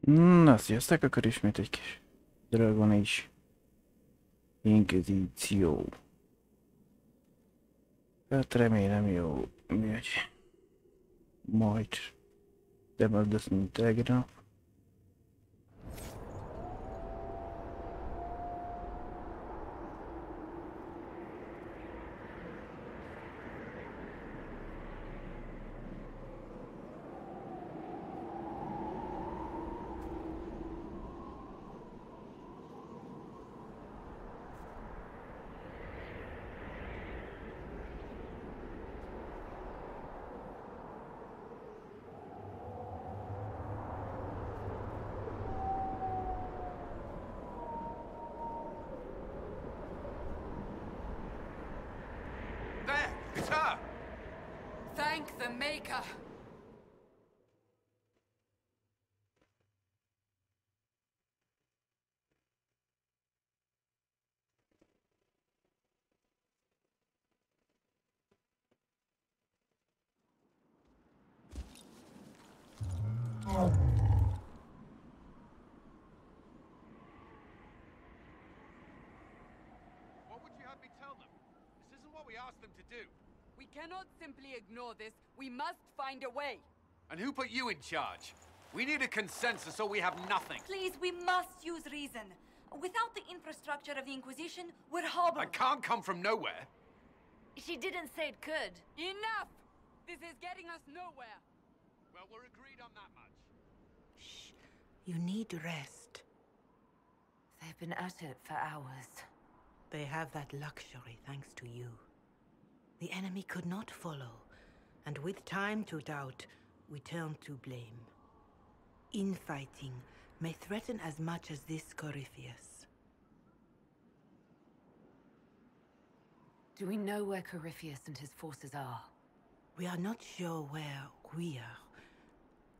Na, sziasztok, akkor ismét egy kis Dragon is. Inquisition. Hát remélem jó megy. Majd. De majd azt mint tegnap. There! It's her! Thank the Maker! What would you have me tell them? This isn't what we asked them to do. We cannot simply ignore this. We must find a way. And who put you in charge? We need a consensus or we have nothing. Please, we must use reason. Without the infrastructure of the Inquisition, we're hobbled. I can't come from nowhere. She didn't say it could. Enough! This is getting us nowhere. Well, we're agreed on that much. Shh. You need rest. They've been at it for hours. They have that luxury thanks to you. The enemy could not follow, and with time to doubt, we turn to blame. Infighting may threaten as much as this Corypheus. Do we know where Corypheus and his forces are? We are not sure where we are,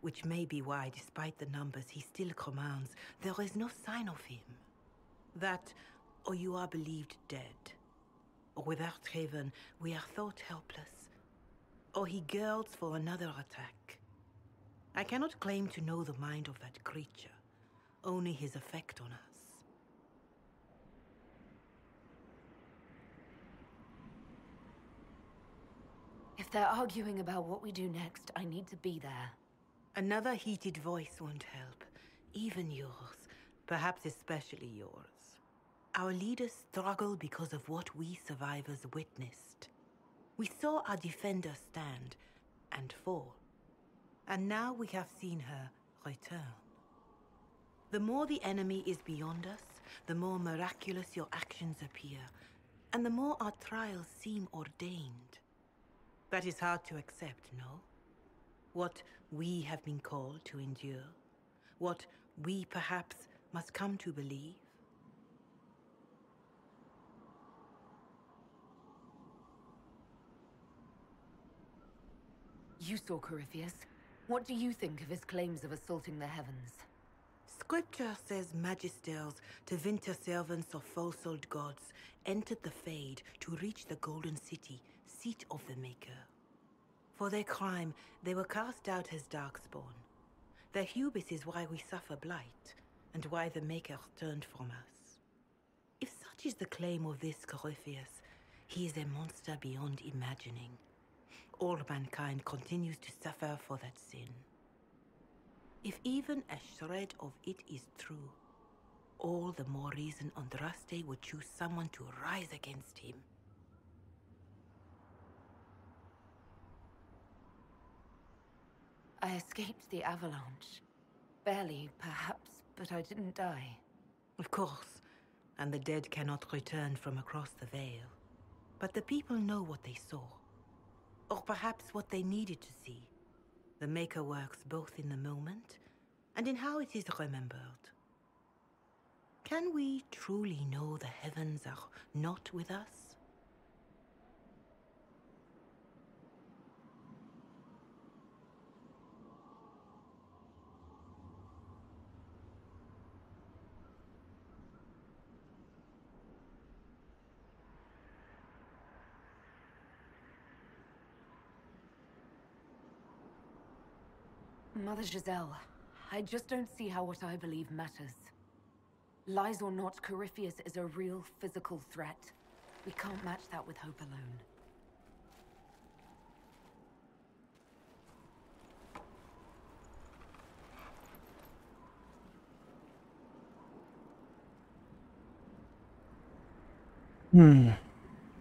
which may be why, despite the numbers he still commands, there is no sign of him. That, or you are believed dead. Or without Haven, we are thought helpless. Or he girds for another attack. I cannot claim to know the mind of that creature, only his effect on us. If they're arguing about what we do next, I need to be there. Another heated voice won't help. Even yours. Perhaps especially yours. Our leaders struggle because of what we survivors witnessed. We saw our defender stand and fall. And now we have seen her return. The more the enemy is beyond us, the more miraculous your actions appear, and the more our trials seem ordained. That is hard to accept, no? What we have been called to endure, what we perhaps must come to believe. You saw Corypheus. What do you think of his claims of assaulting the heavens? Scripture says magisters, to winter servants of false-souled gods, entered the Fade to reach the Golden City, seat of the Maker. For their crime, they were cast out as Darkspawn. Their hubris is why we suffer blight, and why the Maker turned from us. If such is the claim of this Corypheus, he is a monster beyond imagining. All mankind continues to suffer for that sin. If even a shred of it is true, all the more reason Andraste would choose someone to rise against him. I escaped the avalanche. Barely, perhaps, but I didn't die. Of course, and the dead cannot return from across the veil. But the people know what they saw. Or perhaps what they needed to see. The Maker works both in the moment and in how it is remembered. Can we truly know the heavens are not with us? Mother Giselle, I just don't see how what I believe matters. Lies or not, Corypheus is a real physical threat. We can't match that with hope alone.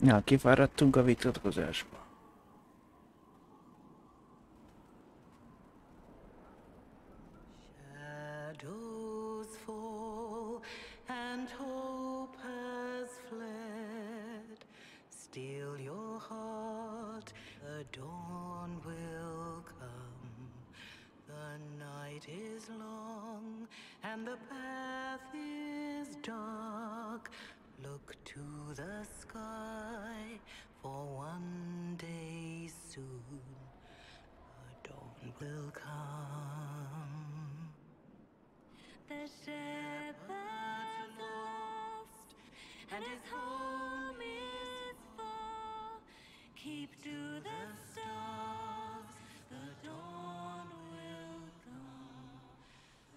Ja, kifáradtunk a vitatkozásba. Shadows fall and hope has fled. Still your heart, the dawn will come. The night is long and the path is dark. Look to the sky, for one day soon the dawn will come. The shepherd's lost, and his home is far. Keep to the stars, the dawn will come.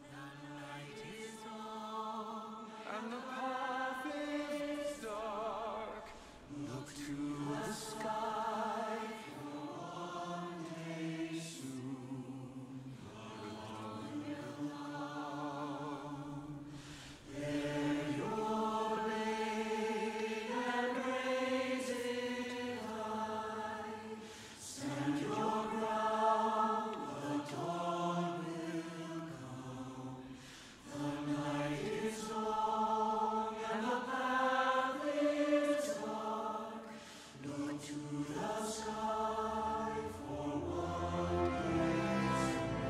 The night is long, and the path is dark. Look to the sky, for one day soon the dawn will come. Bear your blade and raise it high. Stand your ground, the dawn will come. The night is long and the path is dark. Look to the sky, for one day soon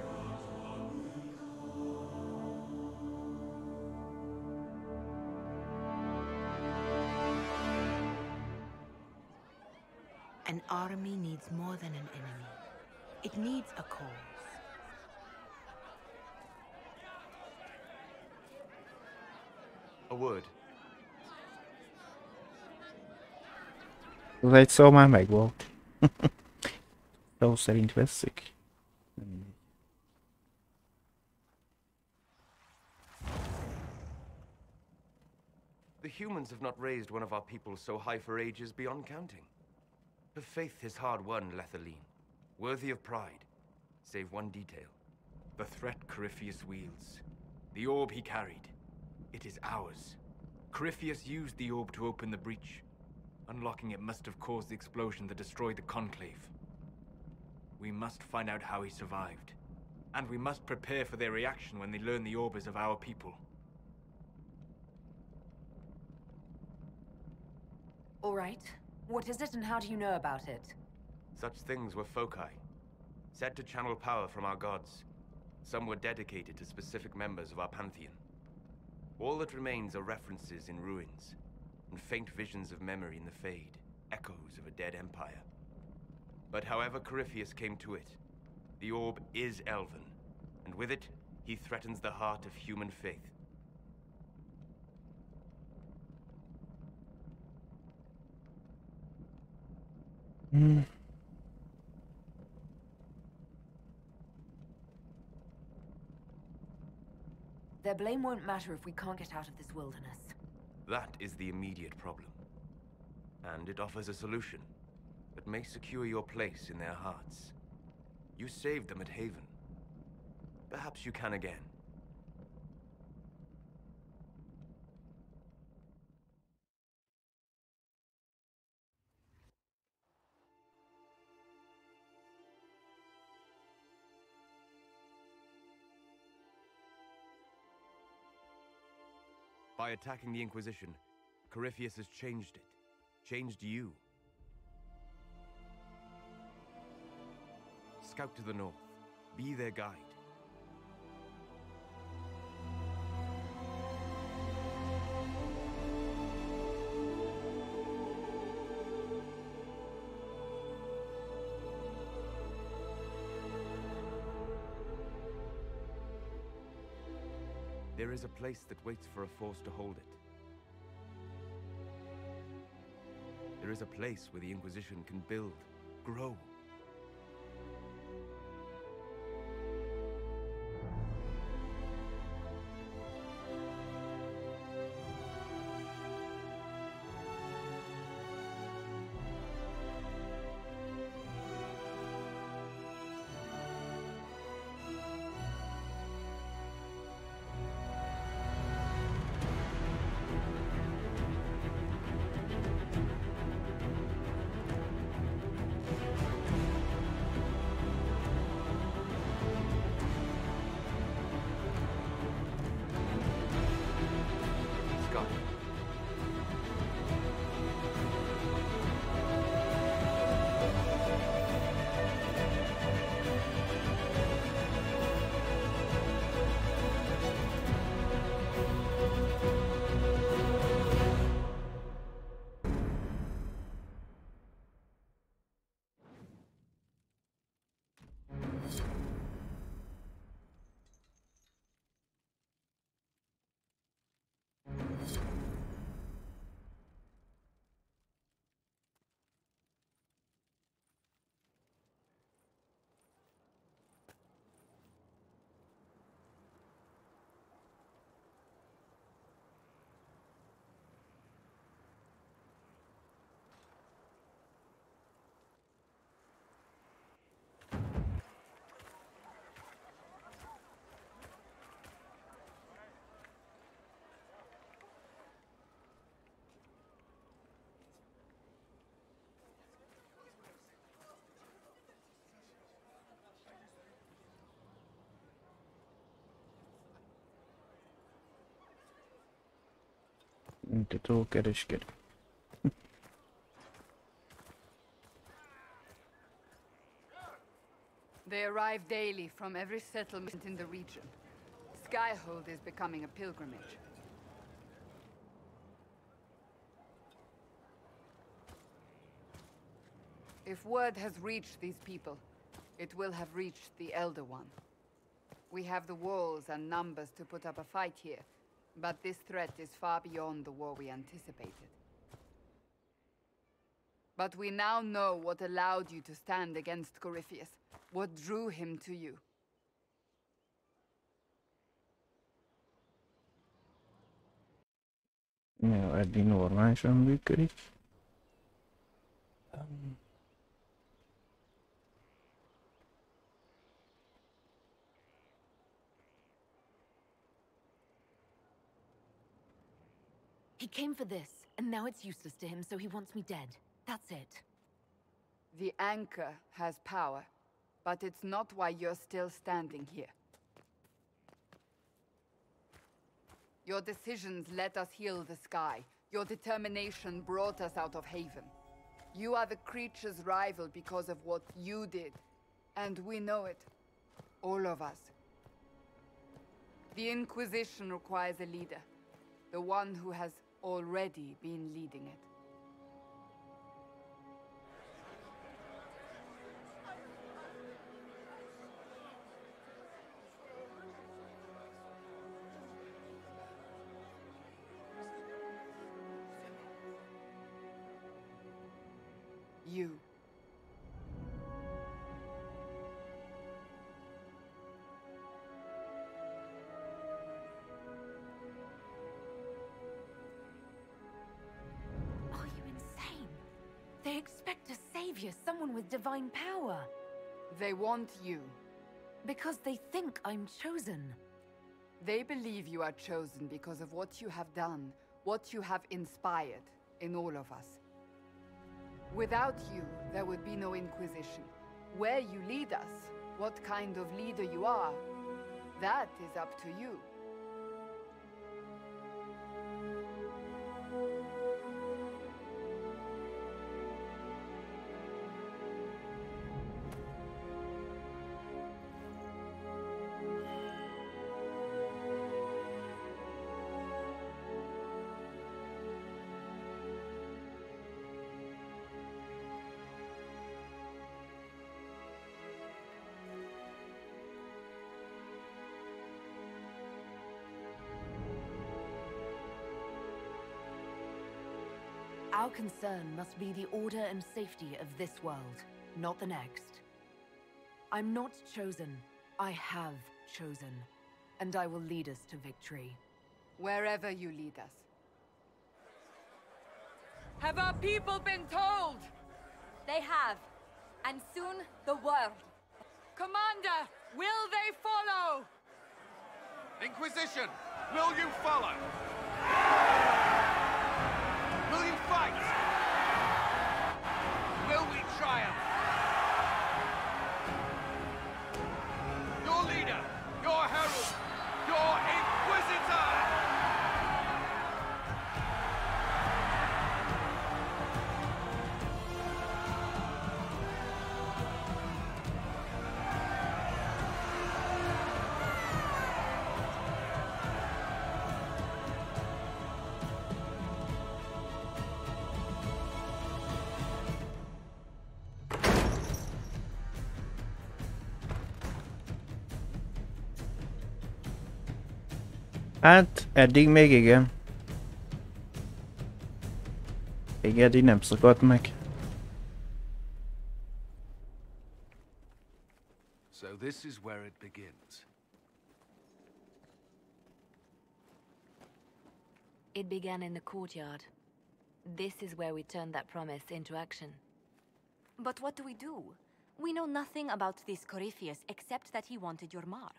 the dawn will come. An army needs more than an enemy. It needs a cause. A word. Az egy szó már megvolt. Szó szerint vesszük. The humans have not raised one of our people so high for ages beyond counting. Her faith is hard-won, Lethaline, worthy of pride, save one detail. The threat Corypheus wields. The orb he carried. It is ours. Corypheus used the orb to open the breach. Unlocking it must have caused the explosion that destroyed the Conclave. We must find out how he survived. And we must prepare for their reaction when they learn the orb is of our people. All right. What is it and how do you know about it? Such things were foci, said to channel power from our gods. Some were dedicated to specific members of our pantheon. All that remains are references in ruins, and faint visions of memory in the fade, echoes of a dead empire. But however Corypheus came to it, the orb is elven, and with it, he threatens the heart of human faith. Their blame won't matter if we can't get out of this wilderness. That is the immediate problem. And it offers a solution that may secure your place in their hearts. You saved them at Haven. Perhaps you can again. By attacking the Inquisition, Corypheus has changed it. Changed you. Scout to the north. Be their guide. There is a place that waits for a force to hold it. There is a place where the Inquisition can build, grow. Büntető kereskedő. They arrive daily from every settlement in the region. Skyhold is becoming a pilgrimage. If word has reached these people, it will have reached the Elder One. We have the walls and numbers to put up a fight here, but this threat is far beyond the war we anticipated. But we now know what allowed you to stand against Corypheus, what drew him to you. Ja, eddig normálisan működik. He came for this, and now it's useless to him, so he wants me dead. That's it. The anchor has power, but it's not why you're still standing here. Your decisions let us heal the sky. Your determination brought us out of Haven. You are the creature's rival because of what you did. And we know it. All of us. The Inquisition requires a leader. The one who has already been leading it. You. Are you insane? They expect a savior, someone with divine power. They want you. Because they think I'm chosen. They believe you are chosen because of what you have done, what you have inspired in all of us. Without you, there would be no Inquisition. Where you lead us, what kind of leader you are, that is up to you. Our concern must be the order and safety of this world, not the next. I'm not chosen. I have chosen. And I will lead us to victory. Wherever you lead us. Have our people been told? They have. And soon, the world. Commander, will they follow? Inquisition, will you follow? Will you fight? Will we triumph? Your leader, your herald, your Inquisitor! Hát, eddig még igen. Még eddig nem szakadt meg. So this is where it begins. It began in the courtyard. This is where we turned that promise into action. But what do we do? We know nothing about this Corypheus except that he wanted your mark.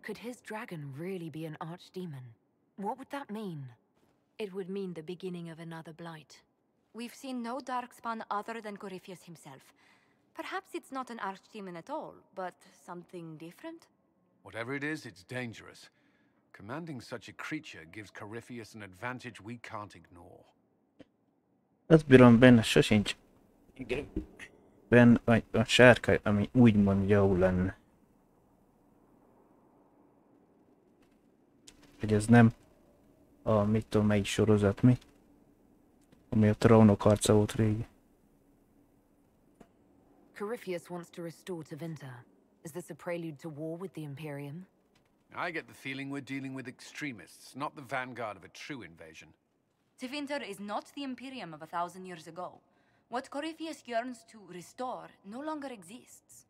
Could his dragon really be an archdemon? What would that mean? It would mean the beginning of another blight. We've seen no darkspawn other than Corypheus himself. Perhaps it's not an archdemon at all, but something different? Whatever it is, it's dangerous. Commanding such a creature gives Corypheus an advantage we can't ignore. Azt bírom benne sosincs. Igen. Benne a sárkány, ami úgymond jó lenne. Hogy ez nem a mit tudom melyik sorozat mi. Ami a trónok harca volt régi. Corypheus wants to restore Tevinter. Is this a prelude to war with the Imperium? I get the feeling we're dealing with extremists, not the vanguard of a true invasion. Tevinter is not the Imperium of 1,000 years ago. What Corypheus yearns to restore no longer exists.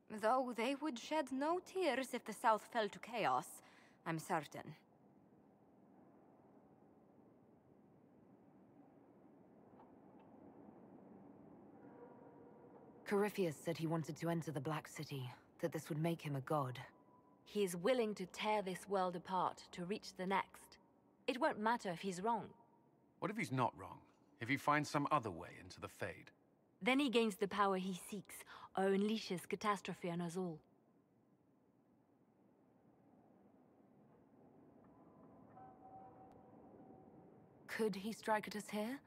Though they would shed no tears if the South fell to chaos, I'm certain. Corypheus said he wanted to enter the Black City, that this would make him a god. He is willing to tear this world apart to reach the next. It won't matter if he's wrong. What if he's not wrong? If he finds some other way into the Fade? Then he gains the power he seeks, or unleashes catastrophe on us all. Could he strike at us here?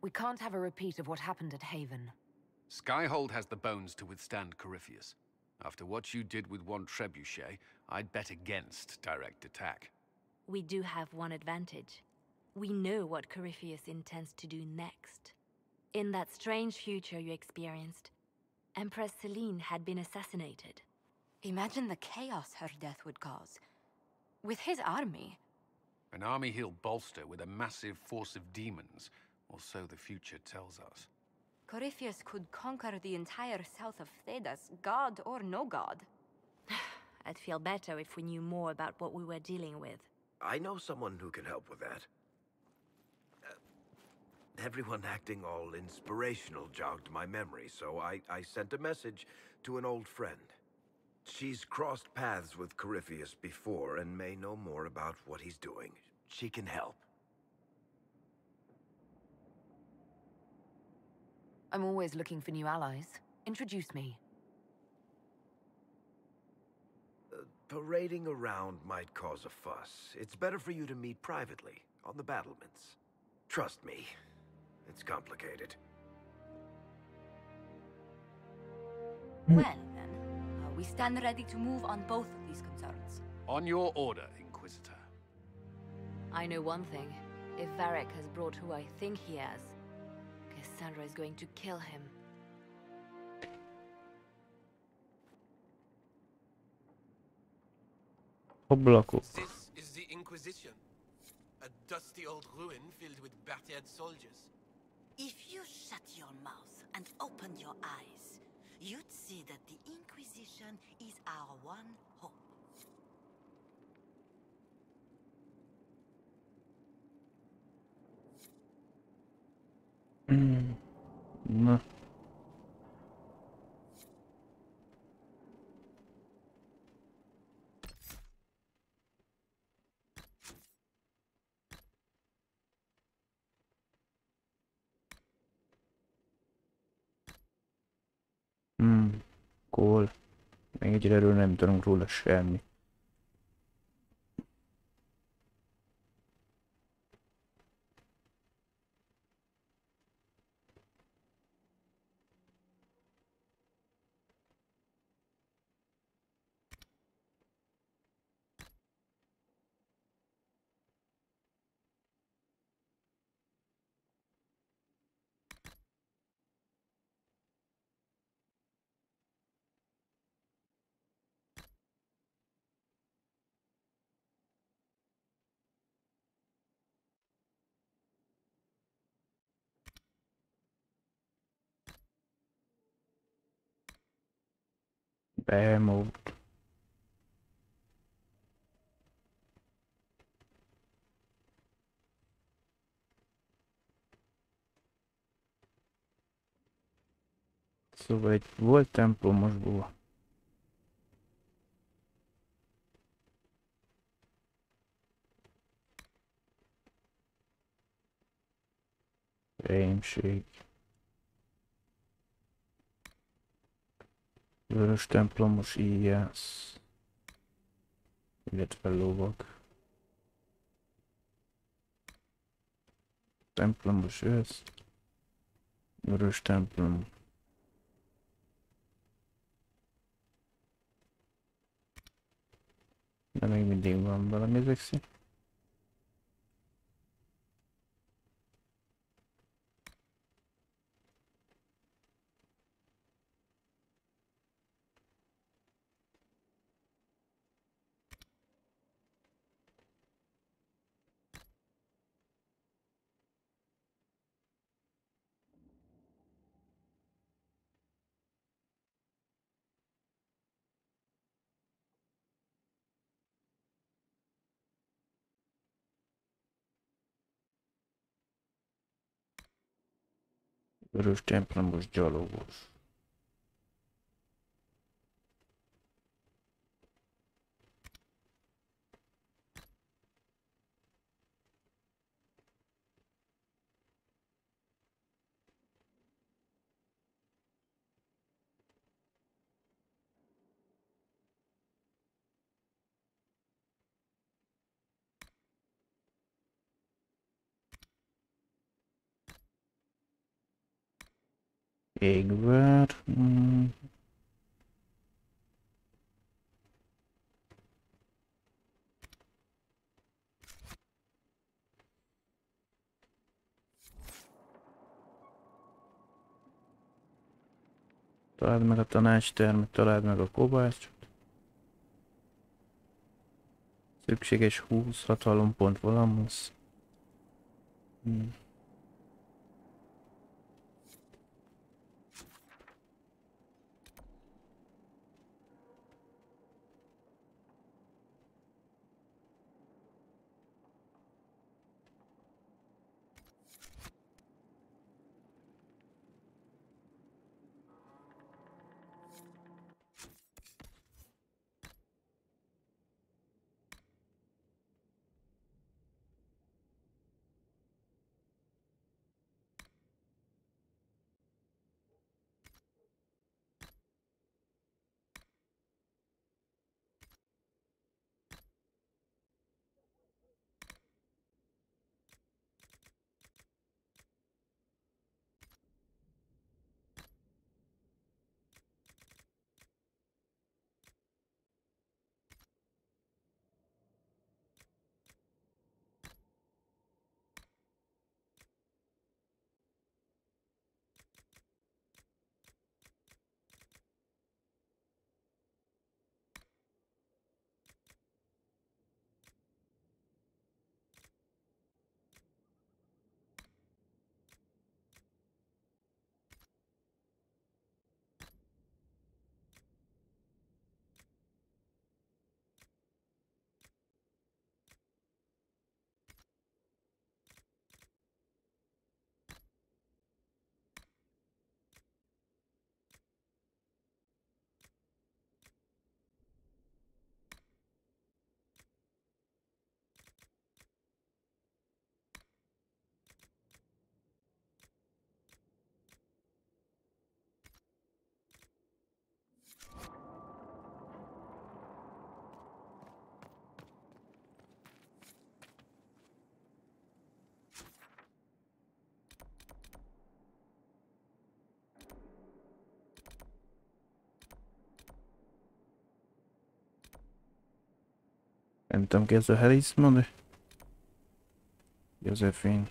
We can't have a repeat of what happened at Haven. Skyhold has the bones to withstand Corypheus. After what you did with one trebuchet, I'd bet against direct attack. We do have one advantage. We know what Corypheus intends to do next. In that strange future you experienced, Empress Selene had been assassinated. Imagine the chaos her death would cause. With his army. An army he'll bolster with a massive force of demons, or so the future tells us. Corypheus could conquer the entire south of Thedas, god or no god. I'd feel better if we knew more about what we were dealing with. I know someone who can help with that. Everyone acting all inspirational jogged my memory, so I sent a message to an old friend. She's crossed paths with Corypheus before and may know more about what he's doing. She can help. I'm always looking for new allies. Introduce me. Parading around might cause a fuss. It's better for you to meet privately, on the battlements. Trust me, it's complicated. Well, then, we stand ready to move on both of these concerns. On your order, Inquisitor. I know one thing. If Varric has brought who I think he has, Cassandra is going to kill him. Ablakok. This is the Inquisition. A dusty old ruin filled with battered soldiers. If you shut your mouth and opened your eyes, you'd see that the Inquisition is our one hope. Na. Cool. Még egyre nem tudunk róla semmi. Bemoved. Szóval egy volt templomosból. rémség. Vörös templomos íjász. Illetve lovag. Templomos ősz. Vörös templom. De még mindig van valami ezek szerint. Vörös templomos gyalogos. Égvár. Találd meg a tanácstermet, találd meg a kovácsot. Szükséges 20 hatalompont valamusz. Nem tudom ki ez a Helisma, de... Josephine.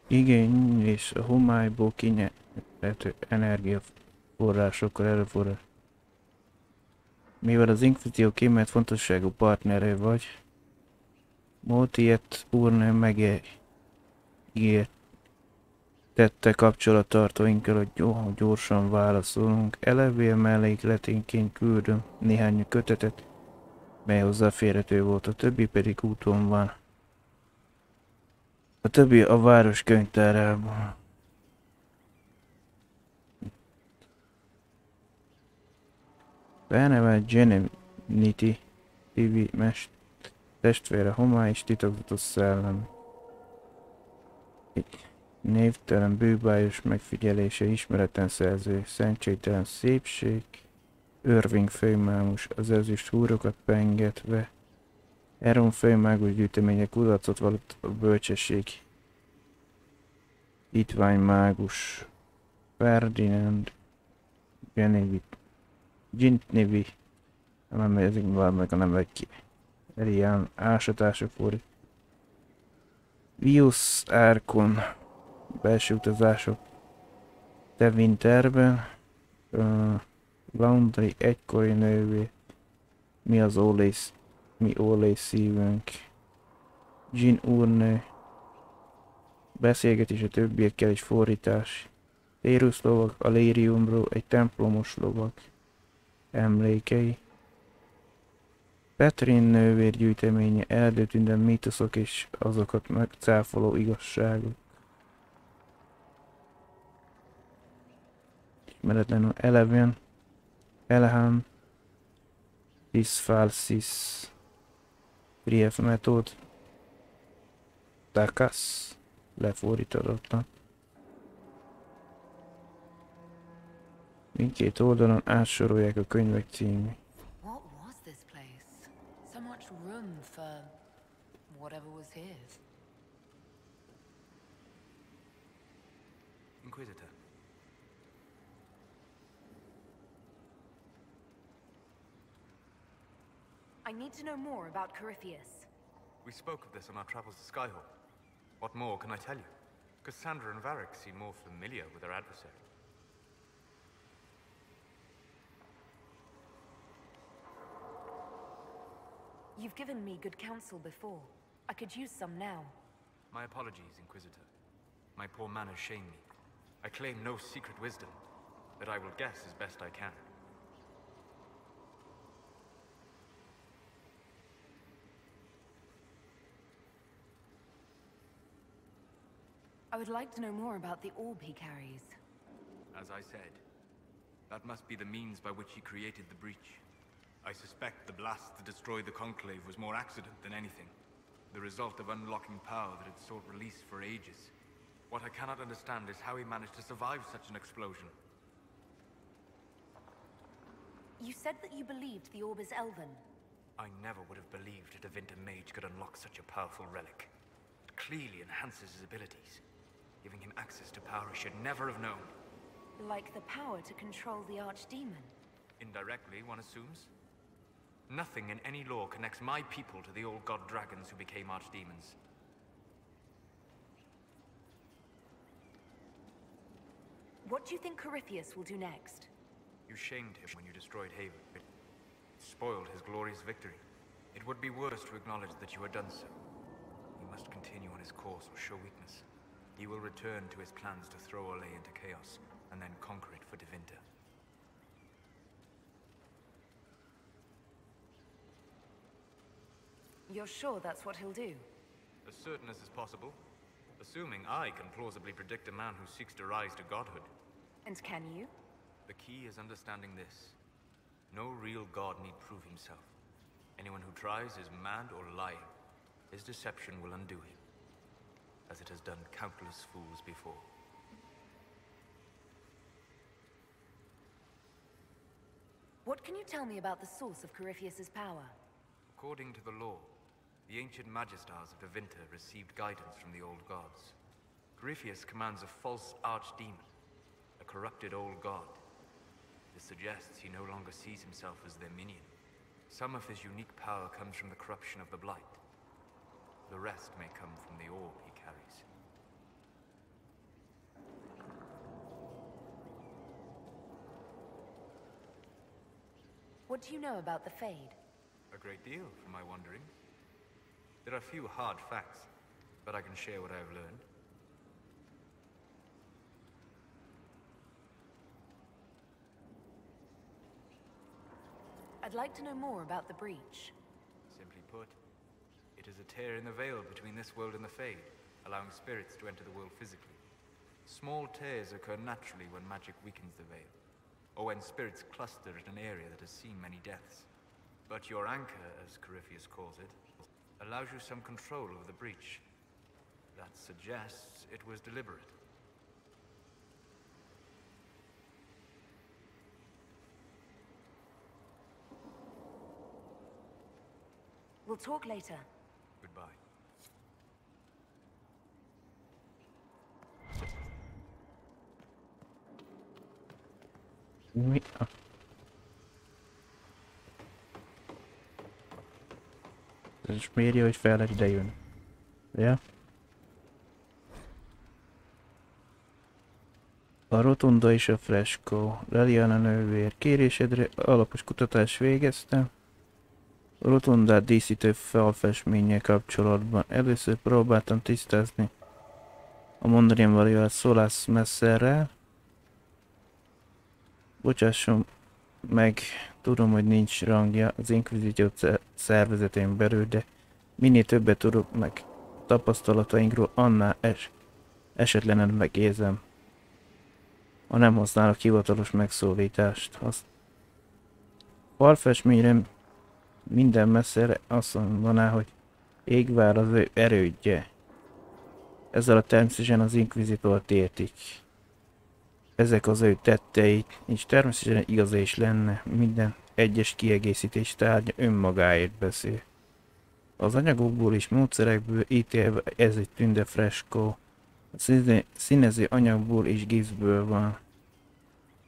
igény és a homályból kinyerhető energiaforrásokkal erőforrás. Mivel az Inquisition kiemelt fontosságú partnere vagy, Moltiet úrnő megígértette kapcsolattartóinkkal, hogy gyorsan válaszolunk. E.BL mellékleténként küldöm néhány kötetet, mely hozzáférhető volt, a többi pedig úton van. A többi a város könyvtárában. Benevelt Genevinity TV testvére homály és titokzatos szellem. Névtelen bűbájos megfigyelése, ismeretlen szerző, szentségtelen szépség, Irving főmámus, az ezüst húrokat pengetve, Eron főmágus gyűjteménye kudarcot vallott a bölcsesség, hitványmágus, Ferdinand, Gintnevi, nem megy valamelyik a nevek ki. Elián ásatások volt. Vius Árkon, belső utazások De Winterben, Laundry egykori nővé, mi ólé szívünk, Jean úrnő, beszélgetés a többiekkel és fordítás, Térus lovag, a Lériumról egy templomos lovag, emlékei, Petrin nővér gyűjteménye, erdőt minden mítoszok és azokat megcáfoló igazságok. Ismeretlenül Eleven, Elhan, Disfalsis, Brief metód, Takas, lefordítottan. Mindkét oldalon átsorolják a könyvek címét. What was this place? So much room for whatever was here. Inquisitor. I need to know more about Corypheus. We spoke of this on our travels to Skyhawk. What more can I tell you? Cassandra and Varric seem more familiar with their adversary. You've given me good counsel before. I could use some now. My apologies, Inquisitor. My poor manners shame me. I claim no secret wisdom, but I will guess as best I can. I would like to know more about the orb he carries. As I said, that must be the means by which he created the breach. I suspect the blast that destroyed the Conclave was more accident than anything. The result of unlocking power that had sought release for ages. What I cannot understand is how he managed to survive such an explosion. You said that you believed the orb is elven. I never would have believed a Devinter mage could unlock such a powerful relic. It clearly enhances his abilities, giving him access to power he should never have known. Like the power to control the Archdemon. Indirectly, one assumes. Nothing in any law connects my people to the old god dragons who became archdemons. What do you think Corypheus will do next? You shamed him when you destroyed Haven. It spoiled his glorious victory. It would be worse to acknowledge that you had done so. He must continue on his course or show weakness. He will return to his plans to throw Olay into chaos, and then conquer it for Devinter. You're sure that's what he'll do? As certain as is possible. Assuming I can plausibly predict a man who seeks to rise to godhood. And can you? The key is understanding this. No real god need prove himself. Anyone who tries is mad or lying. His deception will undo him, as it has done countless fools before. What can you tell me about the source of Corypheus's power? According to the law, the ancient Magistars of Devinter received guidance from the old gods. Corypheus commands a false archdemon, a corrupted old god. This suggests he no longer sees himself as their minion. Some of his unique power comes from the corruption of the Blight. The rest may come from the orb he carries. What do you know about the Fade? A great deal, from my wanderings. There are few hard facts, but I can share what I've learned. I'd like to know more about the breach. Simply put, it is a tear in the veil between this world and the Fade, allowing spirits to enter the world physically. Small tears occur naturally when magic weakens the veil, or when spirits cluster in an area that has seen many deaths. But your anchor, as Corypheus calls it, allows you some control over the breach. That suggests it was deliberate. We'll talk later. Goodbye. Mi? És mérje, hogy fel lehet ide jönni. Ja? A rotunda és a freskó. Leliana nővér. Kérésedre alapos kutatást végeztem. A rotundát díszítő falfestménnyel kapcsolatban. Először próbáltam tisztázni a mondani valóját Solace Messerrel. Bocsásson meg, tudom, hogy nincs rangja az Inquisition szervezetén belül, de minél többet tudok meg tapasztalatainkról, annál esetlenül megérzem, ha nem használok hivatalos megszólítást. Falfestményre minden messzere azt mondaná, hogy égvár az ő erődje. Ezzel a természetesen az Inquisitort értik. Ezek az ő tetteit, és természetesen igaza is lenne, minden egyes kiegészítés tárgya önmagáért beszél. Az anyagokból és módszerekből ítélve ez egy tünde freskó. A színező anyagból és gipszből van.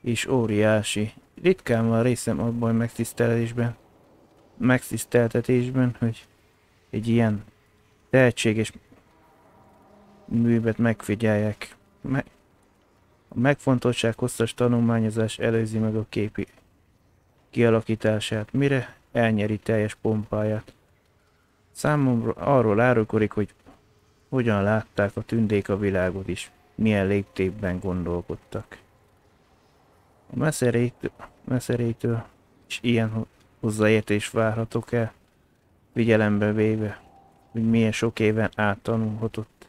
És óriási. Ritkán van részem abban a megtiszteltetésben, hogy egy ilyen tehetséges művet megfigyeljek. A megfontoltság hosszas tanulmányozás előzi meg a képi kialakítását, mire elnyeri teljes pompáját. Számomra arról árulkodik, hogy hogyan látták a tündék a világot is, milyen léptékben gondolkodtak. A messzerétől is ilyen hozzáértés várhatok el, figyelembe véve, hogy milyen sok éven át tanulhatott,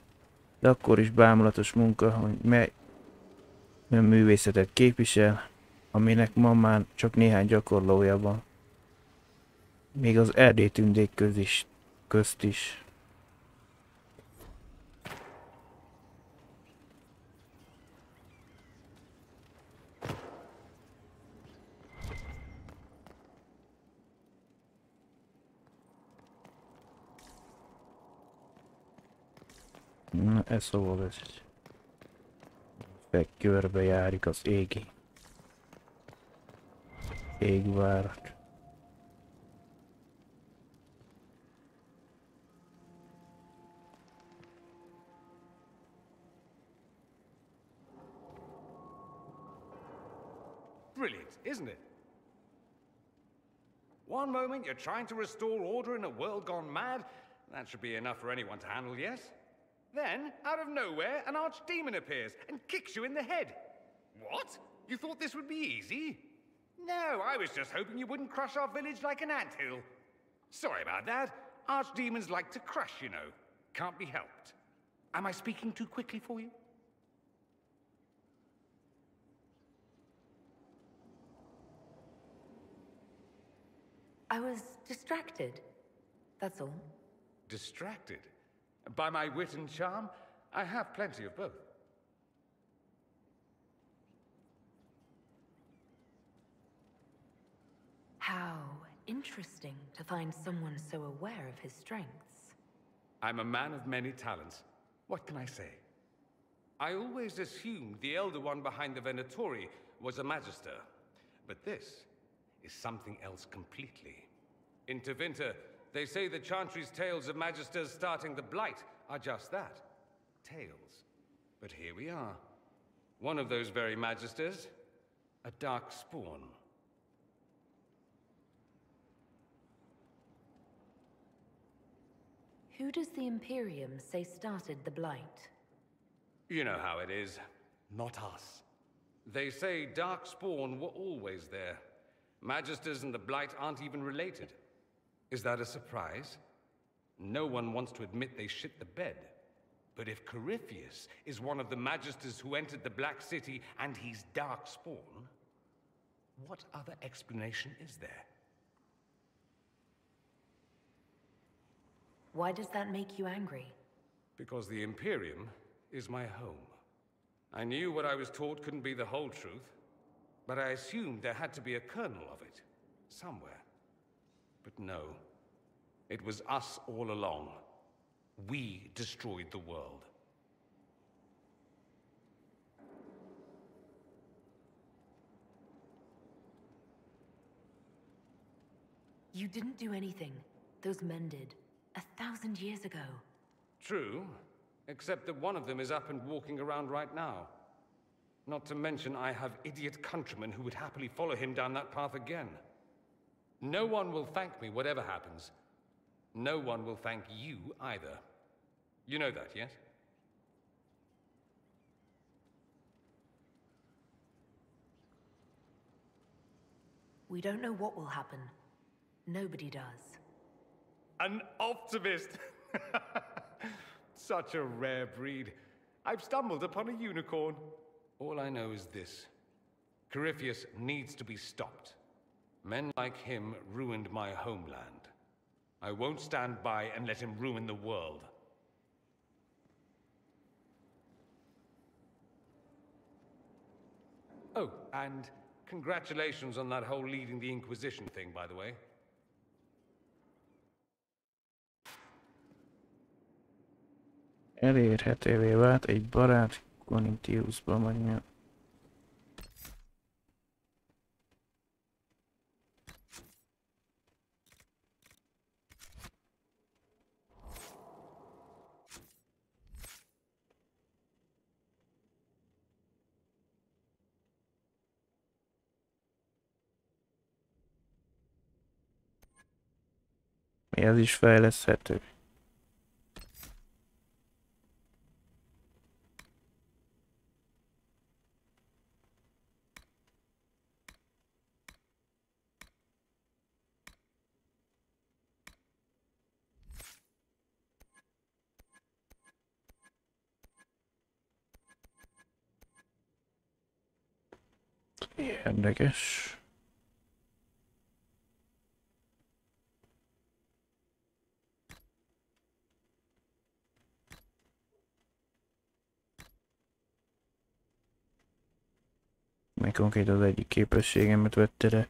de akkor is bámulatos munka, hogy mely olyan művészetet képvisel, aminek ma már csak néhány gyakorlója van. Még az erdély tündék közt is. Na, ez szóval vezet. Körbe járik az égvárat. Brilliant, isn't it? One moment you're trying to restore order in a world gone mad. That should be enough for anyone to handle, yes? Then, out of nowhere, an archdemon appears and kicks you in the head. What? You thought this would be easy? No, I was just hoping you wouldn't crush our village like an anthill. Sorry about that. Archdemons like to crush, you know. Can't be helped. Am I speaking too quickly for you? I was distracted. That's all. Distracted? By my wit and charm? I have plenty of both. How interesting to find someone so aware of his strengths. I'm a man of many talents. What can I say? I always assumed the Elder One behind the Venatori was a Magister. But this is something else completely. In Tevinter, they say the Chantry's tales of Magisters starting the Blight are just that. Tales. But here we are. One of those very Magisters, a dark spawn. Who does the Imperium say started the Blight? You know how it is. Not us. They say Darkspawn were always there. Magisters and the Blight aren't even related. Is that a surprise? No one wants to admit they shit the bed. But if Corypheus is one of the Magisters who entered the Black City and he's Darkspawn, what other explanation is there? Why does that make you angry? Because the Imperium is my home. I knew what I was taught couldn't be the whole truth, but I assumed there had to be a kernel of it, somewhere. But no, it was us all along. We destroyed the world. You didn't do anything. Those men did. 1,000 years ago. True, except that one of them is up and walking around right now. Not to mention I have idiot countrymen who would happily follow him down that path again. No one will thank me, whatever happens. No one will thank you either. You know that, yes? We don't know what will happen. Nobody does. An optimist! Such a rare breed. I've stumbled upon a unicorn. All I know is this. Corypheus needs to be stopped. Men like him ruined my homeland. I won't stand by and let him ruin the world. Oh, and congratulations on that whole leading the Inquisition thing, by the way. Elérhetővé vált egy barát Conintiusban vagy. Ez is fejleszthető. Érdekes. Meg konkrétan az egyik képességemet vette le.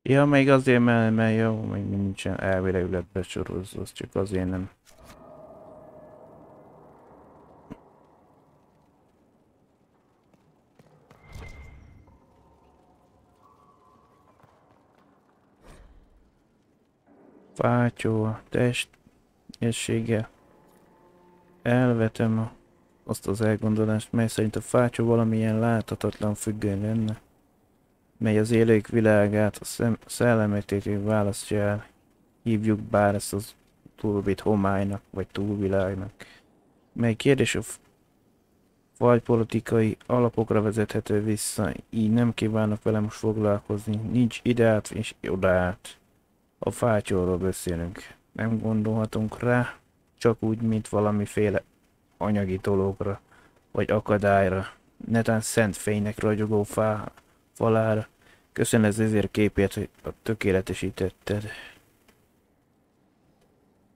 Ja, még azért, mert jó, még nincsen elvileg lett besorozva, az csak azért nem. Fátyó a teljessége. Elvetem azt az elgondolást, mely szerint a fátyó valamilyen láthatatlan függöny lenne, mely az élők világát a szellemetét választja el. Hívjuk bár ezt az túlbit homálynak, vagy túlvilágnak, mely kérdés a fajpolitikai alapokra vezethető vissza, így nem kívánok vele most foglalkozni, nincs ideát és odaát. A fátyolról beszélünk. Nem gondolhatunk rá, csak úgy, mint valamiféle anyagi dologra, vagy akadályra. Netán szent fénynek ragyogó falára. Köszönöm az ezért képért, hogy a tökéletesítetted.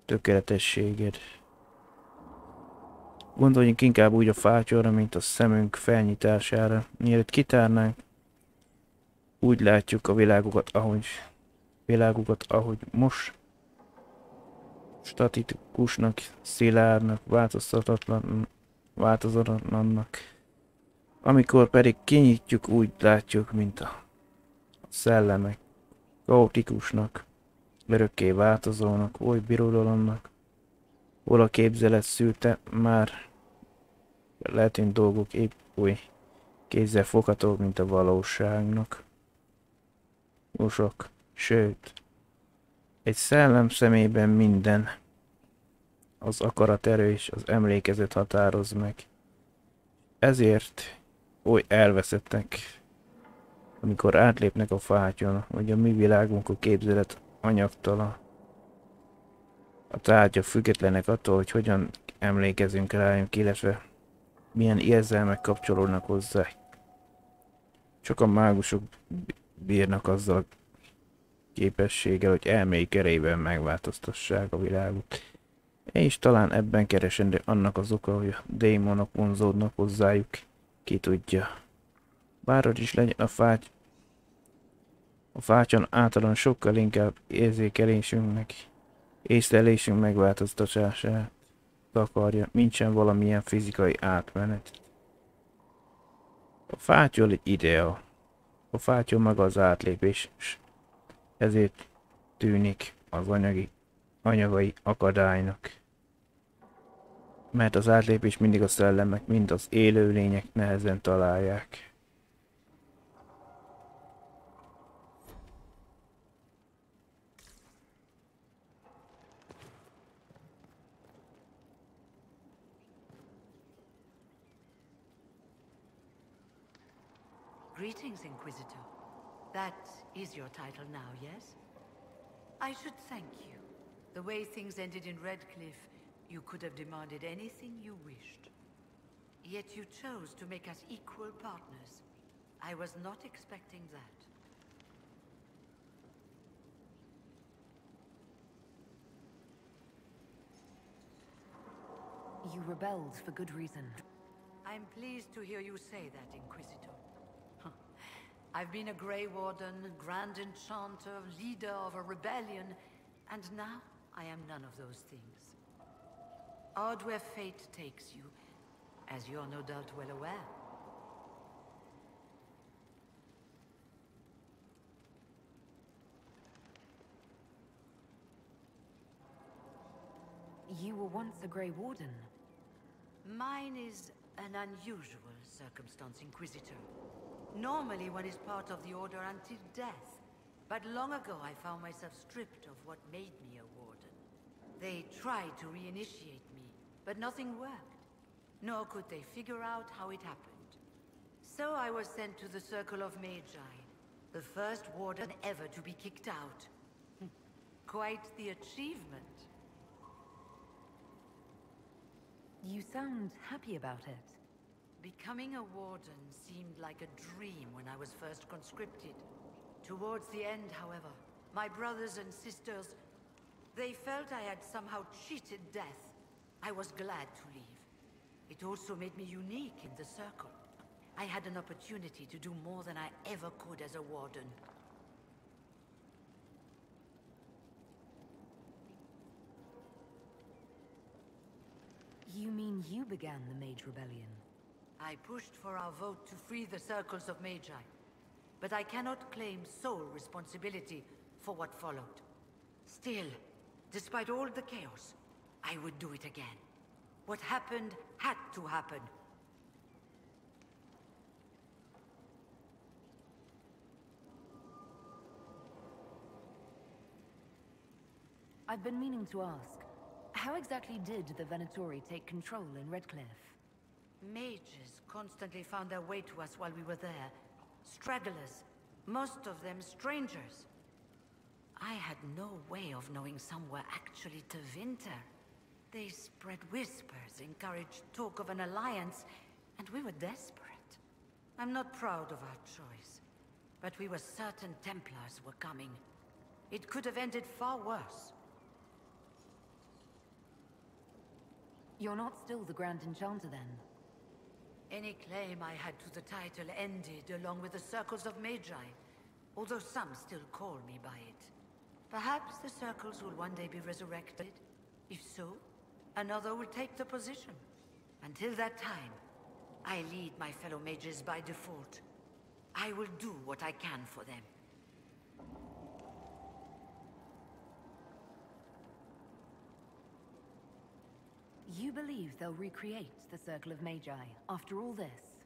Tökéletességed. Gondoljunk inkább úgy a fátyolra, mint a szemünk felnyitására. Mielőtt kitárnánk, úgy látjuk a világukat, ahogy most. Statikusnak, szilárdnak, változatlannak. Amikor pedig kinyitjuk, úgy látjuk, mint a szellemek, kaotikusnak, örökké változónak, oly birodalomnak, hol a képzelet szülte, már lehetünk dolgok épp oly kézzel foghatók, mint a valóságnak. Usok, sőt, egy szellem szemében minden, az akarat erő és az emlékezet határoz meg. Ezért oly elveszettek, amikor átlépnek a fátyon, hogy a mi világunk a képzelet anyagtalan. A tárgyak függetlenek attól, hogy hogyan emlékezünk rájuk, illetve milyen érzelmek kapcsolódnak hozzá. Csak a mágusok bírnak azzal a képességgel, hogy elméik erejében megváltoztassák a világot. És talán ebben keresendő annak az oka, hogy a démonok vonzódnak hozzájuk, ki tudja. Bárhogy is legyen a fátyon általán sokkal inkább észlelésünk megváltoztatását akarja, nincsen valamilyen fizikai átmenet. A fátyol egy idea. A fátyol maga az átlépés, ezért tűnik az anyagai akadálynak. Mert az átlépés mindig a szellemek, mind az élőlények nehezen találják. Greetings, Inquisitor. That is your title now, yes? I should thank you. The way things ended in Redcliffe, you could have demanded anything you wished. Yet you chose to make us equal partners. I was not expecting that. You rebelled for good reason. I'm pleased to hear you say that, Inquisitor. I've been a Grey Warden, Grand Enchanter, leader of a rebellion, and now I am none of those things. Odd where fate takes you, as you're no doubt well aware. You were once a Grey Warden. Mine is an unusual circumstance, Inquisitor. Normally one is part of the Order until death. But long ago I found myself stripped of what made me a Warden. They tried to reinitiate me, but nothing worked. Nor could they figure out how it happened. So I was sent to the Circle of Magi, the first Warden ever to be kicked out. Quite the achievement. You sound happy about it. Becoming a Warden seemed like a dream when I was first conscripted. Towards the end, however, my brothers and sisters, they felt I had somehow cheated death. I was glad to leave. It also made me unique in the Circle. I had an opportunity to do more than I ever could as a Warden. You mean you began the Mage Rebellion? I pushed for our vote to free the Circles of Magi, but I cannot claim sole responsibility for what followed. Still, despite all the chaos, I would do it again. What happened had to happen. I've been meaning to ask, how exactly did the Venatori take control in Redcliffe? Mages constantly found their way to us while we were there. Stragglers, most of them strangers. I had no way of knowing some were actually Tevinter. They spread whispers, encouraged talk of an alliance, and we were desperate. I'm not proud of our choice, but we were certain Templars were coming. It could have ended far worse. You're not still the Grand Enchanter, then? Any claim I had to the title ended along with the Circles of Magi, although some still call me by it. Perhaps the Circles will one day be resurrected. If so, another will take the position. Until that time, I lead my fellow mages by default. I will do what I can for them. You believe they'll recreate the Circle of Magi after all this?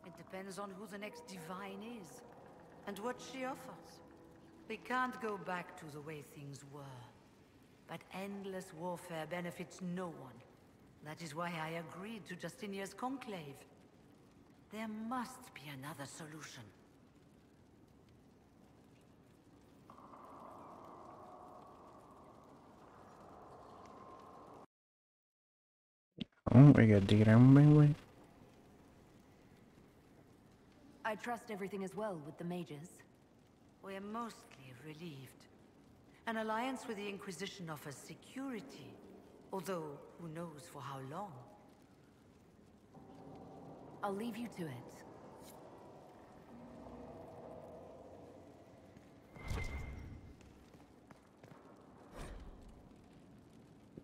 It depends on who the next divine is, and what she offers. We can't go back to the way things were. But endless warfare benefits no one. That is why I agreed to Justinia's conclave. There must be another solution. Még eddig rendben vagy. I trust everything is well with the mages. We're mostly relieved. An alliance with the Inquisition offers security, although who knows for how long. I'll leave you to it.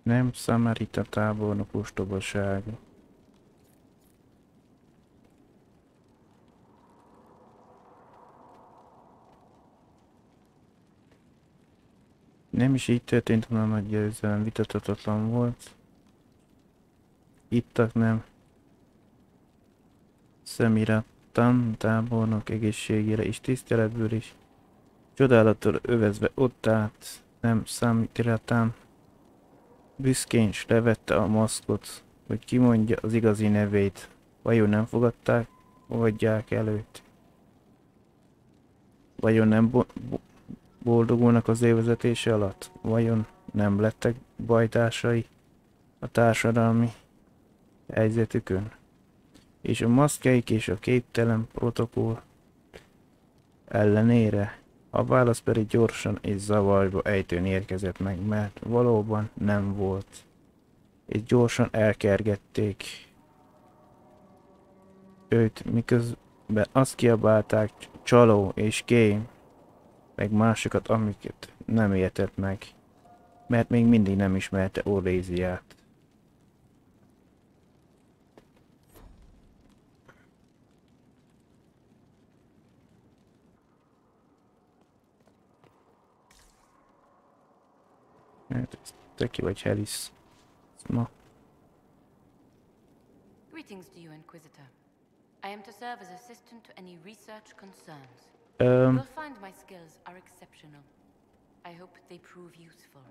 Nem Samarita tábornok ostobasága. Nem is így történt, hanem nagy győzelem vitathatatlan volt. Ittak nem. Szemirattan tábornok egészségére és tiszteletből is. Csodálattól övezve ott állt, nem Szemiratán. Büszkén s levette a maszkot, hogy kimondja az igazi nevét. Vajon nem fogadják előtt? Vajon nem boldogulnak az ő vezetése alatt? Vajon nem lettek bajtársai a társadalmi helyzetükön? És a maszkjaik és a képtelen protokoll ellenére? A válasz pedig gyorsan és zavarba ejtőn érkezett meg, mert valóban nem volt. És gyorsan elkergették őt, miközben azt kiabálták csaló és kém, meg másokat, amiket nem értett meg, mert még mindig nem ismerte Orléziát. Te ki vagy, Helis? Ma. Greetings to you, Inquisitor. I am to serve as assistant to any research concerns. You'll find my skills are exceptional. I hope they prove useful.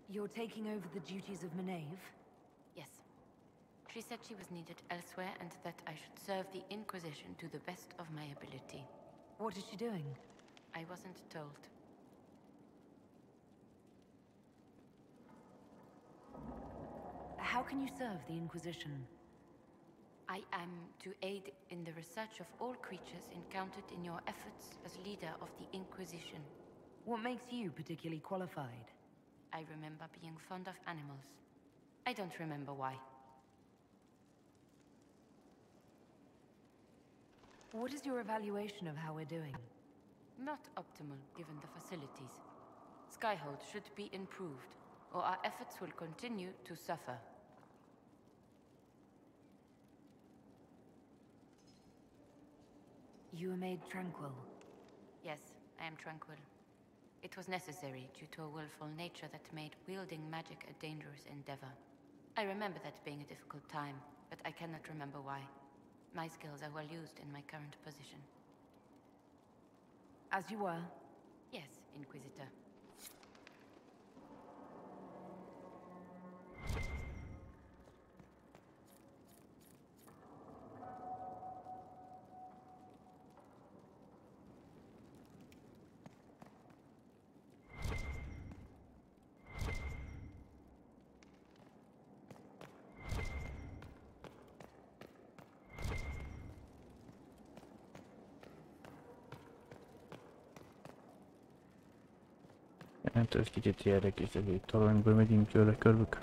You're taking over the duties of Maeve? Yes. She said she was needed elsewhere and that I should serve the Inquisition to the best of my ability. What is she doing? I wasn't told. How can you serve the Inquisition? I am to aid in the research of all creatures encountered in your efforts as leader of the Inquisition. What makes you particularly qualified? I remember being fond of animals. I don't remember why. What is your evaluation of how we're doing? Not optimal, given the facilities. Skyhold should be improved, or our efforts will continue to suffer. You were made tranquil. Yes, I am tranquil. It was necessary due to a willful nature that made wielding magic a dangerous endeavor. I remember that being a difficult time, but I cannot remember why. My skills are well used in my current position. As you were? Yes, Inquisitor. Hát ez kicsit érdekes, hogy itt talanyból megyünk tőle körülök.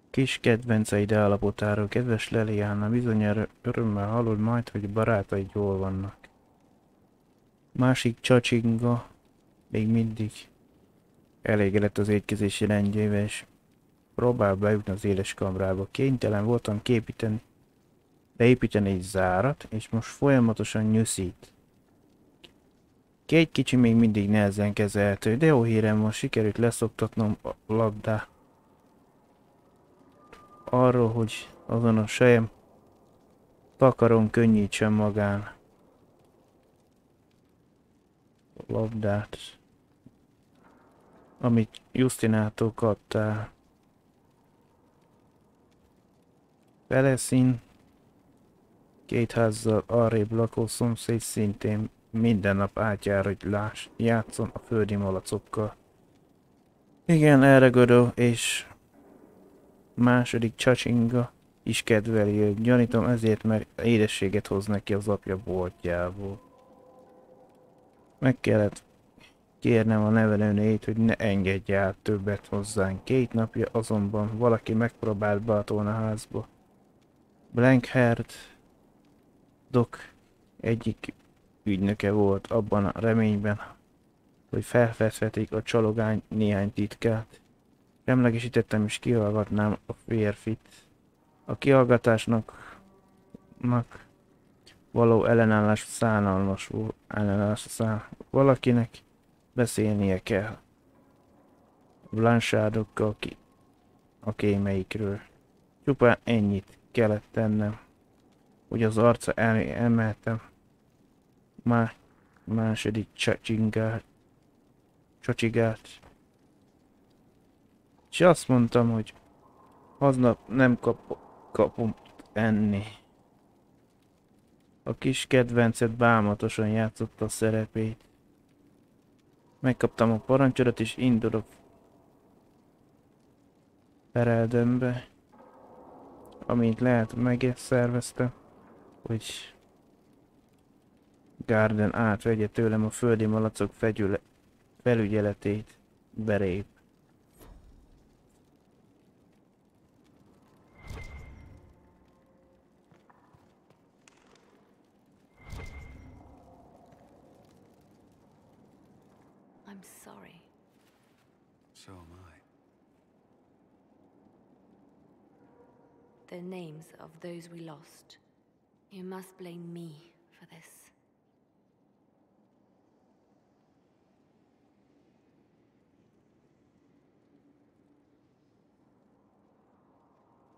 Kis kedvenceid állapotáról, kedves Leliana, bizonyára örömmel hallod majd, hogy barátaid jól vannak. Másik csacsinga még mindig elégedett az étkezési rendjével, és próbál bejutni az éles kamrába. Kénytelen voltam beépíteni egy zárat, és most folyamatosan nyűszít. Két kicsi még mindig nehezen kezelhető, de jó hírem, most sikerült leszoktatnom a labdát arról, hogy azon a sejem takaron könnyítsen magán a labdát, amit Justinától kaptál. Feleszín, két házzal arrébb lakó szomszéd szintén minden nap átjár, hogy játszon a földi malacokkal. Igen, erre Godó és második csacsinga is kedveli őt. Gyanítom ezért, mert édességet hoz neki az apja boltjából. Meg kellett kérnem a nevelőnőjét, hogy ne engedje át többet hozzánk. 2 napja azonban valaki megpróbált behatolni a házba. Blankhaired Doc egyik ügynöke volt abban a reményben, hogy felfedhetik a csalogány néhány titkát. Semlegesítettem és kihallgatnám a férfit. A kihallgatásnak való ellenállás szánalmas volt. Valakinek beszélnie kell. Blanchardokkal a kémeikről. Csupán ennyit kellett tennem, hogy az arca elé emeltem második csacsigát. És azt mondtam, hogy aznap nem kapom enni. A kis kedvencet bámatosan játszotta a szerepét. Megkaptam a parancsodat és indulok Fereldönbe. Amint lehet, megszerveztem, hogy Garden átvegye tőlem a földi malacok felügyeletét, belép. I'm sorry. So am I. The names of those we lost. You must blame me for this.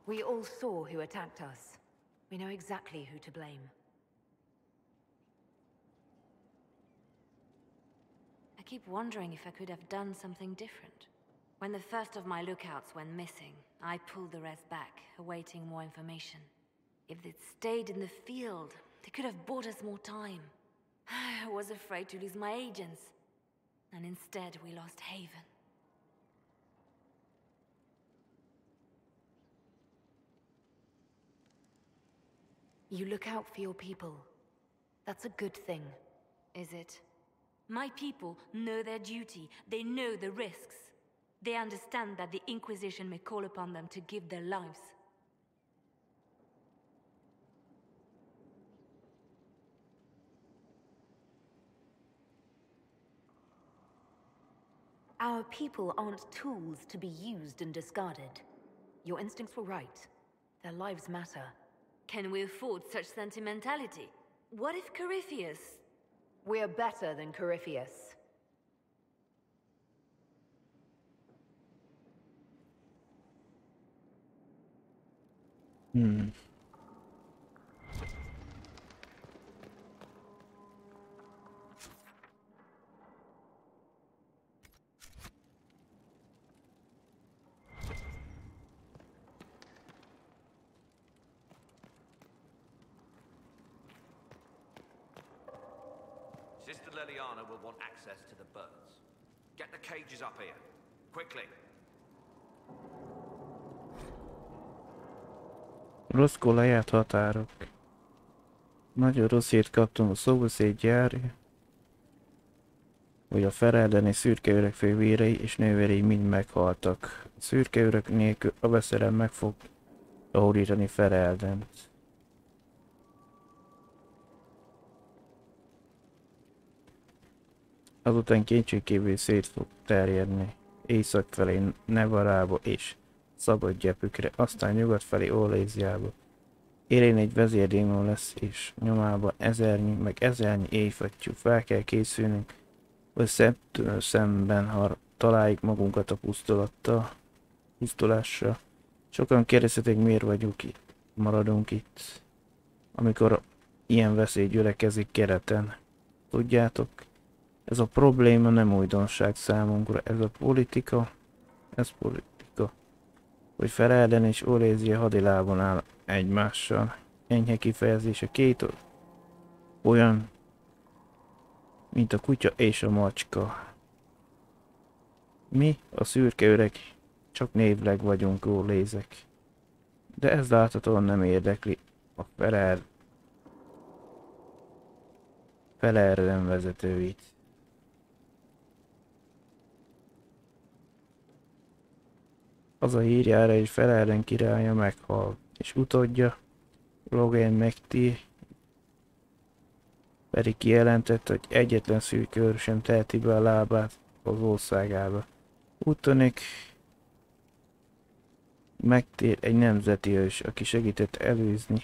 We all saw who attacked us. We know exactly who to blame. I keep wondering if I could have done something different. When the first of my lookouts went missing, I pulled the rest back, awaiting more information. If they'd stayed in the field, they could have bought us more time. I was afraid to lose my agents. And instead, we lost Haven. You look out for your people. That's a good thing. Is it? My people know their duty. They know the risks. They understand that the Inquisition may call upon them to give their lives. Our people aren't tools to be used and discarded. Your instincts were right. Their lives matter. Can we afford such sentimentality? What if Corypheus... We're better than Corypheus. Sister Leliana will want access to the birds. Get the cages up here. Quickly. Roscoe lejárt határok. Nagyon rossz hírt kaptam a szobaszéd gyárja, hogy a fereldeni szürkeöreg fővérei és nővérei mind meghaltak. A szürkeöreg nélkül a veszelem meg fog hódítani Fereldent. Azután kétségkívül szét fog terjedni. Észak felé Nevarába és Szabadgyepükre, aztán nyugat felé Orléziába. Élén egy vezérdémon lesz, és nyomában ezernyi, meg ezernyi éjfattyú. Fel kell készülnünk, hogy szemtől szemben, ha találjuk magunkat a pusztulással. Sokan kérdezhetik, miért vagyunk itt, maradunk itt, amikor ilyen veszély gyülekezik kereten. Tudjátok, ez a probléma nem újdonság számunkra, ez politika, hogy Ferelden és Orézia hadilában áll egymással. Enyhe kifejezése két olyan, mint a kutya és a macska. Mi, a szürke öreg, csak névleg vagyunk ólézek. De ez láthatóan nem érdekli a Felerden vezetőit. Az a hír jár, hogy Felerden királya meghal, és utódja, Logan Megti pedig kijelentette, hogy egyetlen szűkőr sem teheti be a lábát az országába. Úgy tűnik, megtér egy nemzeti ős, aki segített előzni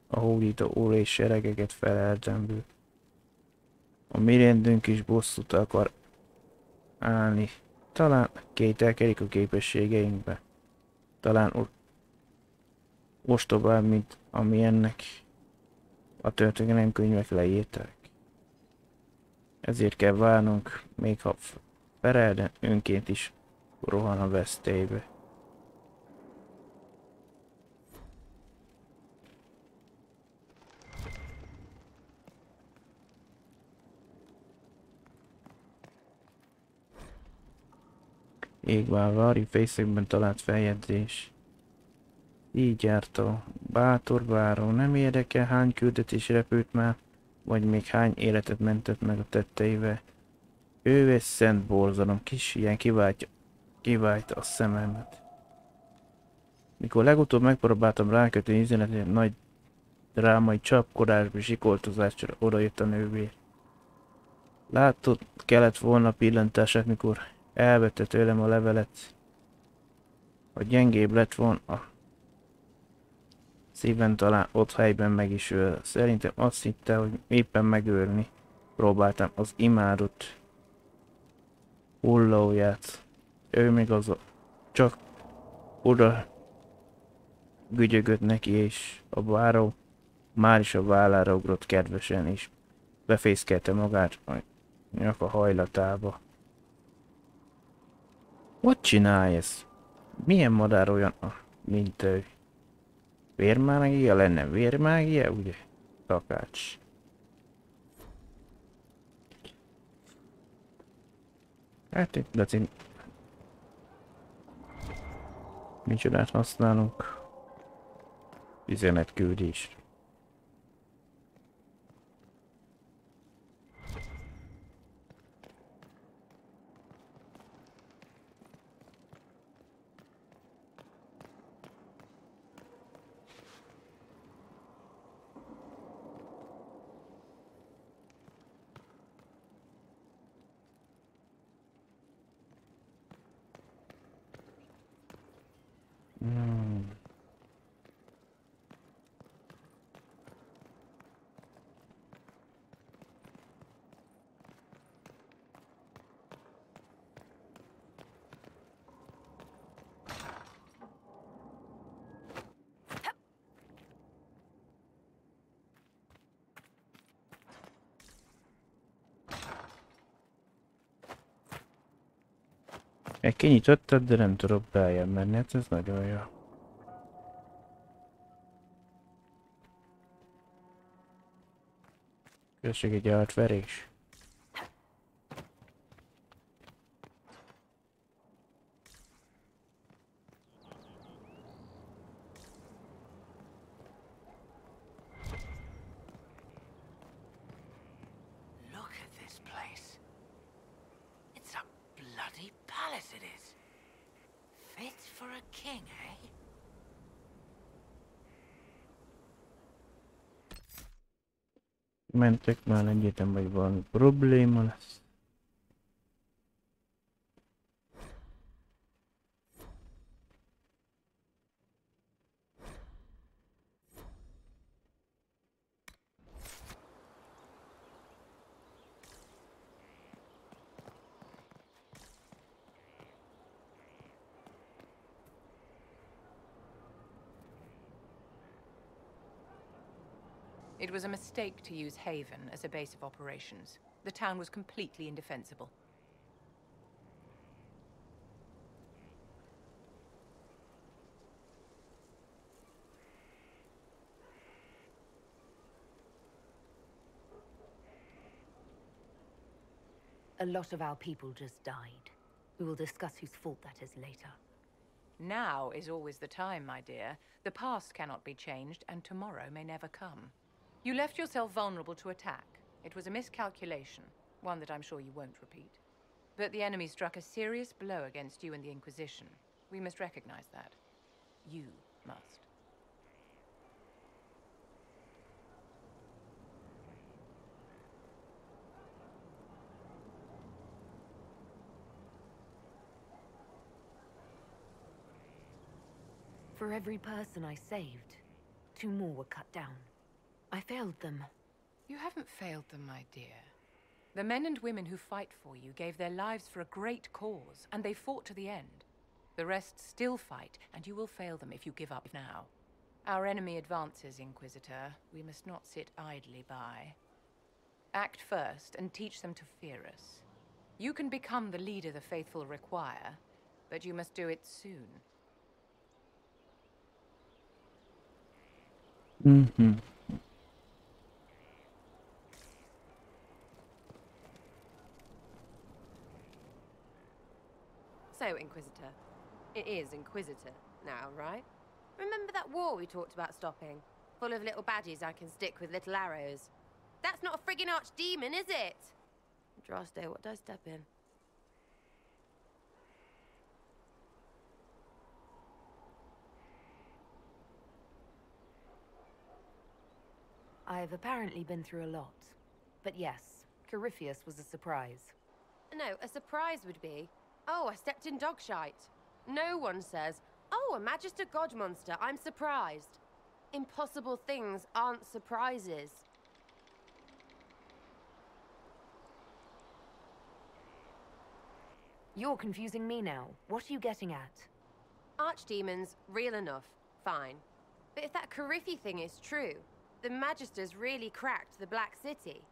a hódító ólés seregeket Felerdenből. A mi rendünk is bosszút akar állni. Talán kételkedik a képességeinkbe. Talán ostobább, mint ami ennek a történelemkönyvek leírták. Ezért kell várnunk, még ha Ferelden önként is rohan a vesztélybe. Égválvári fészekben talált feljegyzés. Így járta. Bátor báró, nem érdekel, hány küldetés repült már, vagy még hány életet mentett meg a tetteivel. Ő egy szent borzalom, kis ilyen kiváltja a szememet. Mikor legutóbb megpróbáltam rákötni üzenetet, nagy drámai csapkodásba, sikoltozásra odajött a nővér. Látod, kellett volna pillantását, mikor elvette tőlem a levelet. Ha gyengébb lett volna a szíven, talán ott helyben meg is öl. Szerintem azt hitte, hogy éppen megölni próbáltam az imádott hullóját. Ő még az csak oda gügyögött neki, és a báró már is a vállára ugrott kedvesen, és befészkelte magát a nyaka hajlatába. Hogy csinálj ezt? Milyen madár olyan, mint ő? Vérmágia lenne, vérmágia, ugye? Takács. Hát itt lecén... Micsodát használunk? Üzenetküldés. Kinyitottad, de nem tudok beljebb menni, hát ez nagyon jó. Köszönjük egy átverés. palace it is. Fit for a king, eh? Mentek már egyetembe, hogy valami probléma lesz. It was a mistake to use Haven as a base of operations. The town was completely indefensible. A lot of our people just died. We will discuss whose fault that is later. Now is always the time, my dear. The past cannot be changed, and tomorrow may never come. You left yourself vulnerable to attack. It was a miscalculation, one that I'm sure you won't repeat. But the enemy struck a serious blow against you and the Inquisition. We must recognize that. You must. For every person I saved, 2 more were cut down. I failed them. You haven't failed them, my dear. The men and women who fight for you gave their lives for a great cause, and they fought to the end. The rest still fight, and you will fail them if you give up now. Our enemy advances, Inquisitor. We must not sit idly by. Act first, and teach them to fear us. You can become the leader the faithful require, but you must do it soon. So, Inquisitor. It is Inquisitor now, right? Remember that war we talked about stopping? Full of little badges I can stick with little arrows. That's not a friggin' archdemon, is it? Droste, what did I step in? I've apparently been through a lot. But yes, Corypheus was a surprise. No, a surprise would be, oh, I stepped in dog shite. No one says, oh, a Magister God monster, I'm surprised. Impossible things aren't surprises. You're confusing me now. What are you getting at? Archdemons, real enough, fine. But if that Coryphe thing is true, the Magisters really cracked the Black City.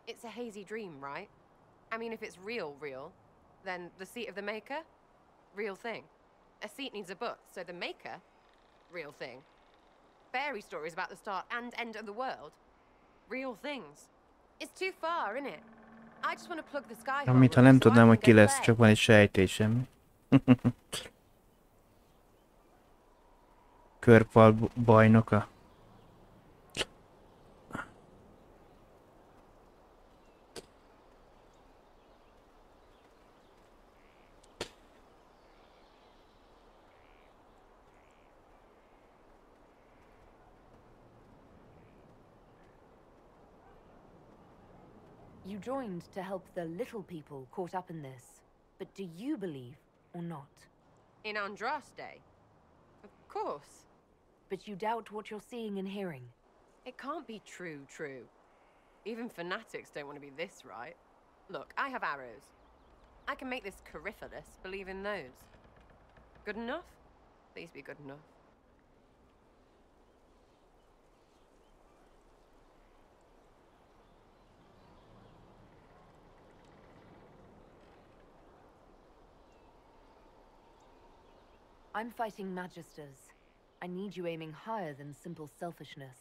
It's a hazy dream, right? I mean, if it's real, then the seat of the Maker? Real thing. A seat needs a book, so the Maker? Real thing. Fairy stories about the start and end of the world? Real things. It's too far, isn't it? I just want to plug the sky. Amit, ha nem tudnám, hogy ki lesz, csak van egy sejtésem. Körfal bajnoka. You joined to help the little people caught up in this. But do you believe or not? In Andraste? Of course. But you doubt what you're seeing and hearing. It can't be true. Even fanatics don't want to be this right. Look, I have arrows. I can make this Corypheus believe in those. Good enough? Please be good enough. I'm fighting Magisters. I need you aiming higher than simple selfishness.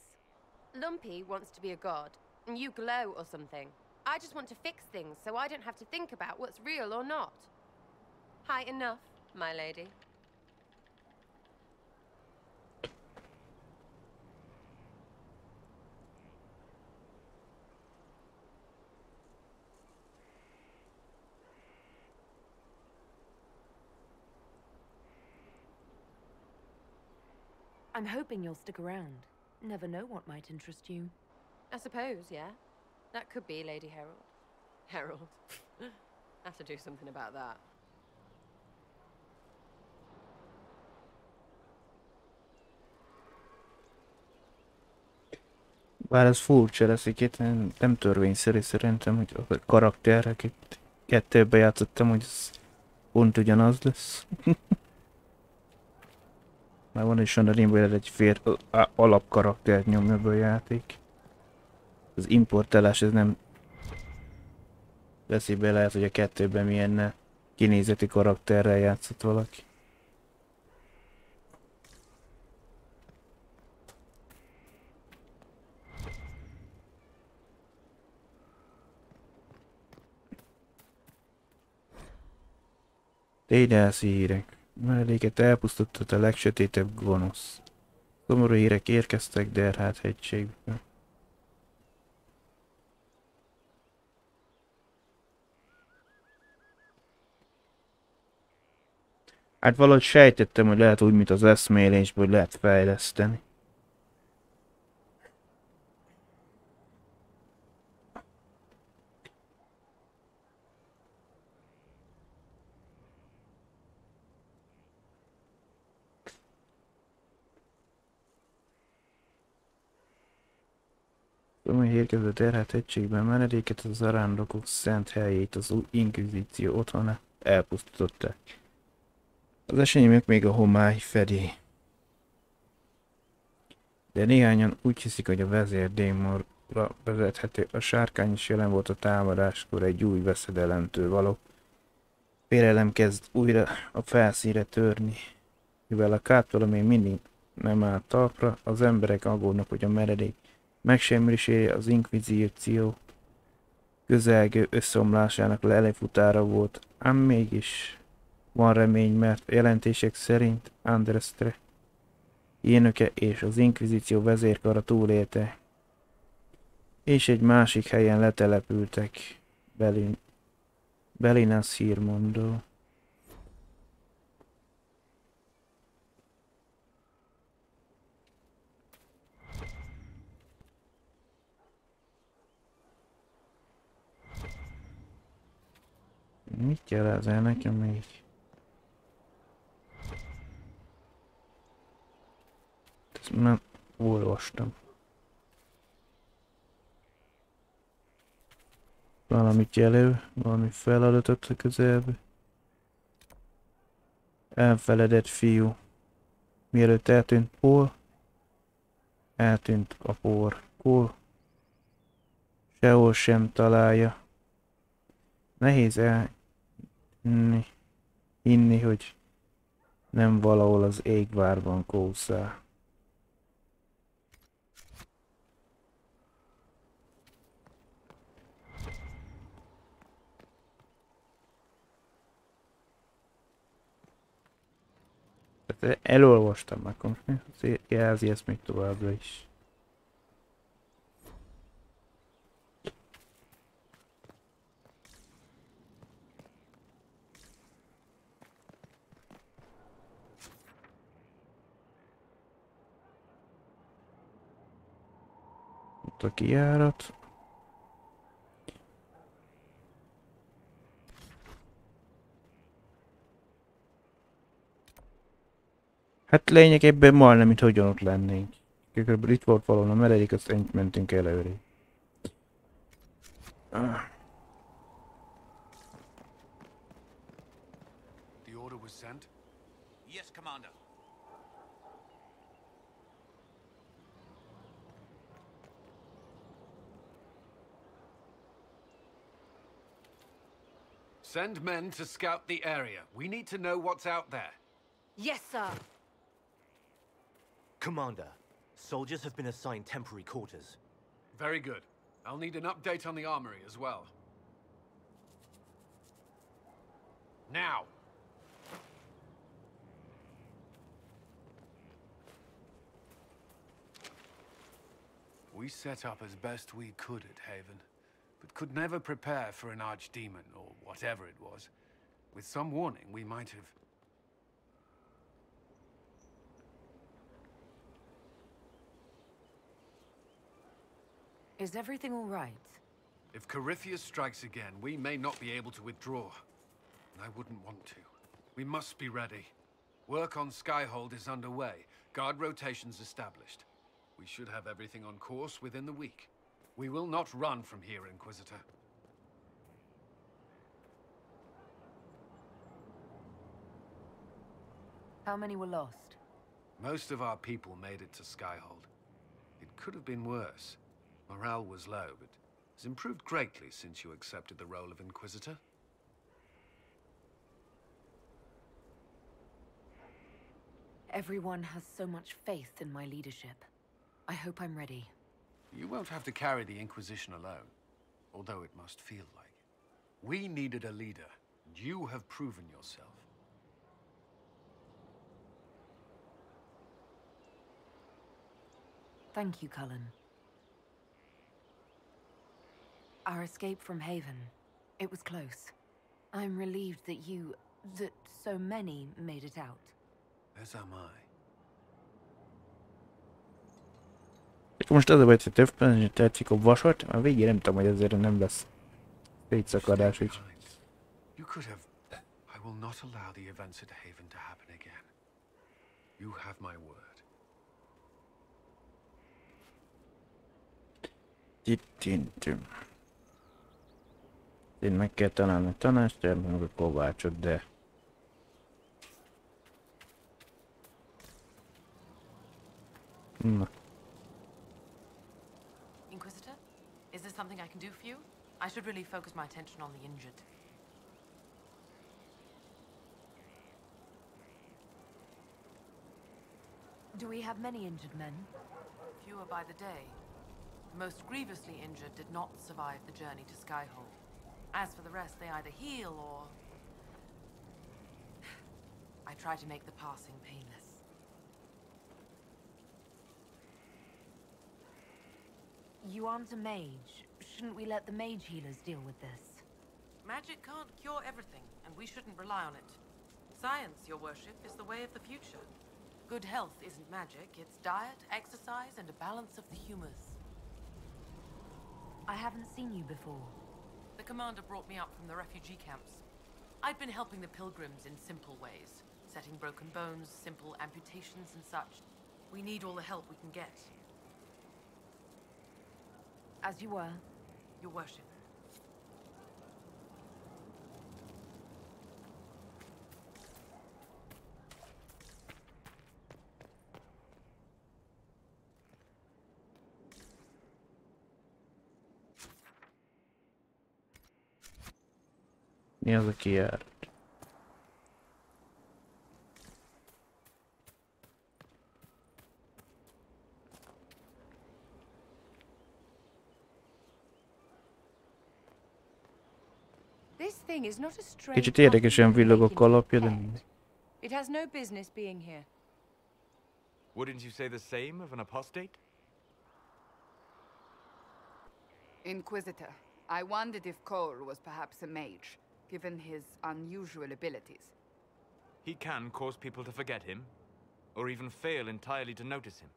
Lumpy wants to be a god, and you glow or something. I just want to fix things so I don't have to think about what's real or not. High enough, my lady. I'm hoping you'll stick around. Never know what might interest you. I suppose, yeah. That could be Lady Herald. Herald. Have to do something about that. Bár ez furcsa lesz, itt nem törvényszerű szerintem, hogy a karakterek itt kettőbe játszottam, hogy ez pont ugyanaz lesz. Már van is olyan rémben, egy alapkaraktert nyomja be a játék. Az importálás ez nem veszi be, lehet, hogy a kettőben milyen kinézeti karakterrel játszott valaki. Tényelszí hírek. Melléket elpusztított a legsötétebb gonosz. Szomorú hírek érkeztek Derhát hegységből. Hát valahogy sejtettem, hogy lehet úgy, mint az eszmélésből lehet fejleszteni. Tudom, hogy érkezett Derhát hegységben menedéket, az zarándokok szent helyét, az Inquisition otthona elpusztították. Az események még a homály fedi. De néhányan úgy hiszik, hogy a vezérdémonra vezethető. A sárkány is jelen volt a támadáskor, egy új veszedelemtől való félelem kezd újra a felszínre törni. Mivel a káptól még mindig nem áll talpra, az emberek aggódnak, hogy a meredék megsemmisíti az Inquisition közelgő összeomlásának lelefutára volt, ám mégis van remény, mert a jelentések szerint Andrestre énöke és az Inquisition vezérkara túlélte, és egy másik helyen letelepültek Belinas hírmondó. Mit jelzel nekem még? Ezt már olvastam. Valamit jelöl, valami feladatot a közelbe. Elfeledett fiú. Mielőtt eltűnt Paul, eltűnt a Paul. Sehol sem találja. Nehéz hinni, hogy nem valahol az égvárban kószál. Elolvastam akkor, jelzi ezt még továbbra is. Ott a kijárat. Hát lényegében majdnem, mint hogyan ott lennénk. Körülbelül itt volt valahol a meredék, azt ennyit mentünk előre. The order was sent? Yes, Commander. Send men to scout the area. We need to know what's out there. Yes, sir. Commander, soldiers have been assigned temporary quarters. Very good. I'll need an update on the armory as well. Now! We set up as best we could at Haven, but could never prepare for an archdemon, or whatever it was. With some warning, we might have... Is everything all right? If Corypheus strikes again, we may not be able to withdraw. And I wouldn't want to. We must be ready. Work on Skyhold is underway. Guard rotations established. We should have everything on course within the week. We will not run from here, Inquisitor. How many were lost? Most of our people made it to Skyhold. It could have been worse. Morale was low, but it's improved greatly since you accepted the role of Inquisitor. Everyone has so much faith in my leadership. I hope I'm ready. You won't have to carry the Inquisition alone, although it must feel like it. We needed a leader, and you have proven yourself. Thank you, Cullen. Our escape from Haven, it was close. I'm relieved that so many made it out. As am I. Most az a baj, hogy többen tetszik a vasat, a végén nem tudom, hogy ezért nem lesz szétszakadás így. You could have... I will not allow the events at Haven to happen again. You have my word. Én meg kell találni a tanácstárban, meg a kovácsot, de... Na. Inquisitor, is there something I can do for you? I should really focus my attention on the injured. Do we have many injured men? Fewer by the day. The most grievously injured did not survive the journey to Skyhold. As for the rest, they either heal or... I try to make the passing painless. You aren't a mage. Shouldn't we let the mage healers deal with this? Magic can't cure everything, and we shouldn't rely on it. Science, your worship, is the way of the future. Good health isn't magic, it's diet, exercise, and a balance of the humors. I haven't seen you before. The commander brought me up from the refugee camps. I've been helping the pilgrims in simple ways, setting broken bones, simple amputations and such. We need all the help we can get. As you were. Your worship. Mi az, aki járt? Kicsit érdekesen villog a kalapja, de nem. It has no business being here. Wouldn't you say the same of an apostate? Inquisitor, I wondered if Cole was perhaps a mage, given his unusual abilities. He can cause people to forget him, or even fail entirely to notice him.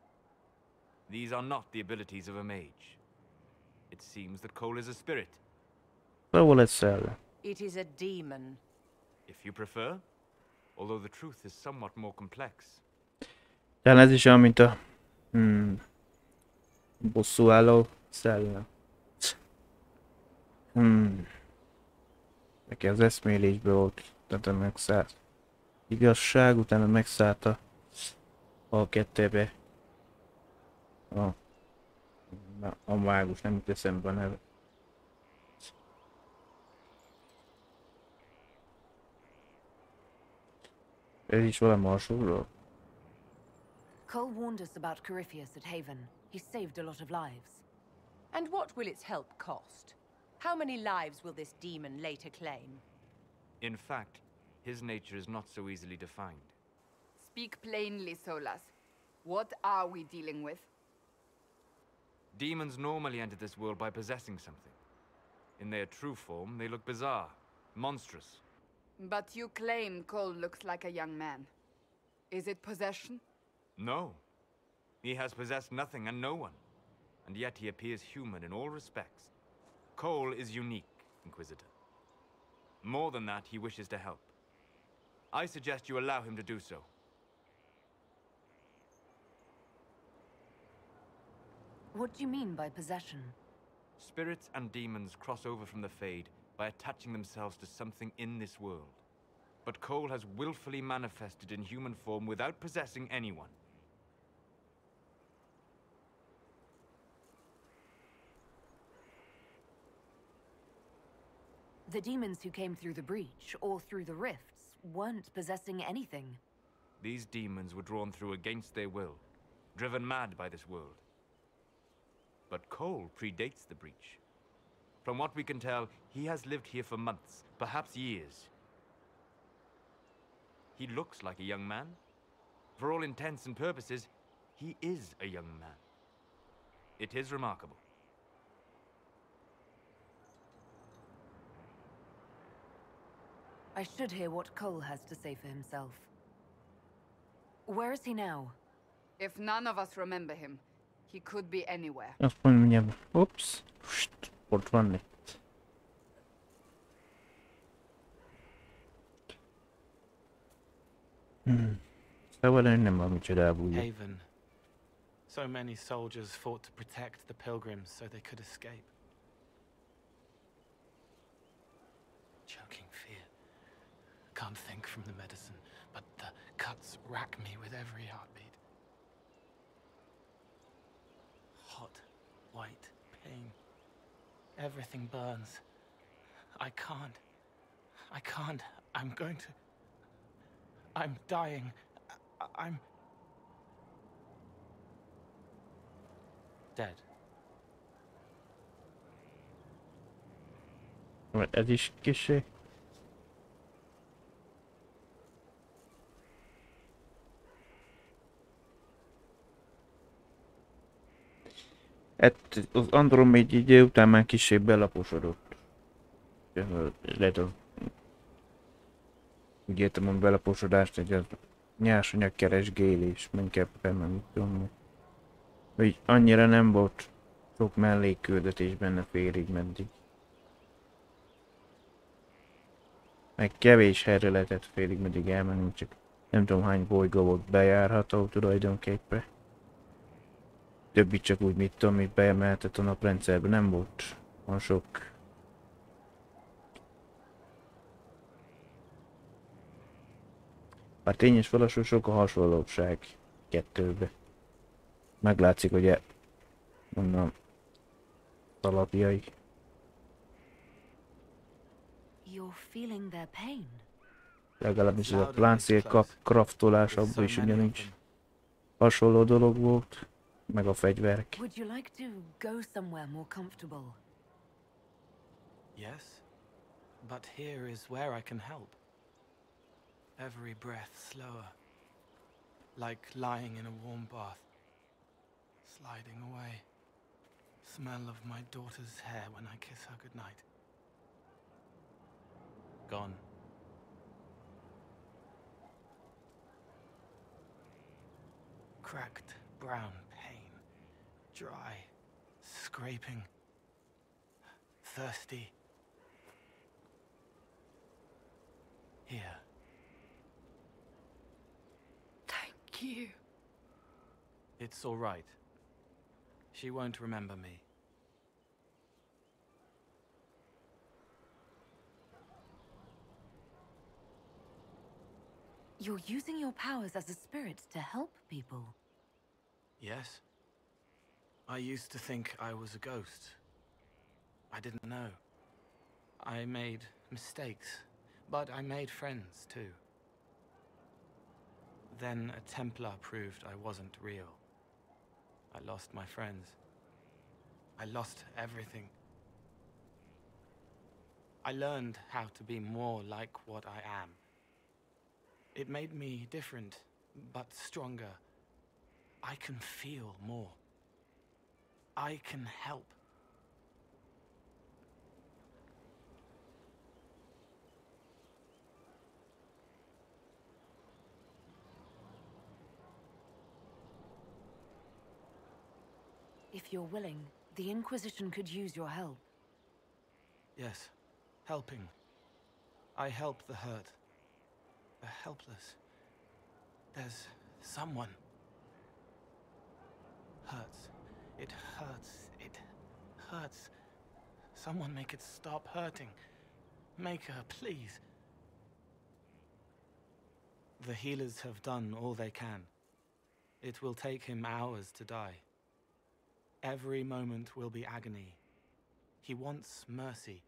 These are not the abilities of a mage. It seems that Cole is a spirit. Szóval ez szelle. It is a demon. If you prefer, although the truth is somewhat more complex. Talán ez is olyan, mint a... bosszúálló szellem. Neki az eszmélésből volt, tehát megszállt. Igazság, utána megszállt a kettőbe. A mágus, nem jut eszembe a neve. Ez is valami hasonló. Cole warned us about Corypheus at Haven. He saved a lot of lives. And what will its help cost? How many lives will this demon later claim? In fact, his nature is not so easily defined. Speak plainly, Solas. What are we dealing with? Demons normally enter this world by possessing something. In their true form, they look bizarre, monstrous. But you claim Cole looks like a young man. Is it possession? No. He has possessed nothing and no one. and yet he appears human in all respects. Cole is unique, Inquisitor. More than that, he wishes to help. I suggest you allow him to do so. What do you mean by possession? Spirits and demons cross over from the Fade by attaching themselves to something in this world. But Cole has willfully manifested in human form without possessing anyone. The demons who came through the breach, or through the rifts, weren't possessing anything. These demons were drawn through against their will, driven mad by this world. But Cole predates the breach. From what we can tell, he has lived here for months, perhaps years. He looks like a young man. For all intents and purposes, he is a young man. It is remarkable. I should hear what Cole has to say for himself. Where is he now? If none of us remember him, he could be anywhere. Azt mondjam, ups, ott van itt. Szóval nem van micsoda bújja. Haven. So many soldiers fought to protect the pilgrims so they could escape. Choking fear. Can't think from the medicine, but the cuts rack me with every heartbeat. Hot, white pain. Everything burns. I can't. I'm going to... I'm dying. I'm... dead. Ez is kicsi. Hát az Androm egy idő után már kicsit belaposodott. Lehet az... Úgy értem a belaposodást, hogy az nyersanyag keresgélés, inkább nem tudom. Hogy annyira nem volt sok mellékküldetés benne félig meddig. Meg kevés helyre lehetett félig meddig elmenni, csak nem tudom hány bolygó volt bejárható tulajdonképpen. Többi csak úgy, mit tudom, mit beemeltet a naprendszerben, nem volt olyan sok. Bár tényes valósul sok a hasonlóság kettőbe. Meglátszik, hogy mondom, alapjai. You're feeling their pain. Legalábbis ez a pláncél kraftolás abban is ugyanígy hasonló dolog volt, meg a fegyverek. Would you like to go somewhere more comfortable? Yes, but here is where I can help. Every breath slower, like lying in a warm bath, sliding away. Smell of my daughter's hair when I kiss her goodnight. Gone. Cracked brown pain, dry, scraping, thirsty. Here. Thank you. It's all right. She won't remember me. You're using your powers as a spirit to help people. Yes. I used to think I was a ghost. I didn't know. I made mistakes, but I made friends too. Then a Templar proved I wasn't real. I lost my friends. I lost everything. I learned how to be more like what I am. It made me different, but stronger. I can feel more. I can help. If you're willing, the Inquisition could use your help. Yes, helping. I help the hurt, the helpless. There's someone. Hurts. It hurts. It hurts. Someone make it stop hurting. Make her, please. The healers have done all they can. It will take him hours to die. Every moment will be agony. He wants mercy.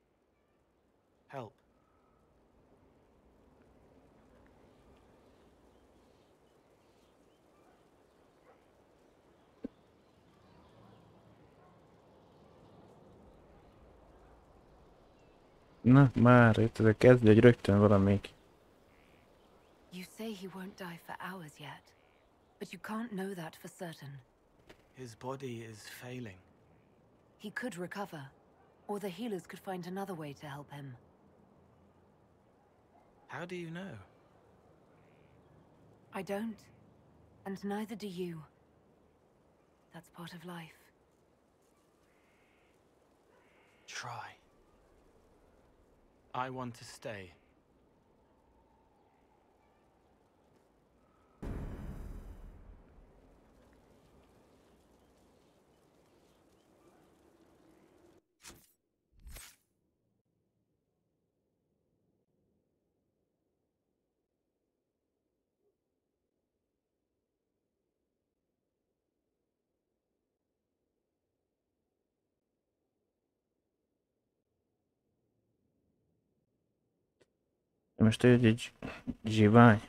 Help. Na, már itt ez a kezdő, hogy rögtön valamelyik. You say he won't die for hours yet, but you can't know that for certain. His body is failing. He could recover, or the healers could find another way to help him. How do you know? I don't, and neither do you. That's part of life. Try. I want to stay. Most egy zsivány.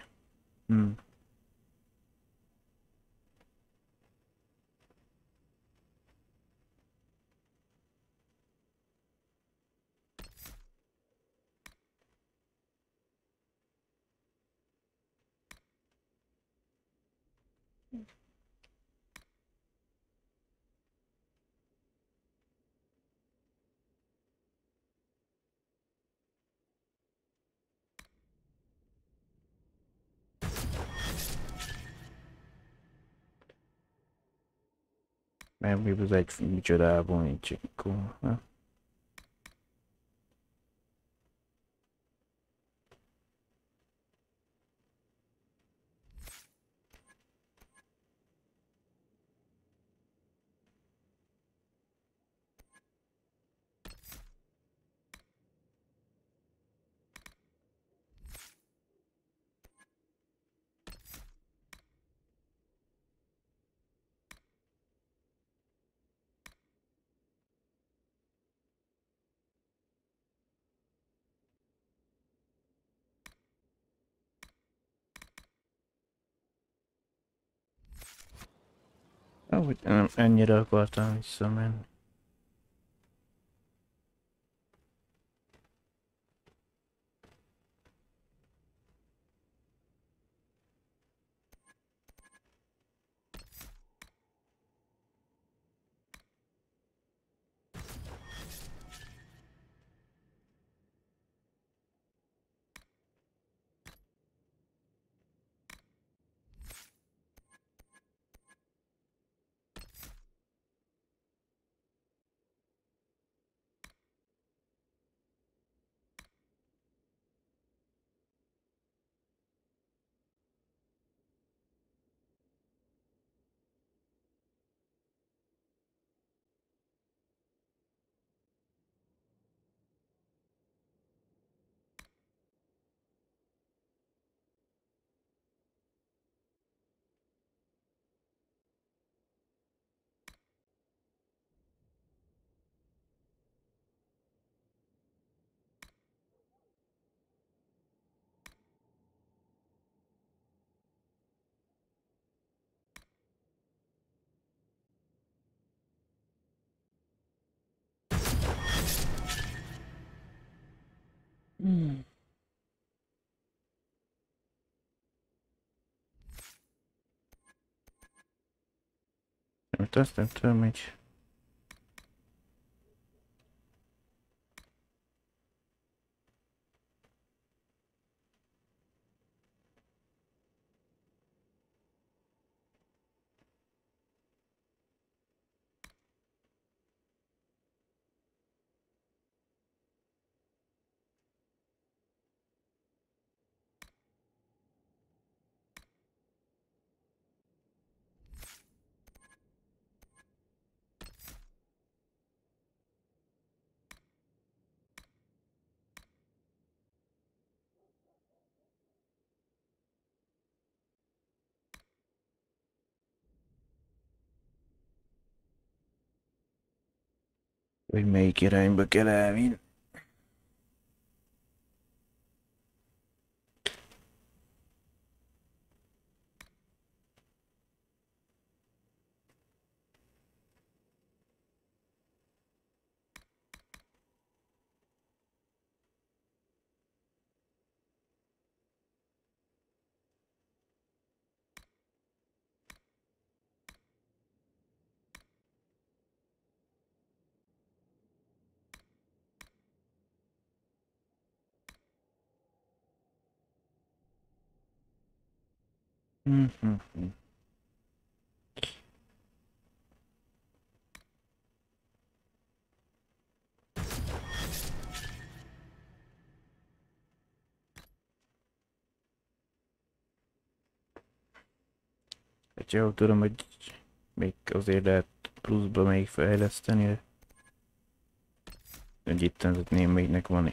Mert az egy micsodából nincs akkor. Ahogy nem ennyire akartam visszamenni. Mert azt nem tudom, hogy... Hogy melyik irányba kell elvinni. Hát jó, tudom, hogy még azért lehet pluszba még fejleszteni, hogy itt némelyiknek van.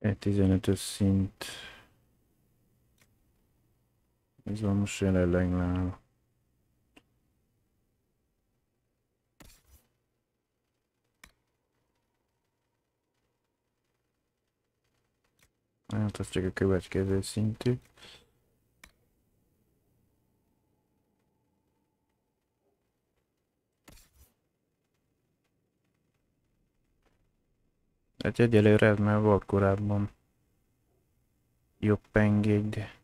Egy 15-ös szint. Ez van most jelenleg nála. Hát az csak a következő szintű. Hát egyelőre ez már volt korábban jobb pengék, de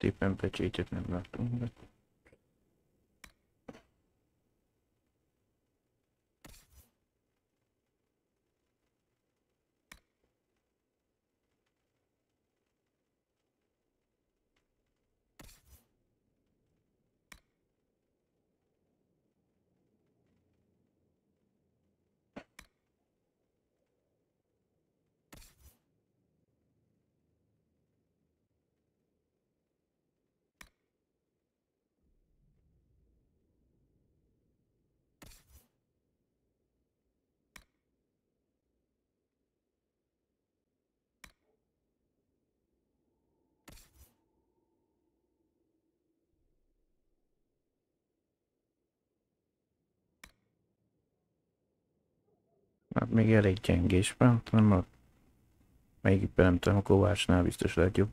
éppen pecsétet nem láttunk be. Hát még elég gyengés van, nem a... Melyikben nem tudom, a Kovácsnál biztos lehet jobb.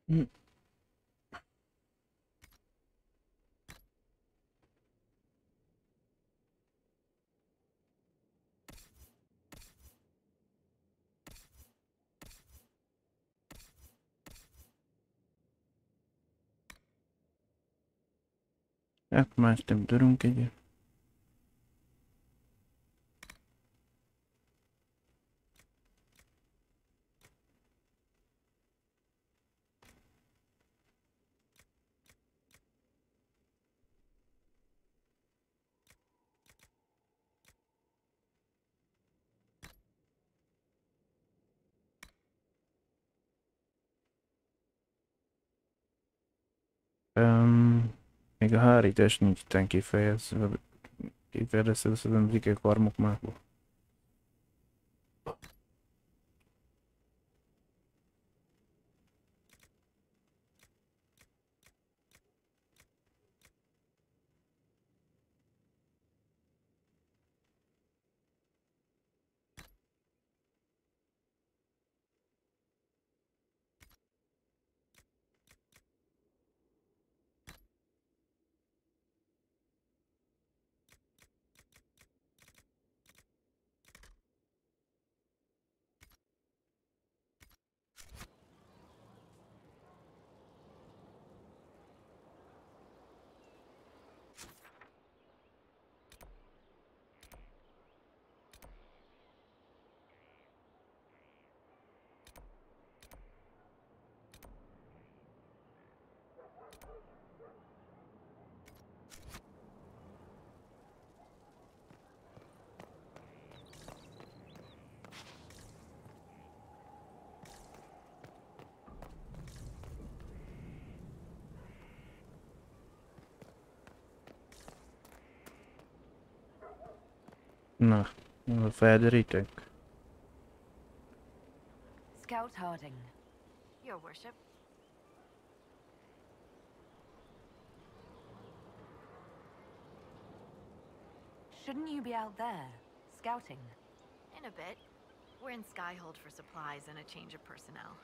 Hm. Hát más nem tudunk egyet. Még a hárítás nincs itán kifejezve. Kifejezve szerintem az karmok már. Na, felderítek. Scout Harding. Your worship. Shouldn't you be out there, scouting? In a bit. We're in Skyhold for supplies and a change of personnel.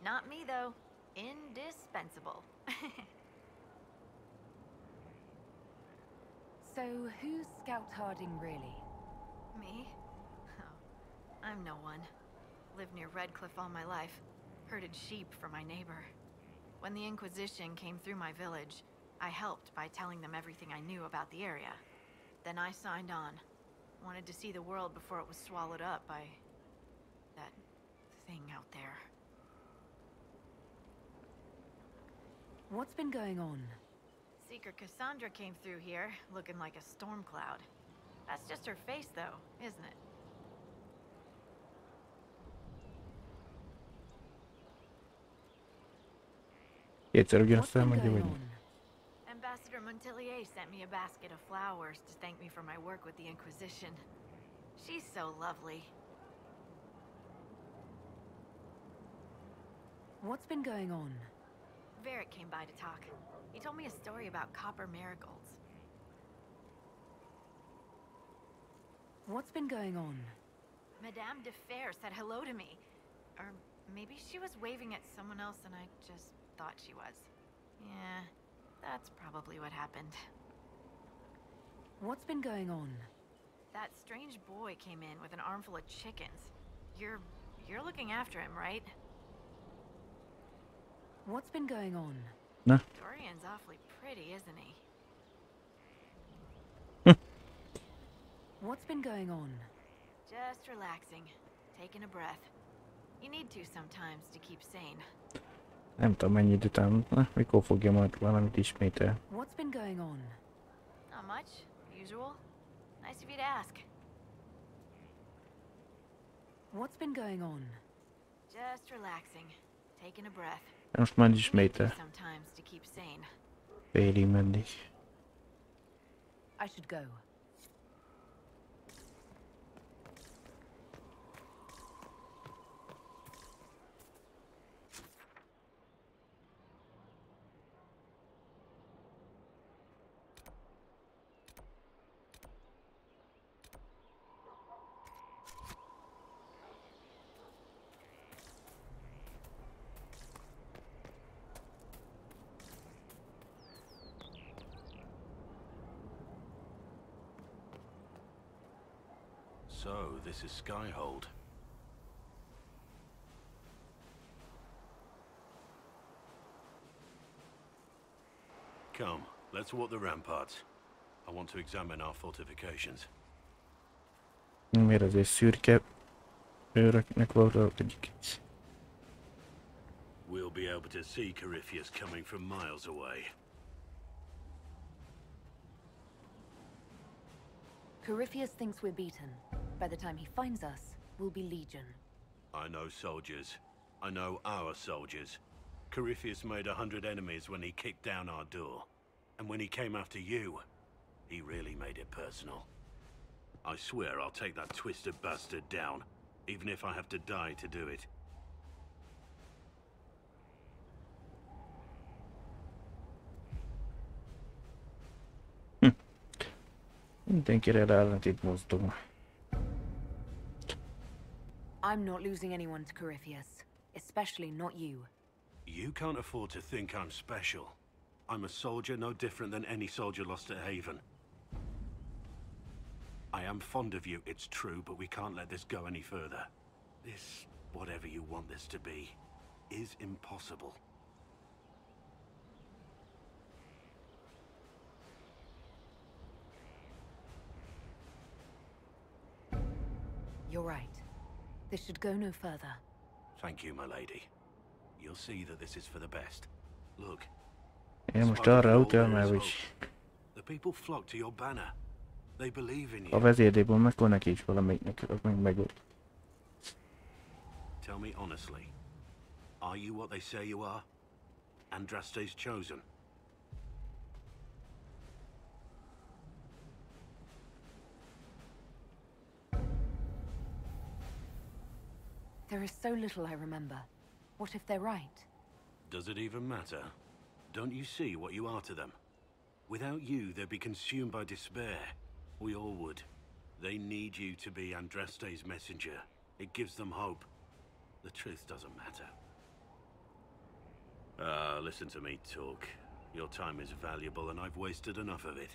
Not me, though. Indispensable. So, who's Scout Harding really? Me? Oh, I'm no one. Lived near Redcliffe all my life. Herded sheep for my neighbor. When the Inquisition came through my village, I helped by telling them everything I knew about the area. Then I signed on. Wanted to see the world before it was swallowed up by that thing out there. What's been going on? Seeker Cassandra came through here, looking like a storm cloud. That's just her face, though, isn't it? Kétszer ugyanazt elmondja, vagy nem? Ambassador Montelier sent me a basket of flowers to thank me for my work with the Inquisition. She's so lovely. What's been going on? Varric came by to talk. He told me a story about copper marigolds. What's been going on? Madame de Fer said hello to me. Or maybe she was waving at someone else and I just thought she was. Yeah, that's probably what happened. What's been going on? That strange boy came in with an armful of chickens. You're looking after him, right? What's been going on? Na? Dorian's awfully pretty, isn't he? What's been going on? Just relaxing, taking a breath. You need to sometimes to keep sane. Nem tudom mennyi idő után, mikor fogja majd valamit ismétel. What's been going on? Not much. Usual. Nice of you to ask. What's been going on? Just relaxing, taking a breath. Most majd ismétel. Sometimes to keep sane. Félig meddig. I should go. So, this is Skyhold. Come, let's walk the ramparts. I want to examine our fortifications. Miért azért szürke őröknek volt az egyik? We'll be able to see Corypheus coming from miles away. Corypheus thinks we're beaten. By the time he finds us, we'll be legion. I know soldiers. I know our soldiers. Corypheus made 100 enemies when he kicked down our door. And when he came after you, he really made it personal. I swear I'll take that twisted bastard down, even if I have to die to do it. Mindenkire rá itt mozdul. I'm not losing anyone to Corypheus, especially not you. You can't afford to think I'm special. I'm a soldier no different than any soldier lost at Haven. I am fond of you, it's true, but we can't let this go any further. This, whatever you want this to be, is impossible. You're right. This should go no further. Thank you, my lady. You'll see that this is for the best. Look. Én most arra utalom, hogy The people flock to your banner. They believe in a you. vezérdéből akkor neki is valamelyiknek az meg volt. Tell me honestly. Are you what they say you are? Andraste's chosen? There is so little I remember. What if they're right? Does it even matter? Don't you see what you are to them? Without you, they'd be consumed by despair. We all would. They need you to be Andraste's messenger. It gives them hope. The truth doesn't matter. Listen to me talk. Your time is valuable and I've wasted enough of it.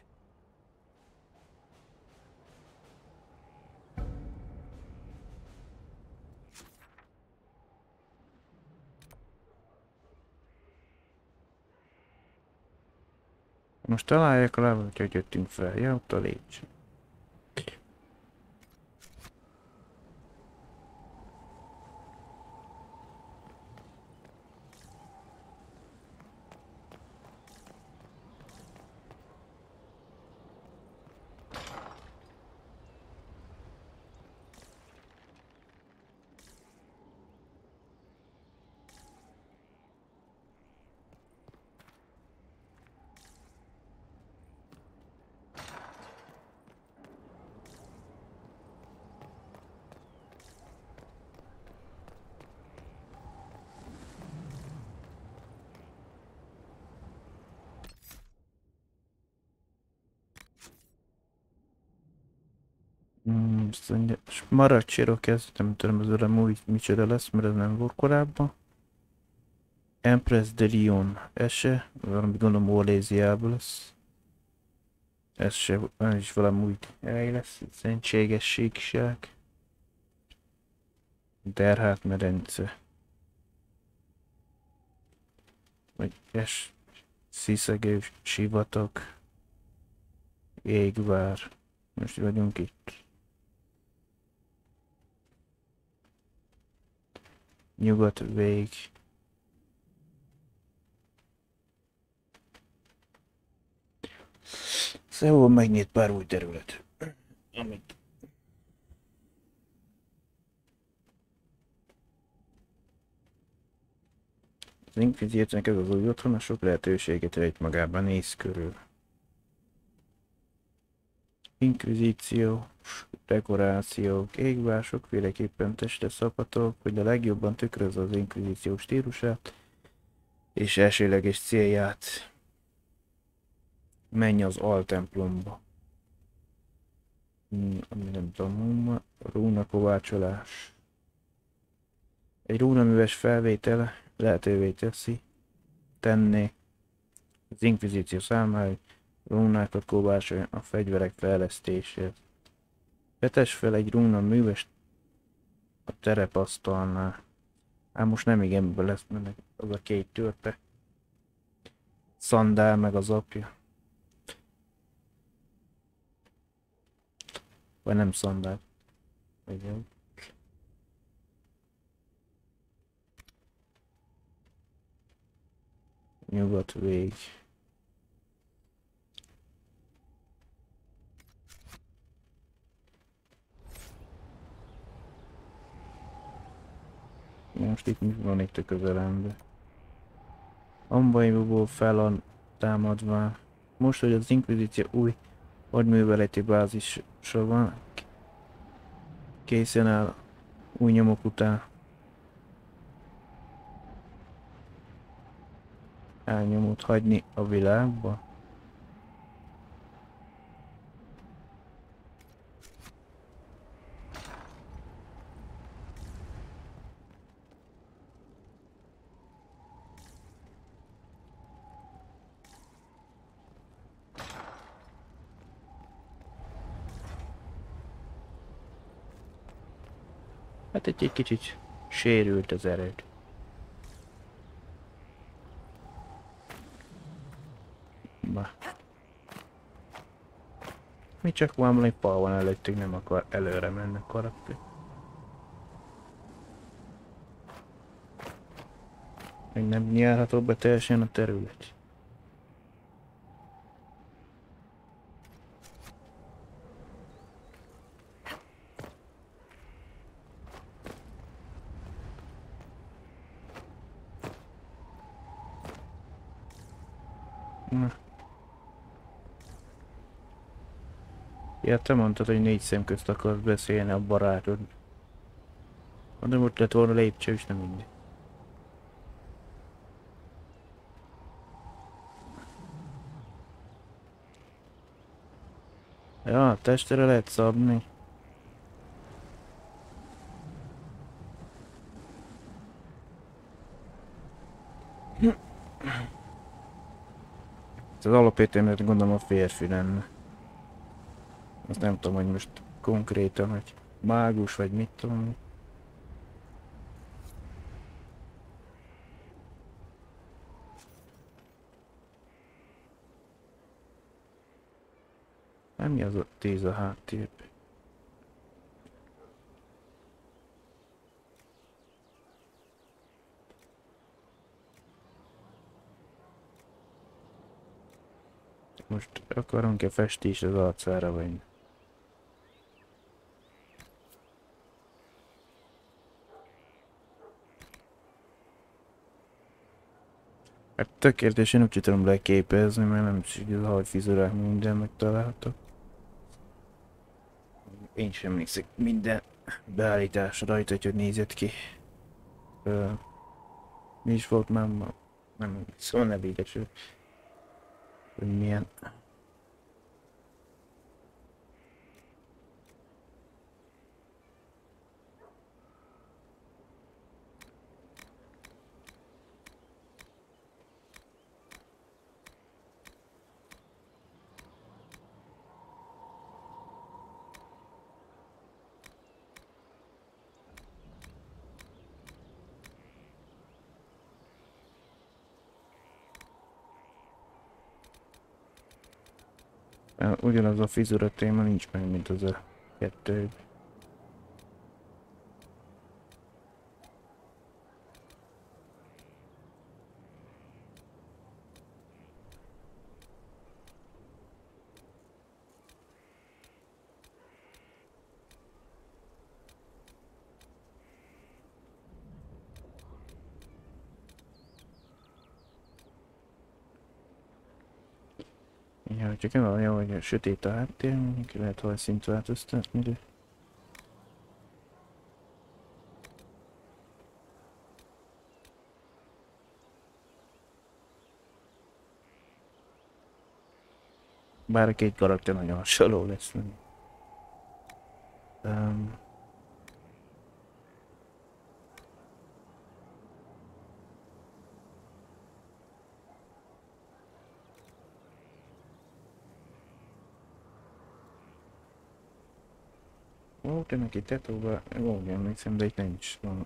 Most találják rá, hogy jöttünk fel. Ja, ott a lépcső. Maracsérok ez, nem tudom, ez velem új micsoda lesz, mert ez nem volt korábban. Empress de Lyon, ez se, valami gondolom Orléziából lesz. Ez se, ez is valami új hely lesz, szentséges síkság. Derhát medence. Vagy es, sziszegő sivatag. Égvár. Most vagyunk itt. Nyugat vég. Szóval megnyit pár új terület. Amit az Inquisitionnek ez az új otthona sok lehetőséget rejt magában, néz körül. Inkvizíció, dekorációk, égvár sokféleképpen testre szabhatók, hogy a legjobban tükrözze az inkvizíció stílusát és elsőleges célját. Menj az altemplomba. Ami nem tudom, rúnakovácsolás. Egy rúnaműves felvétele lehetővé tenné az inkvizíció számára, rúnákat kovácsoljon a fegyverek fejlesztését. Vetes fel egy rúna művest a terepasztalnál. Ám most nem igen lesz mennek az a két törpe. Szandál meg az apja. Vagy nem szandál. Igen. Nyugat vég. Most itt mi van itt a közelemben? Ambaiból fel támadva. Most, hogy az Inquisition új hadműveleti bázisa van, készen áll új nyomok után. Elnyomót hagyni a világba? Hát egy kicsit sérült az erőd. Mi csak valami pal van előttük, nem akar előre menni a karakter. Még nem járható be teljesen a terület. Ja, te mondtad, hogy 4 szem közt akarsz beszélni a barátod. De ott lett volna lépcső, és nem mindegy. Ja, testre lehet szabni. Ez az alapértelmet gondolom a férfi lenne. Azt nem tudom, hogy most konkrétan, hogy mágus vagy mit tudom. Nem mi az a 10 a háttérben? Most akarunk-e festés az arcára, vagy? Hát tökéletesen úgy tudom leképezni, mert nem szükség az hajfizurák minden megtalálhatok. Én sem emlékszek minden beállításra rajta, hogy nézett ki. Mi is volt már ma? Nem, szóval ne végesül. Hogy milyen. Ugyanaz a fizura téma nincs meg, mint az a kettő. Ja, csak nem olyan, hogy sötét a háttér, mondjuk lehet hajszint változtatni, de... Bár a két karakter nagyon hasonló lesz. Volt neki tetóba, úgy emlékszem, de itt nincs. Van.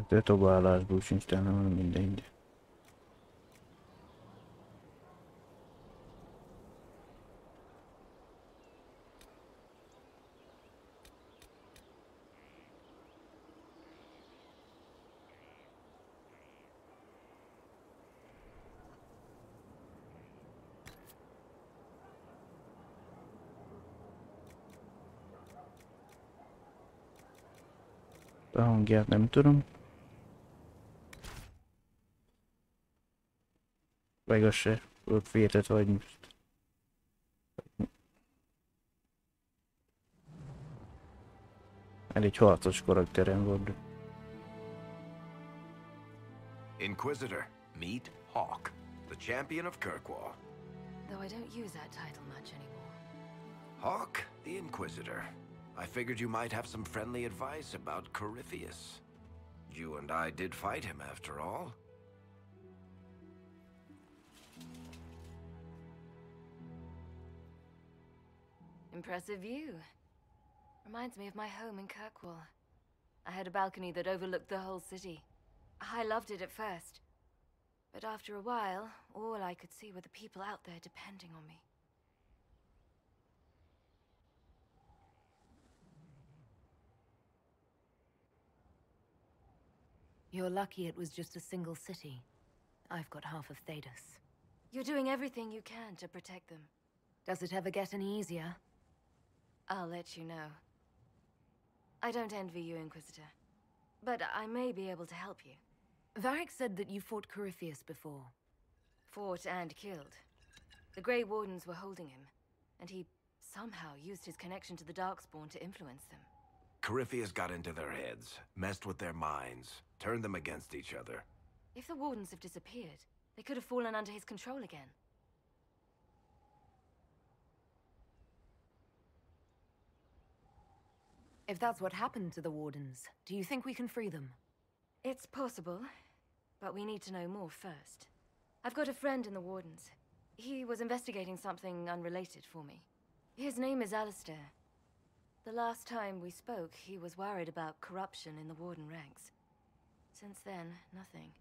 Tetóba állásból sincs talán mindegy. A hangját nem tudom. Meg az se, ott féltet vagy most. Elég harcos karakterem volt. Inquisitor, meet Hawk, the champion of Kirkwall. Though I don't use that title much anymore. Hawk, the Inquisitor. I figured you might have some friendly advice about Corypheus. You and I did fight him after all. Impressive view. Reminds me of my home in Kirkwall. I had a balcony that overlooked the whole city. I loved it at first. But after a while, all I could see were the people out there depending on me. You're lucky it was just a single city. I've got half of Thedas. You're doing everything you can to protect them. Does it ever get any easier? I'll let you know. I don't envy you, Inquisitor. But I may be able to help you. Varric said that you fought Corypheus before. Fought and killed. The Grey Wardens were holding him, and he somehow used his connection to the Darkspawn to influence them. Corypheus got into their heads, messed with their minds, turned them against each other. If the Wardens have disappeared, they could have fallen under his control again. If that's what happened to the Wardens, do you think we can free them? It's possible, but we need to know more first. I've got a friend in the Wardens. He was investigating something unrelated for me. His name is Alistair. The last time we spoke, he was worried about corruption in the Warden ranks. Since then, nothing.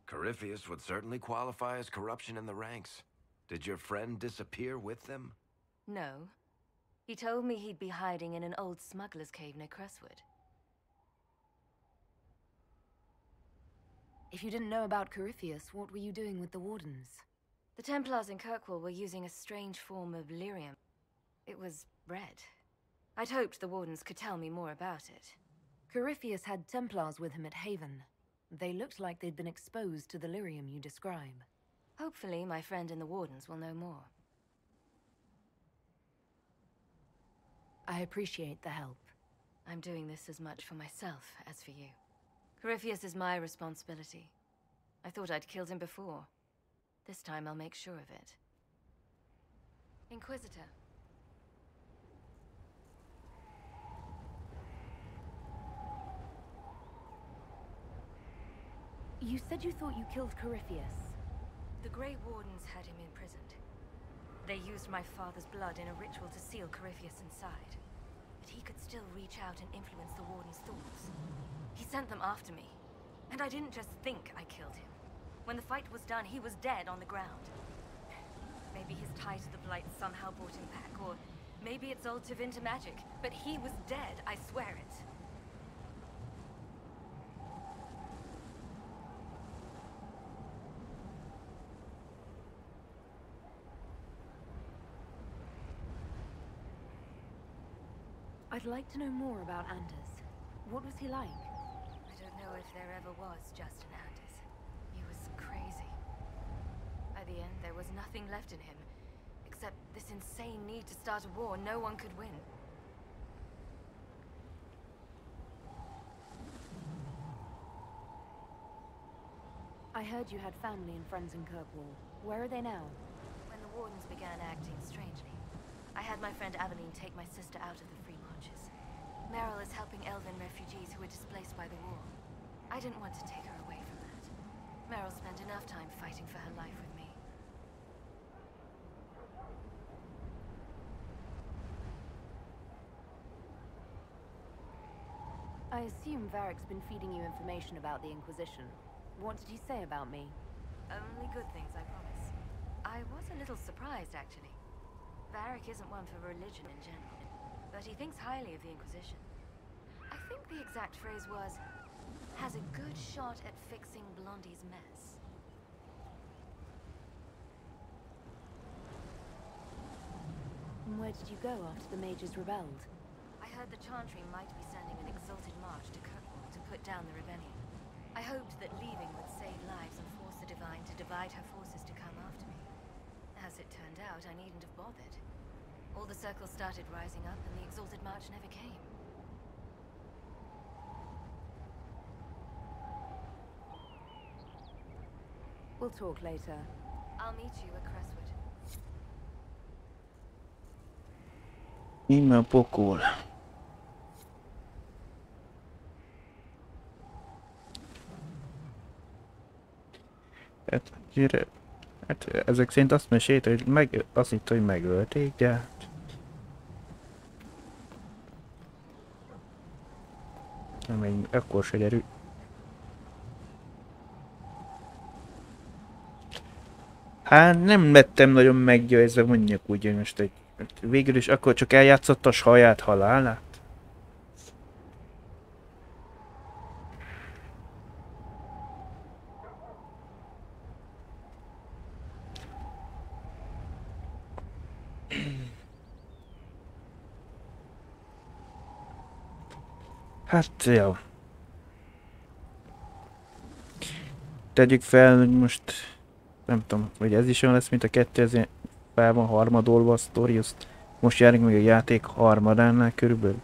Corypheus would certainly qualify as corruption in the ranks. Did your friend disappear with them? No. He told me he'd be hiding in an old smuggler's cave near Crestwood. If you didn't know about Corypheus, what were you doing with the Wardens? The Templars in Kirkwall were using a strange form of lyrium. It was red. I'd hoped the Wardens could tell me more about it. Corypheus had Templars with him at Haven. They looked like they'd been exposed to the lyrium you describe. Hopefully, my friend in the Wardens will know more. I appreciate the help. I'm doing this as much for myself as for you. Corypheus is my responsibility. I thought I'd killed him before. This time I'll make sure of it. Inquisitor. You said you thought you killed Corypheus. The Grey Wardens had him imprisoned. They used my father's blood in a ritual to seal Corypheus inside. But he could still reach out and influence the Warden's thoughts. He sent them after me. And I didn't just think I killed him. When the fight was done, he was dead on the ground. Maybe his tie to the Blight somehow brought him back, or Maybe it's all Tevinter magic, but he was dead, I swear it. I'd like to know more about Anders. What was he like? I don't know if there ever was just an Anders. He was crazy. By the end, there was nothing left in him, except this insane need to start a war no one could win. I heard you had family and friends in Kirkwall. Where are they now? When the Wardens began acting strangely, I had my friend Aveline take my sister out of the Free Marches. Meryl is helping Elven refugees who were displaced by the war. I didn't want to take her away from that. Meryl spent enough time fighting for her life with me. I assume Varric's been feeding you information about the Inquisition. What did he say about me? Only good things, I promise. I was a little surprised, actually. Varric isn't one for religion in general, but he thinks highly of the Inquisition. I think the exact phrase was, has a good shot at fixing Blondie's mess. Where did you go after the mages rebelled? I heard the Chantry might be sending an exalted march to Kirkwall to put down the rebellion. I hoped that leaving would save lives and force the Divine to divide her forces to come after me. As it turned out, I needn't have bothered. All the circles started rising up and the exalted march never came. We'll talk later. I'll meet you at Crestwood. Íme a pokol. Hát ezek szerint azt mesélte, hogy azt hitt, hogy megölték, de még akkor se derül. Hát nem lettem nagyon meggyőzve, mondjuk úgy, hogy most egy végül is akkor csak eljátszotta a saját halálát. Hát, jó. Tegyük fel, hogy most nem tudom, hogy ez is olyan lesz, mint a 2000 fel van harmadolva a sztori, azt most járunk még a játék harmadánál körülbelül.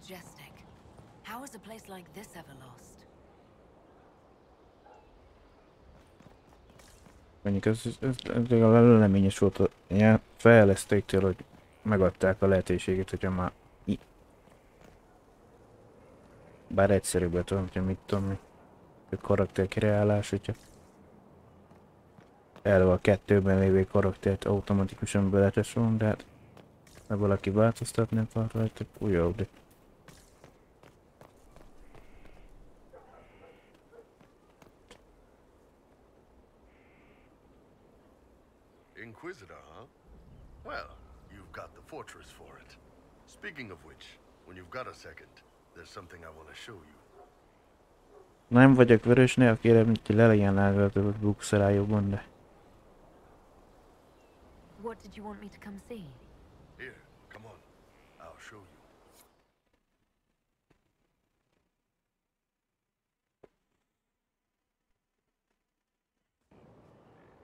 Majestic. How is a place like this ever lost? Mondjuk ez leleményes volt a fejlesztőktől, hogy megadták a lehetőséget, hogyha már bár egyszerűbbet tudom, hogyha mit tudom, a karakterkreálás, hogyha elve a 2-ben lévő karaktert automatikusan beleteszünk, de hát ha valaki változtatni akar rajta, újabb, de Inquisitor, huh? Well, you've got the fortress for it. Speaking of which, when you've got a second, there's something I want to show you. nem vagyok vörösnél, kérem, hogy le legyen látogatott bukszerájokban, de... What did you want me to come see? Here, come on. I'll show you.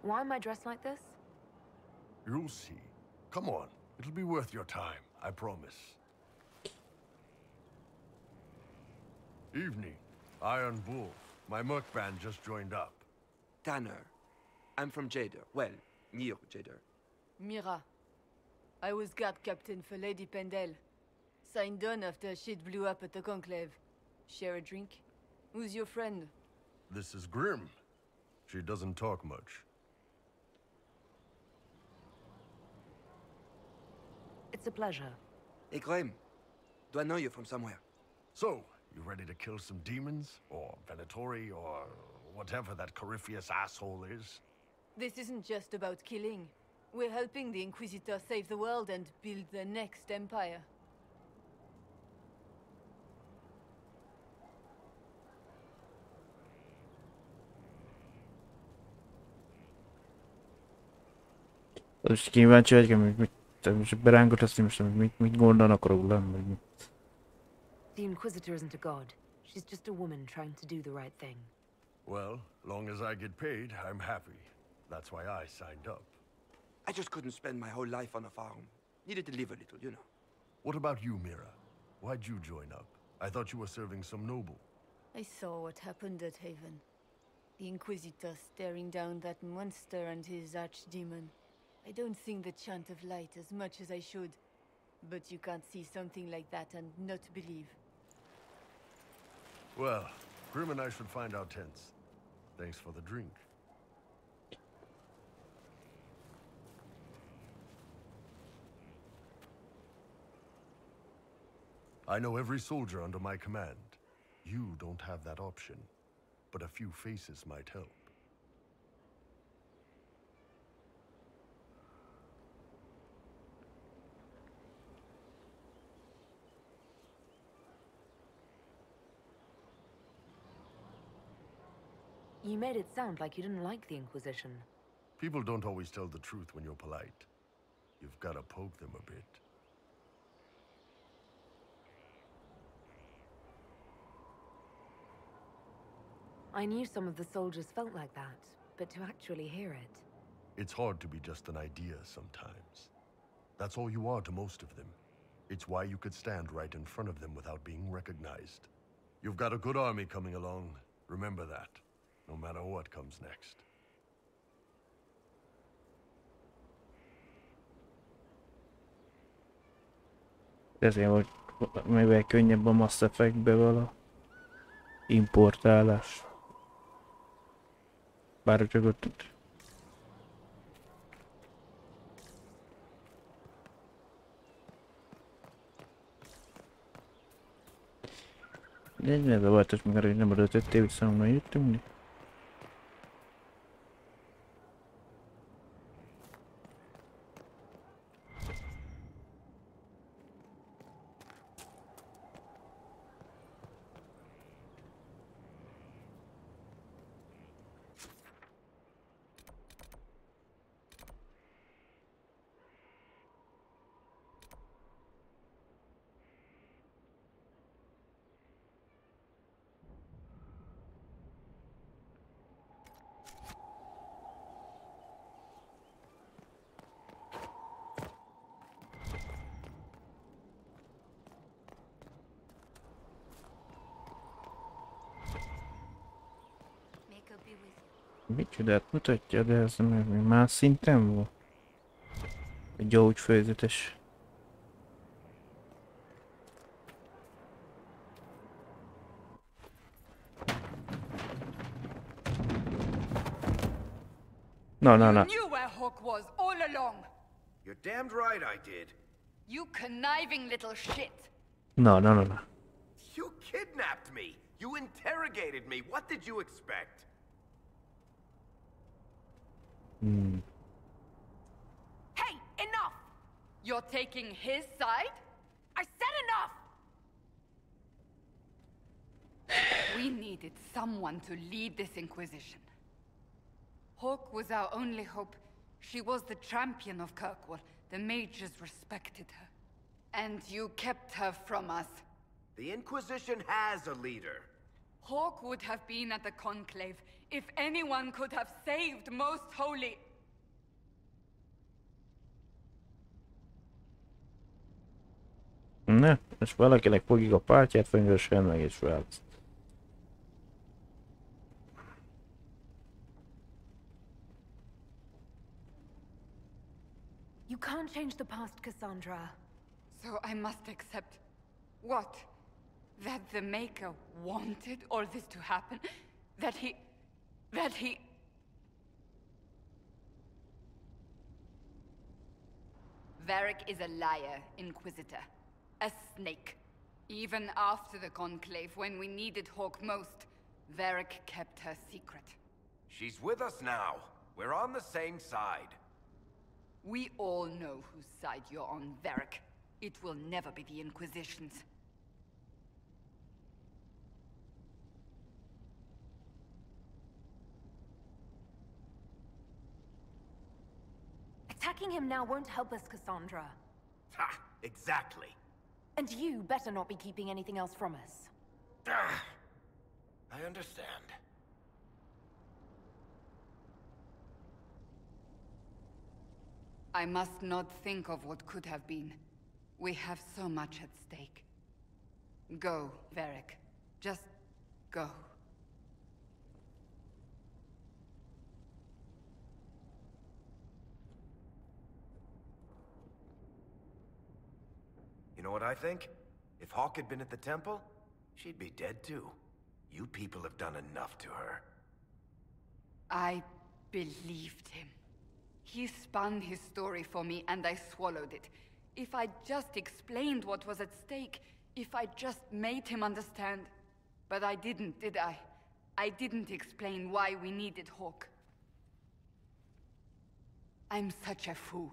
Why am I dressed like this? You'll see. Come on. It'll be worth your time, I promise. Evening. Iron Bull. My merc band just joined up. Tanner. I'm from Jader. Well, near Jader. Mira. I was guard captain for Lady Pendel. Signed on after shit blew up at the Conclave. Share a drink? Who's your friend? This is Grim. She doesn't talk much. It's a pleasure. Hey, Grim. Do I know you from somewhere? So, you ready to kill some demons? Or Venatori, or whatever that Corypheus asshole is? This isn't just about killing. We're helping the Inquisitor save the world and build the next empire. Most kíváncsi vagyok, hogy most berángotasz, most mit gondolnak róla, meg mit. The Inquisitor isn't a god. She's just a woman trying to do the right thing. Well, long as I get paid, I'm happy. That's why I signed up. I just couldn't spend my whole life on a farm. Needed to live a little, you know. What about you, Mira? Why'd you join up? I thought you were serving some noble. I saw what happened at Haven. The Inquisitor staring down that monster and his archdemon. I don't sing the chant of light as much as I should. But you can't see something like that and not believe. Well, Grim and I should find our tents. Thanks for the drink. I know every soldier under my command. You don't have that option, but a few faces might help. You made it sound like you didn't like the Inquisition. People don't always tell the truth when you're polite. You've got to poke them a bit. I knew some of the soldiers felt like that, but to actually hear it... It's hard to be just an idea sometimes. That's all you are to most of them. It's why you could stand right in front of them without being recognized. You've got a good army coming along. Remember that, no matter what comes next. Ezért volt, mivel könnyebb a Mass Effect-be vala importálás. Bár csak ott... Ez a változás meg arra, hogy nem adott vissza, onnan jöttünk. Micsodát mutatja, de ez még más szinten volt? Egy gyógyfőzetes. No. You knew where Hawk was all along. You're damned right I did. You conniving little shit. No. You kidnapped me. You interrogated me. What did you expect? Hey, enough! You're taking his side? I said enough! We needed someone to lead this Inquisition. Hawk was our only hope. She was the champion of Kirkwall. The mages respected her. And you kept her from us. The Inquisition has a leader. Hawk would have been at the Conclave if anyone could have saved Most Holy. Ne, most valakinek fogjuk a pártját, fengyősen meg is választ. You can't change the past, Cassandra. So I must accept... what? That the Maker wanted all this to happen? That he... Varric is a liar, Inquisitor. A snake. Even after the Conclave, when we needed Hawk most, Varric kept her secret. She's with us now. We're on the same side. We all know whose side you're on, Varric. It will never be the Inquisition's. Attacking him now won't help us, Cassandra. Ha! Exactly. And you better not be keeping anything else from us. I understand. I must not think of what could have been. We have so much at stake. Go, Varric. Just go. You know what I think? If Hawk had been at the temple, she'd be dead too. You people have done enough to her. I believed him. He spun his story for me, and I swallowed it. If I just explained what was at stake, if I just made him understand... But I didn't, did I? I didn't explain why we needed Hawk. I'm such a fool.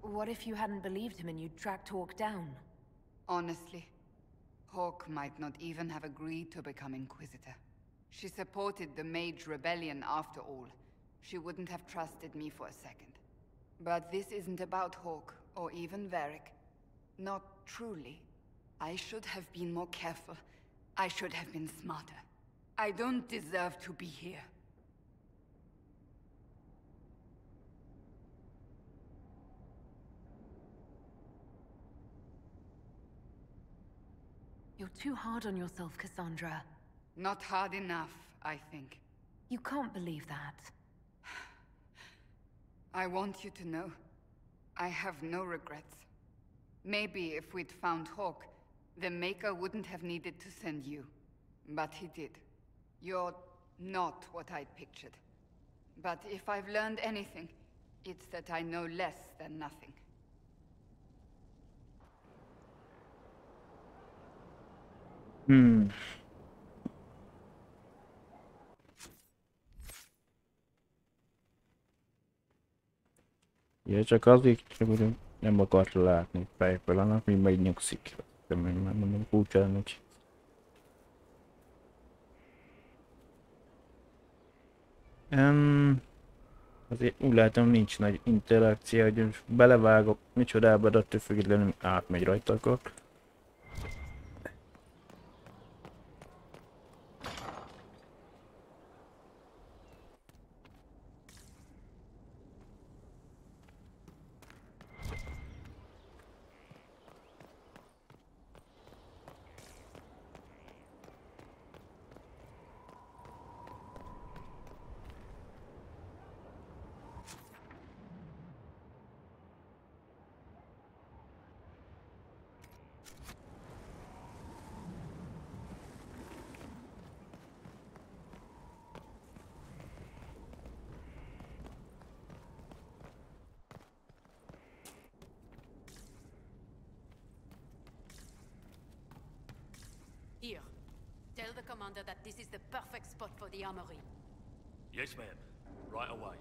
What if you hadn't believed him and you'd tracked Hawk down? Honestly, Hawk might not even have agreed to become Inquisitor. She supported the Mage Rebellion after all. She wouldn't have trusted me for a second. But this isn't about Hawk, or even Varric. Not truly. I should have been more careful. I should have been smarter. I don't deserve to be here. You're too hard on yourself, Cassandra. Not hard enough, I think. You can't believe that. I want you to know, I have no regrets. Maybe if we'd found Hawk, the Maker wouldn't have needed to send you. But he did. You're not what I'd pictured. But if I've learned anything, it's that I know less than nothing. Ja, csak azért, hogy nem akart látni fejből, annak mi megnyugszik. De mondom, furcsán, hogy... Azért úgy látom, nincs nagy interakció, hogy most belevágok micsodába, de attól függetlenül átmegy rajta akkor. Here. Tell the commander that this is the perfect spot for the armory. Yes, ma'am. Right away.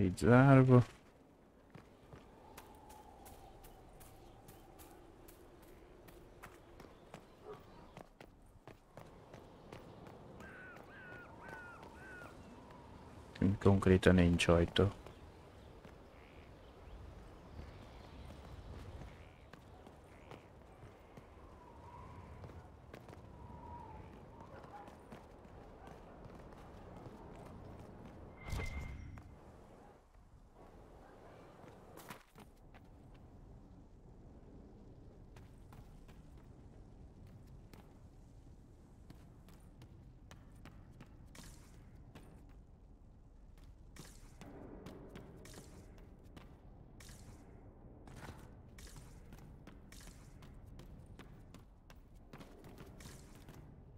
Itt zárva. Konkrétan nincs ajtó.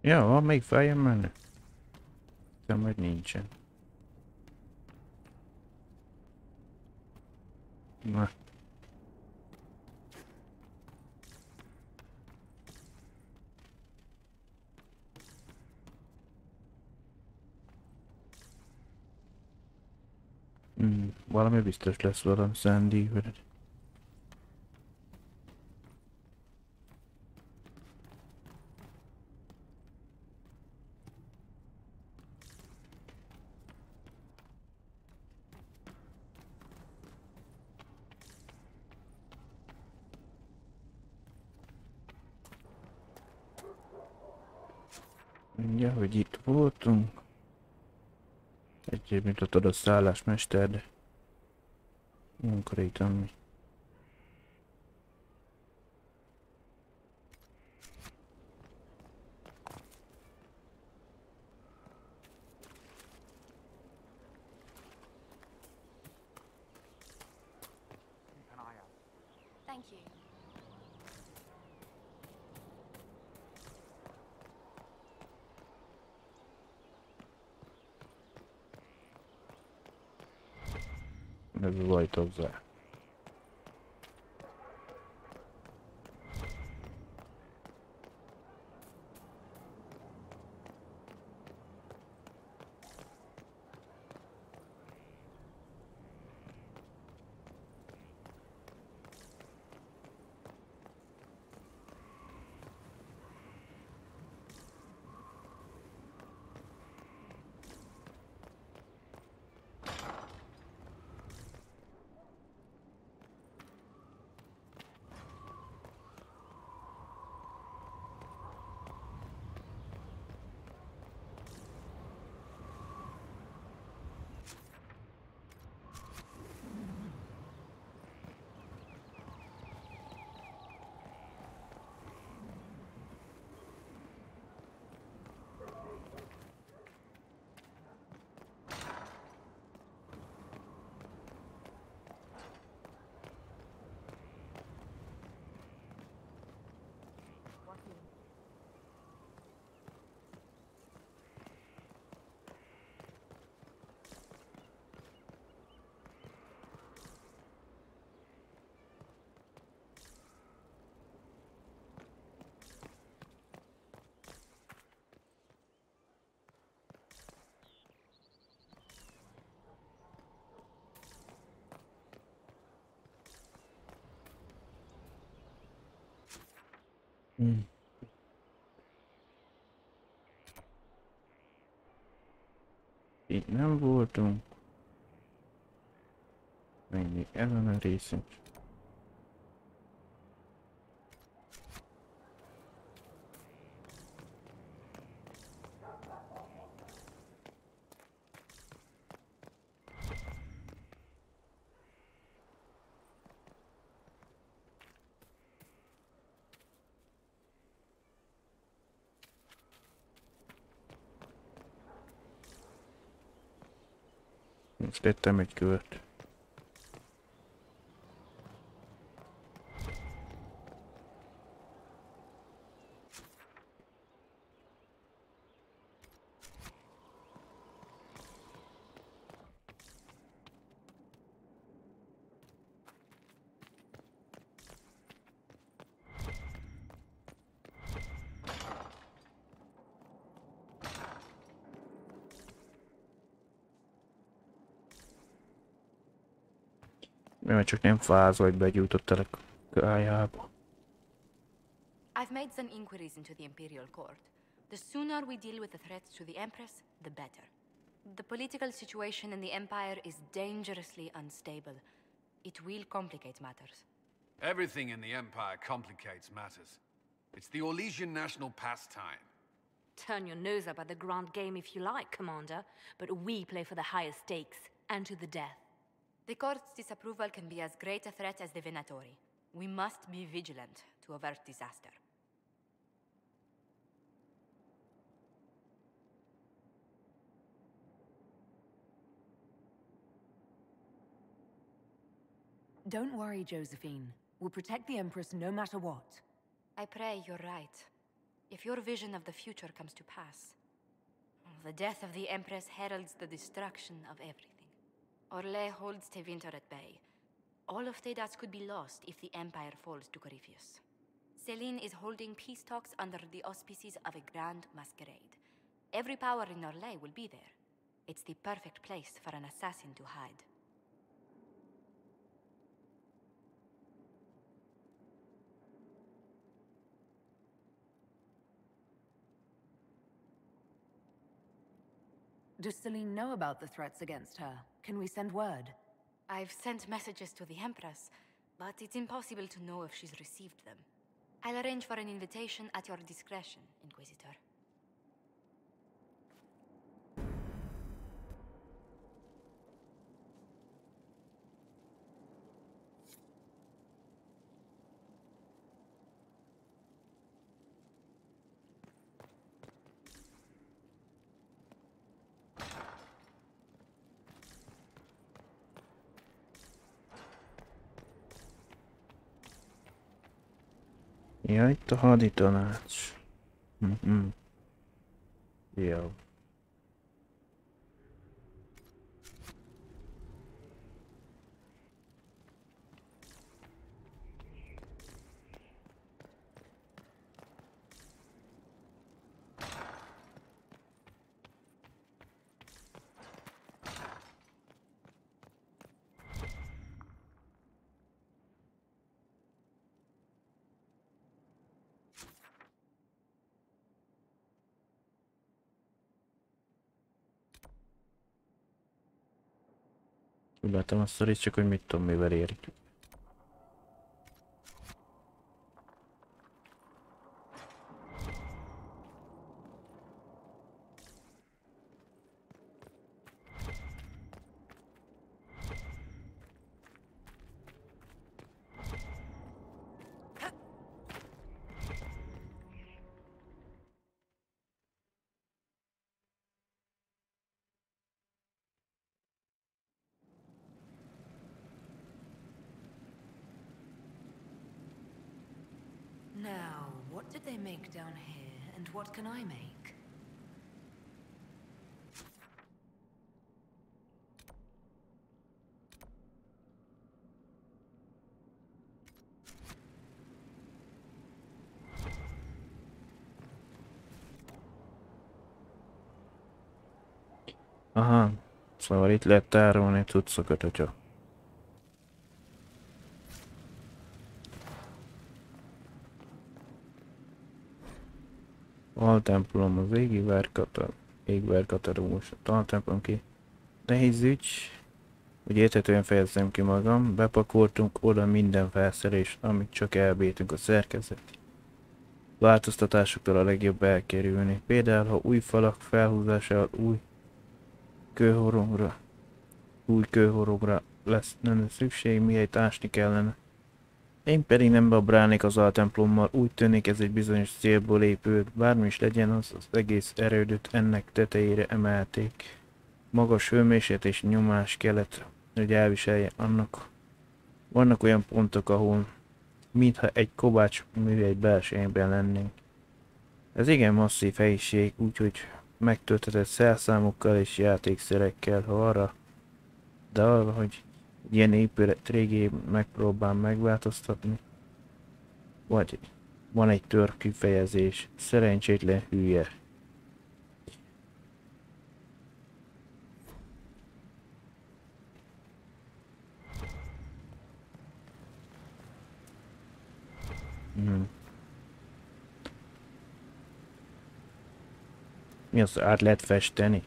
Ja, van még fejem menő? Hiszem, hogy nincsen. Na. Valami biztos lesz valami szándékvered. Ja, hogy itt voltunk. Egyébként ott a szállásmester, de konkrétan mi. Thank you. Ez Változás. Itt nem voltunk. Mindig ezen a részen. Most tettem egy kört. Mert csak nem fázolt, begyújtottál a kájába. I've made some inquiries into the Imperial Court. The sooner we deal with the threats to the Empress, the better. The political situation in the Empire is dangerously unstable. It will complicate matters. Everything in the Empire complicates matters. It's the Orlesian national pastime. Turn your nose up at the grand game if you like, Commander, but we play for the highest stakes, and to the death. The Court's disapproval can be as great a threat as the Venatori. We must be vigilant to avert disaster. Don't worry, Josephine. We'll protect the Empress no matter what. I pray you're right. If your vision of the future comes to pass, the death of the Empress heralds the destruction of everything. Orlais holds Tevinter at bay. All of Tedas could be lost if the Empire falls to Corypheus. Celine is holding peace talks under the auspices of a grand masquerade. Every power in Orlais will be there. It's the perfect place for an assassin to hide. Does Celine know about the threats against her? Can we send word? I've sent messages to the Empress, but it's impossible to know if she's received them. I'll arrange for an invitation at your discretion, Inquisitor. Ja, itt a haditanács. Jó. Úgy látom a szorít, csak hogy mit tudom, mivel érik. Now, what did they make down here, and what can I make? Aha, szóval itt lehet tárolni cuccokat, hogyha altemplom az égverkatalógus, a altemplom ki. Nehéz ügy, hogy érthetően fejezzem ki magam, bepakoltunk oda minden felszerelést, amit csak elbírtunk a szerkezet. Változtatásoktól a legjobb elkerülni. Például, ha új falak felhúzásával új kőhorogra lenne szükség, mihelyt ásni kellene. Én pedig nem babrálnék az altemplommal, úgy tűnik ez egy bizonyos célból épült, bármi is legyen az egész erődöt ennek tetejére emelték. Magas hőmérséklet és nyomás kellett, hogy elviselje annak. Vannak olyan pontok, ahol mintha egy kovács művegy belsejében lennénk. Ez igen masszív helyiség, úgyhogy megtöltetett szerszámokkal és játékszerekkel, ha arra, de arra, hogy ilyen épület régé megpróbál megváltoztatni, vagy van egy tör kifejezés, szerencsétlen hülye. Mi az, át lehet festeni?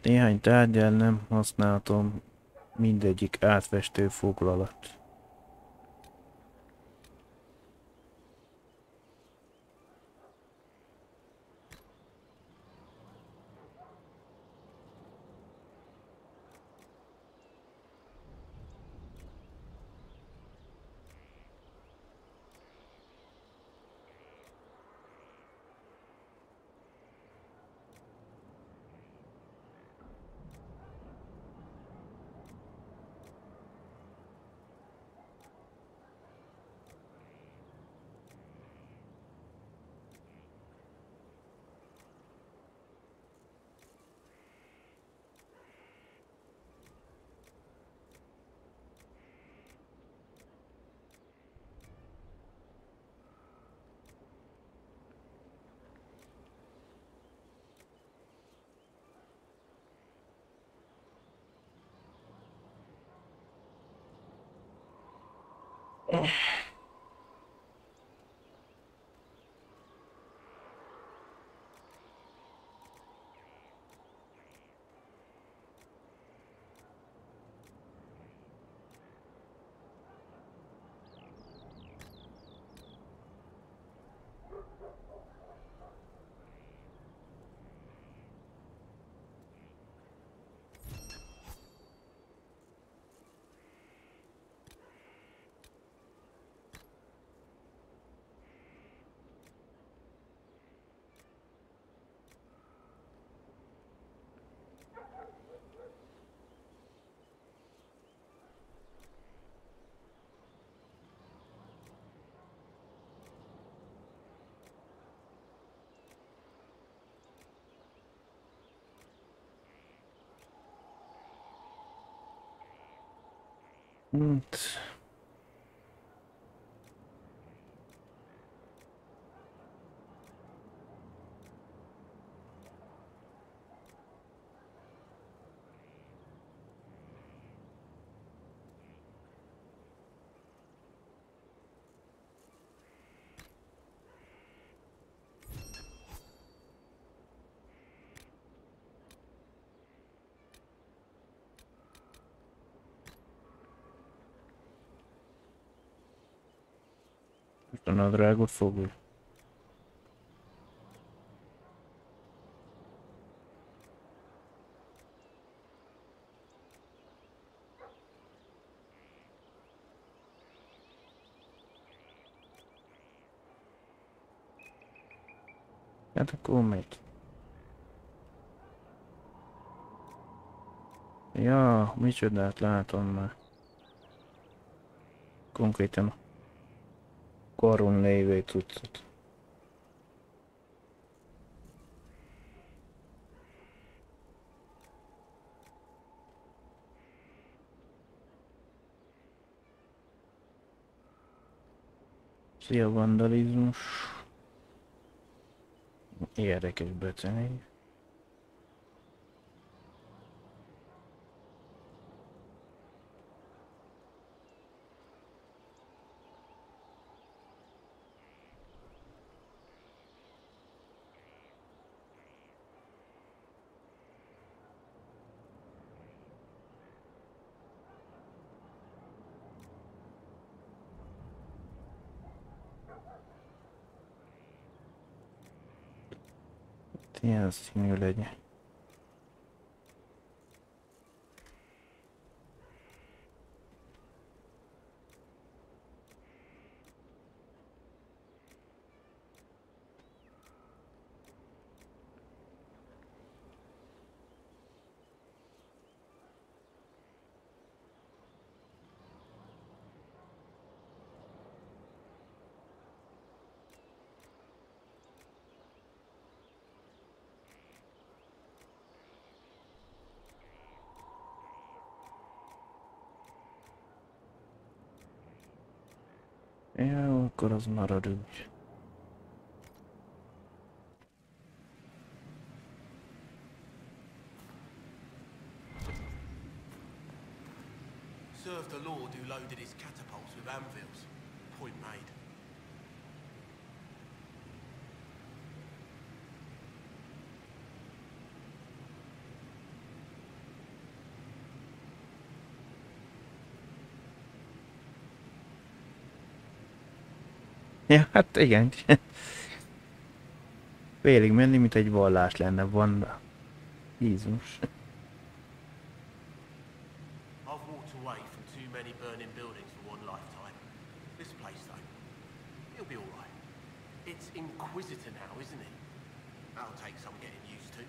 Néhány tárgyal nem használhatom mindegyik átfestő foglalat. A nadrágot fogjuk. Hát akkor megy. Ja, micsodát látom már. Konkrétan karon lévő cuccot. Szia, vandalizmus. Érdekes becenév. Ilyen színű legyen. Jó, akkor az marad úgy. Served a lord who loaded his catapults with anvils. Point made. Ja, hát igen. Félig menni, mint egy vallás lenne, van Jézus. I've walked away from too many burning buildings for one lifetime. This place, though, it'll be all right. It's Inquisitor now, isn't it? That'll take some getting used to.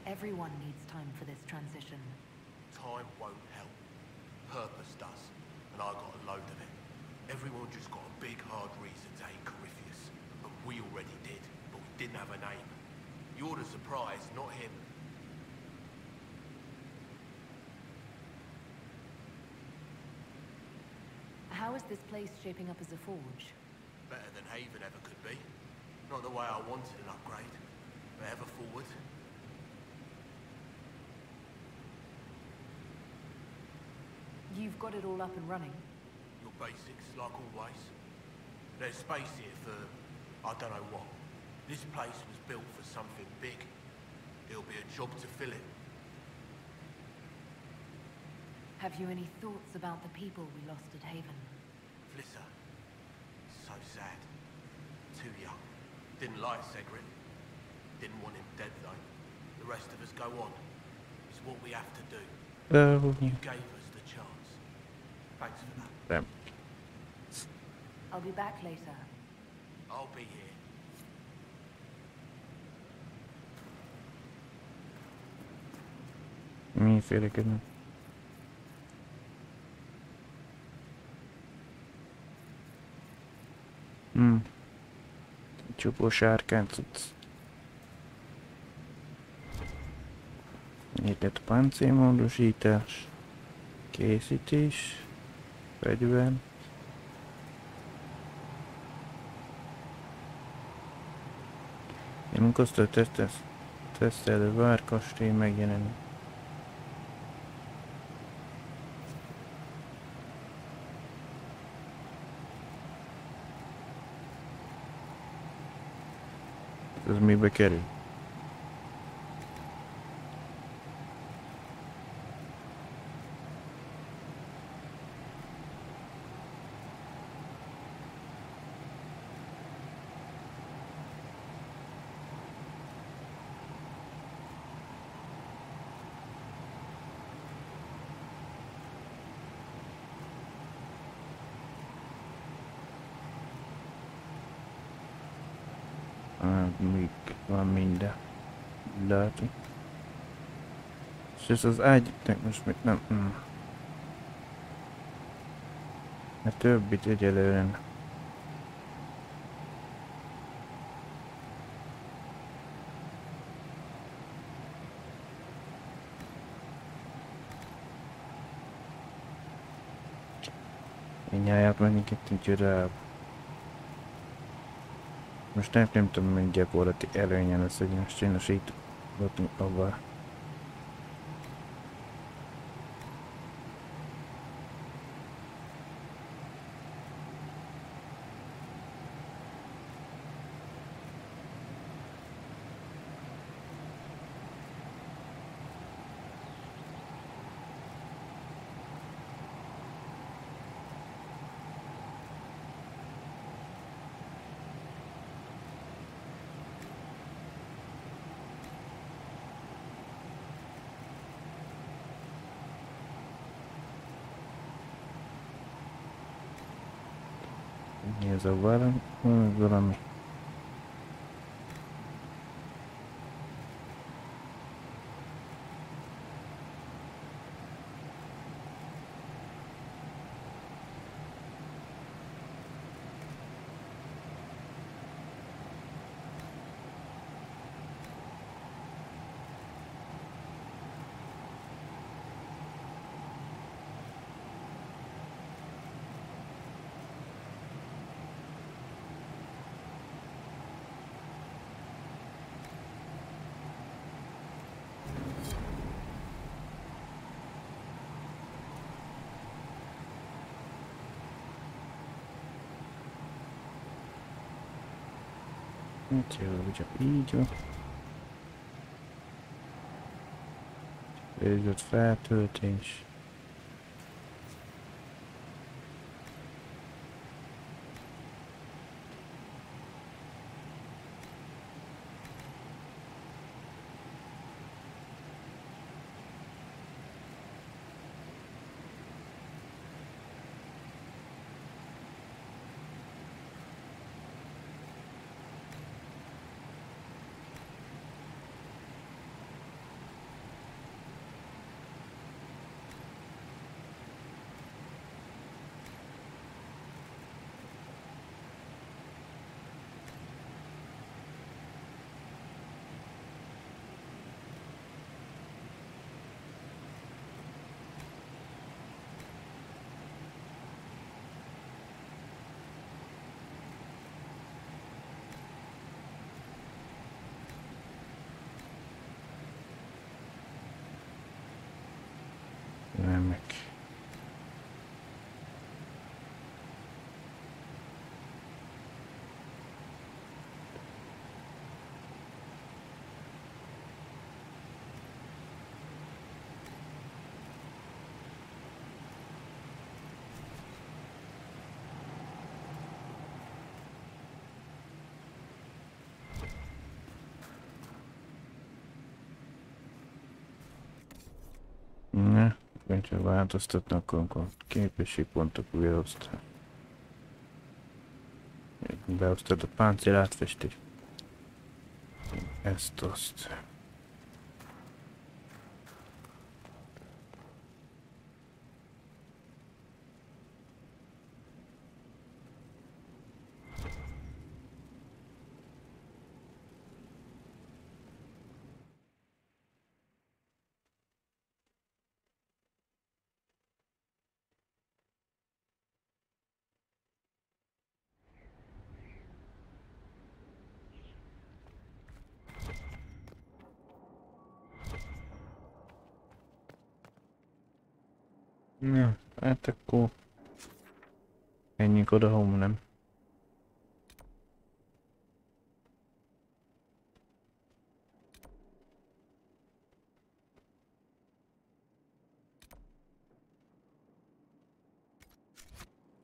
Everyone needs time for this transition. Time won't help. Purpose does. And I got a load of it. Everyone just got a big hard reason to hate Corypheus. And we already did, but we didn't have a name. You're the surprise, not him. How is this place shaping up as a forge? Better than Haven ever could be. Not the way I wanted an upgrade, but ever forward. You've got it all up and running. Your basics, like always. There's space here for, I don't know what. This place was built for something big. It'll be a job to fill it. Have you any thoughts about the people we lost at Haven? Flisser. So sad. Too young. Didn't like Segrin. Didn't want him dead though. The rest of us go on. It's what we have to do. You gave us the chance. Thanks for that. Damn. I'll be back later. I'll be here. Mifélekednek. Csupó sárkáncuc. Nyílt páncélmódosítás. Készítés. Fegyver. Én munkasztó tesztelő várkastély megjelenik. Ez mibe kerül? Még van minden. Látni. És ez az ágynak most még nem... Mert többit egyelőre. Mindjárt megint győrebb. Most nem tudom, hogy gyakorlati előnye lesz, hogy most csinosítgatni avval. Ez a valami. Hát jó, ugye így van. Végzett feltöltés. Remek. Ne, hogyha változtatnak, akkor képességpontok újraosztás. Beosztod a páncél átfestést. Ezt-azt. Ja, hát akkor menjünk oda, hol nem.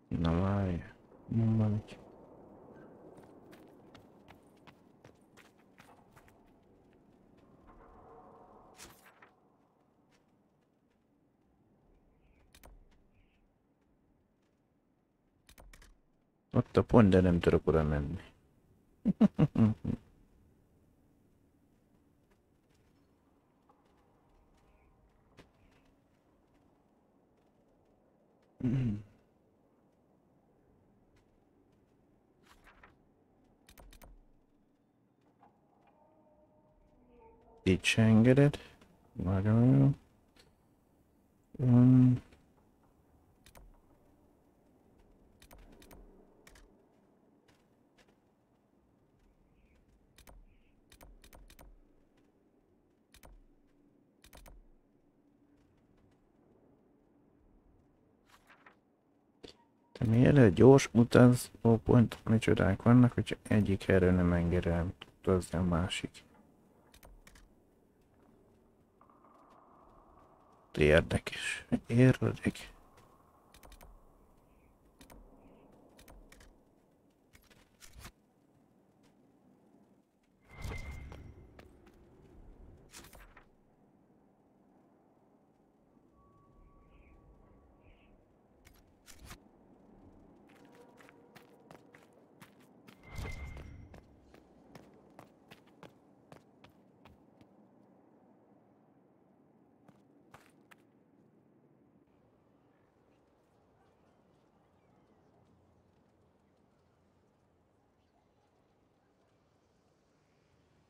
Na várj, valamit. Ott a pont, de nem tudok oda menni. Itt se engeded. Nagyon jó. Te miért gyors utazó pontok micsodák vannak, hogyha egyik helyről nem enged el utazni a másik. Érdekes. Érdekes.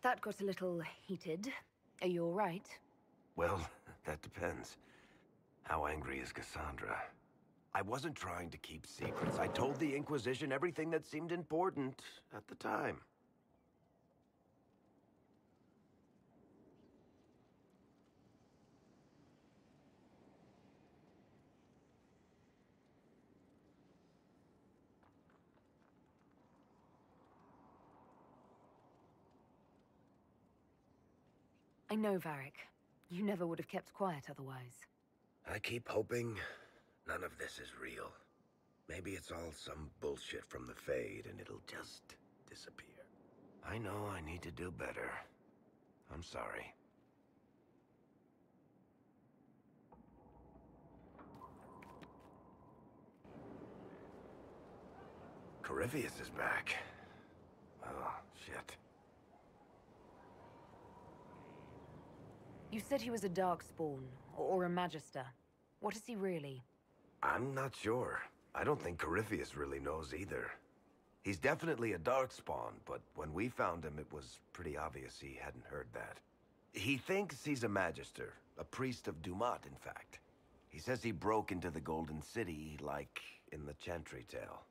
That got a little heated. Are you all right? Well, that depends. How angry is Cassandra? I wasn't trying to keep secrets. I told the Inquisition everything that seemed important at the time. I know, Varric. You never would have kept quiet otherwise. I keep hoping none of this is real. Maybe it's all some bullshit from the Fade and it'll just disappear. I know I need to do better. I'm sorry. Corypheus is back. Oh, shit. You said he was a Darkspawn, or a Magister. What is he really? I'm not sure. I don't think Corypheus really knows either. He's definitely a Darkspawn, but when we found him, it was pretty obvious he hadn't heard that. He thinks he's a Magister, a priest of Dumat, in fact. He says he broke into the Golden City, like in the Chantry tale.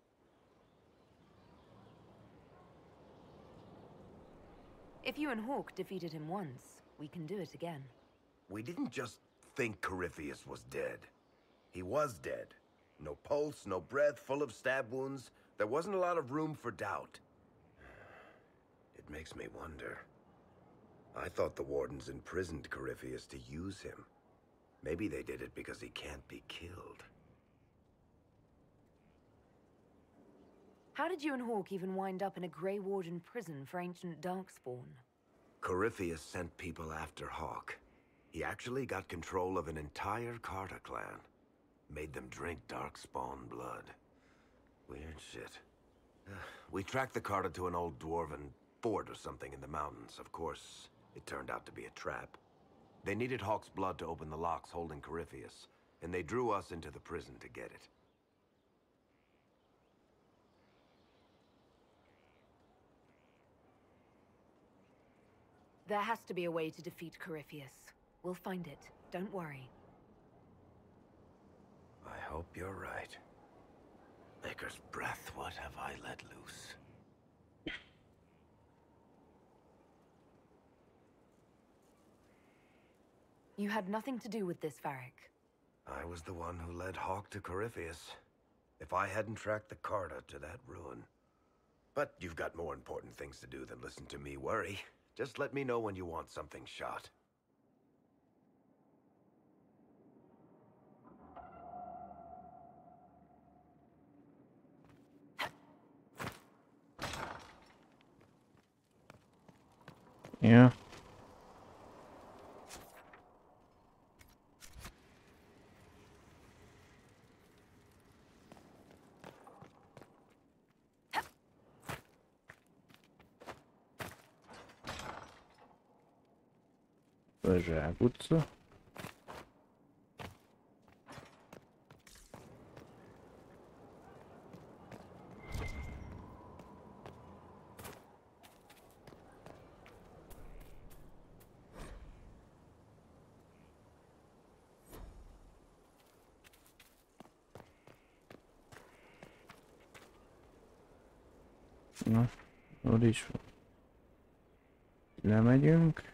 If you and Hawk defeated him once, we can do it again. We didn't just think Corypheus was dead. He was dead. No pulse, no breath, full of stab wounds. There wasn't a lot of room for doubt. It makes me wonder. I thought the Wardens imprisoned Corypheus to use him. Maybe they did it because he can't be killed. How did you and Hawk even wind up in a Grey Warden prison for ancient Darkspawn? Corypheus sent people after Hawk. He actually got control of an entire Carta clan. Made them drink Darkspawn blood. Weird shit. We tracked the Carta to an old dwarven fort or something in the mountains. Of course, it turned out to be a trap. They needed Hawk's blood to open the locks holding Corypheus, and they drew us into the prison to get it. There has to be a way to defeat Corypheus. We'll find it. Don't worry. I hope you're right. Maker's breath, what have I let loose? You had nothing to do with this, Varric. I was the one who led Hawk to Corypheus. If I hadn't tracked the Carta to that ruin. But you've got more important things to do than listen to me worry. Just let me know when you want something shot. Ja. Zsákutca. Na, oda is van. Lemegyünk.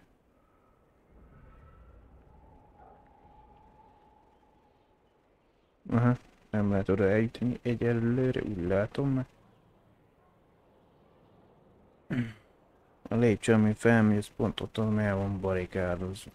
Aha, nem lehet oda eljutni egyelőre, úgy látom meg. A lépcső, ami felmész, pont ott el van barikádozva.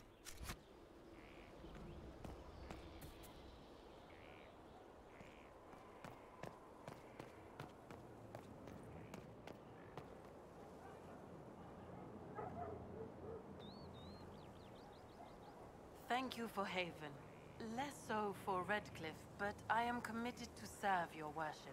Thank you for Haven. Less so for Redcliffe, but I am committed to serve your worship.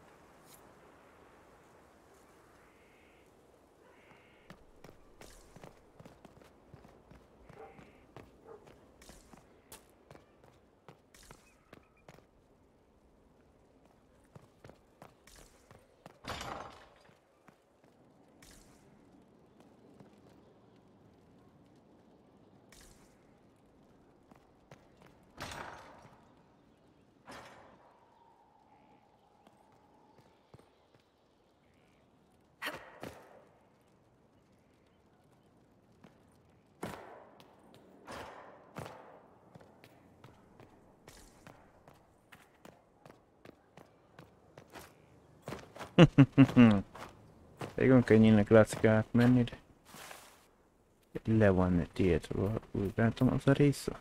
Elég könnyűnek látszik átmenni, de le van tiltva. Úgy látom az a része.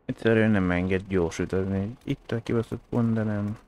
Egyszerűen nem enged gyorsítani. Itt a kibaszott pont, de nem.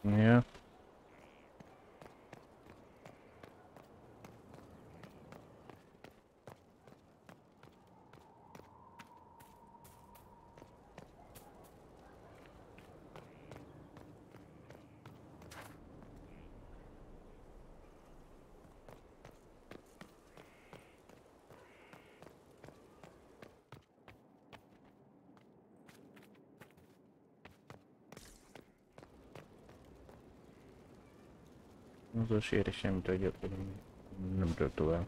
Ja. Az a sér is semmit adjak, nem tudok tovább.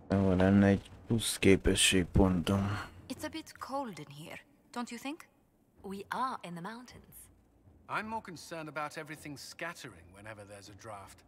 Van lenne egy plusz képességpontom. It's a bit cold in here, don't you think? We are in the mountains. I'm more concerned about everything scattering whenever there's a draft.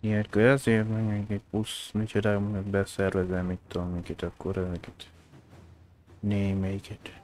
Ilyenkor azért mondjuk egy plusz, micsoda, mondjuk beszervezem, mit tudom, minket akkor ezeket. Némelyiket.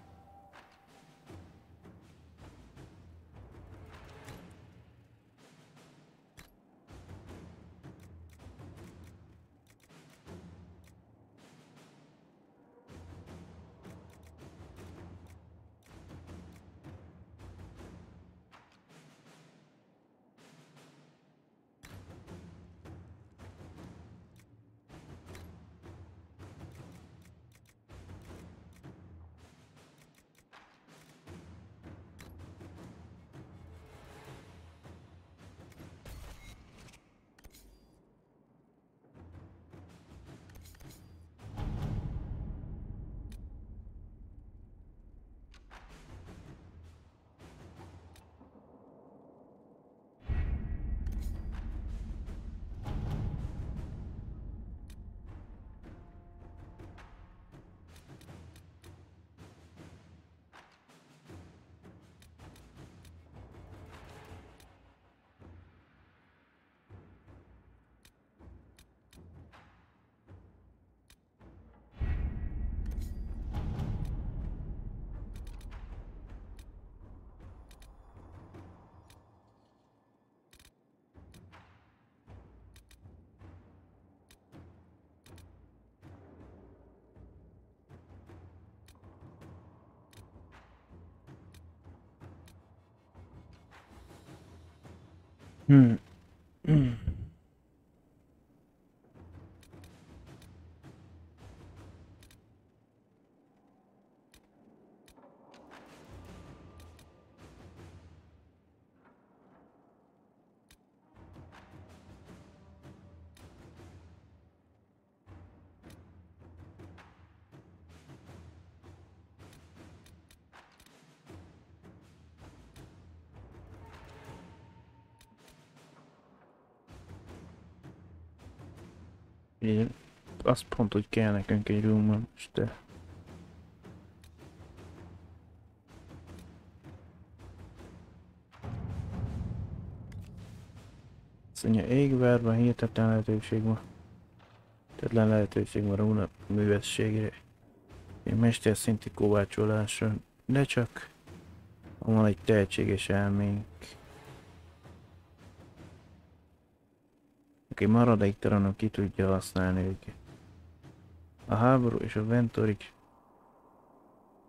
Az pont, hogy kell nekünk egy room most de... Azt mondja, égvárban hihetetlen lehetőség van. Tetlen lehetőség van rúna művességre. Egy mesterszinti kovácsolásra. De csak, ha van egy tehetséges elménk. Aki maradéktalanul ki tudja használni őket. A háború és a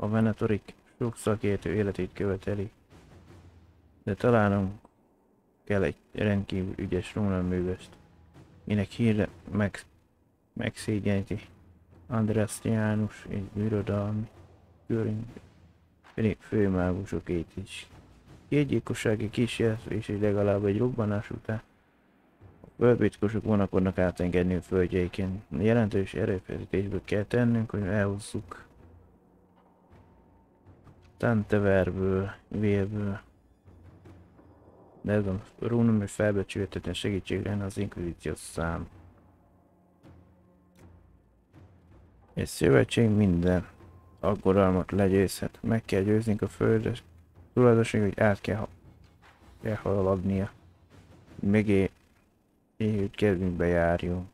venetorik sok szakértő életét követeli. De találnunk kell egy rendkívül ügyes rónaművest, minek hírre megszégyeníti András János egy birodalmi körünk, pedig főmágusokét is. Két gyilkossági kísérlet és legalább egy robbanás után a földbirtokosok vonakodnak átengedni a földjeiken. Jelentős erőfeszítésből kell tennünk, hogy elhozzuk Tanteverből, vélből. De ez a rónum és felbecsülhetetlen segítség lenne az Inquisition szám. Egy szövetség minden aggodalmat legyőzhet. Meg kell győznünk a földet tulajdonosnak, hogy át kell haladnia. Megéljük kedvünkbe járjunk.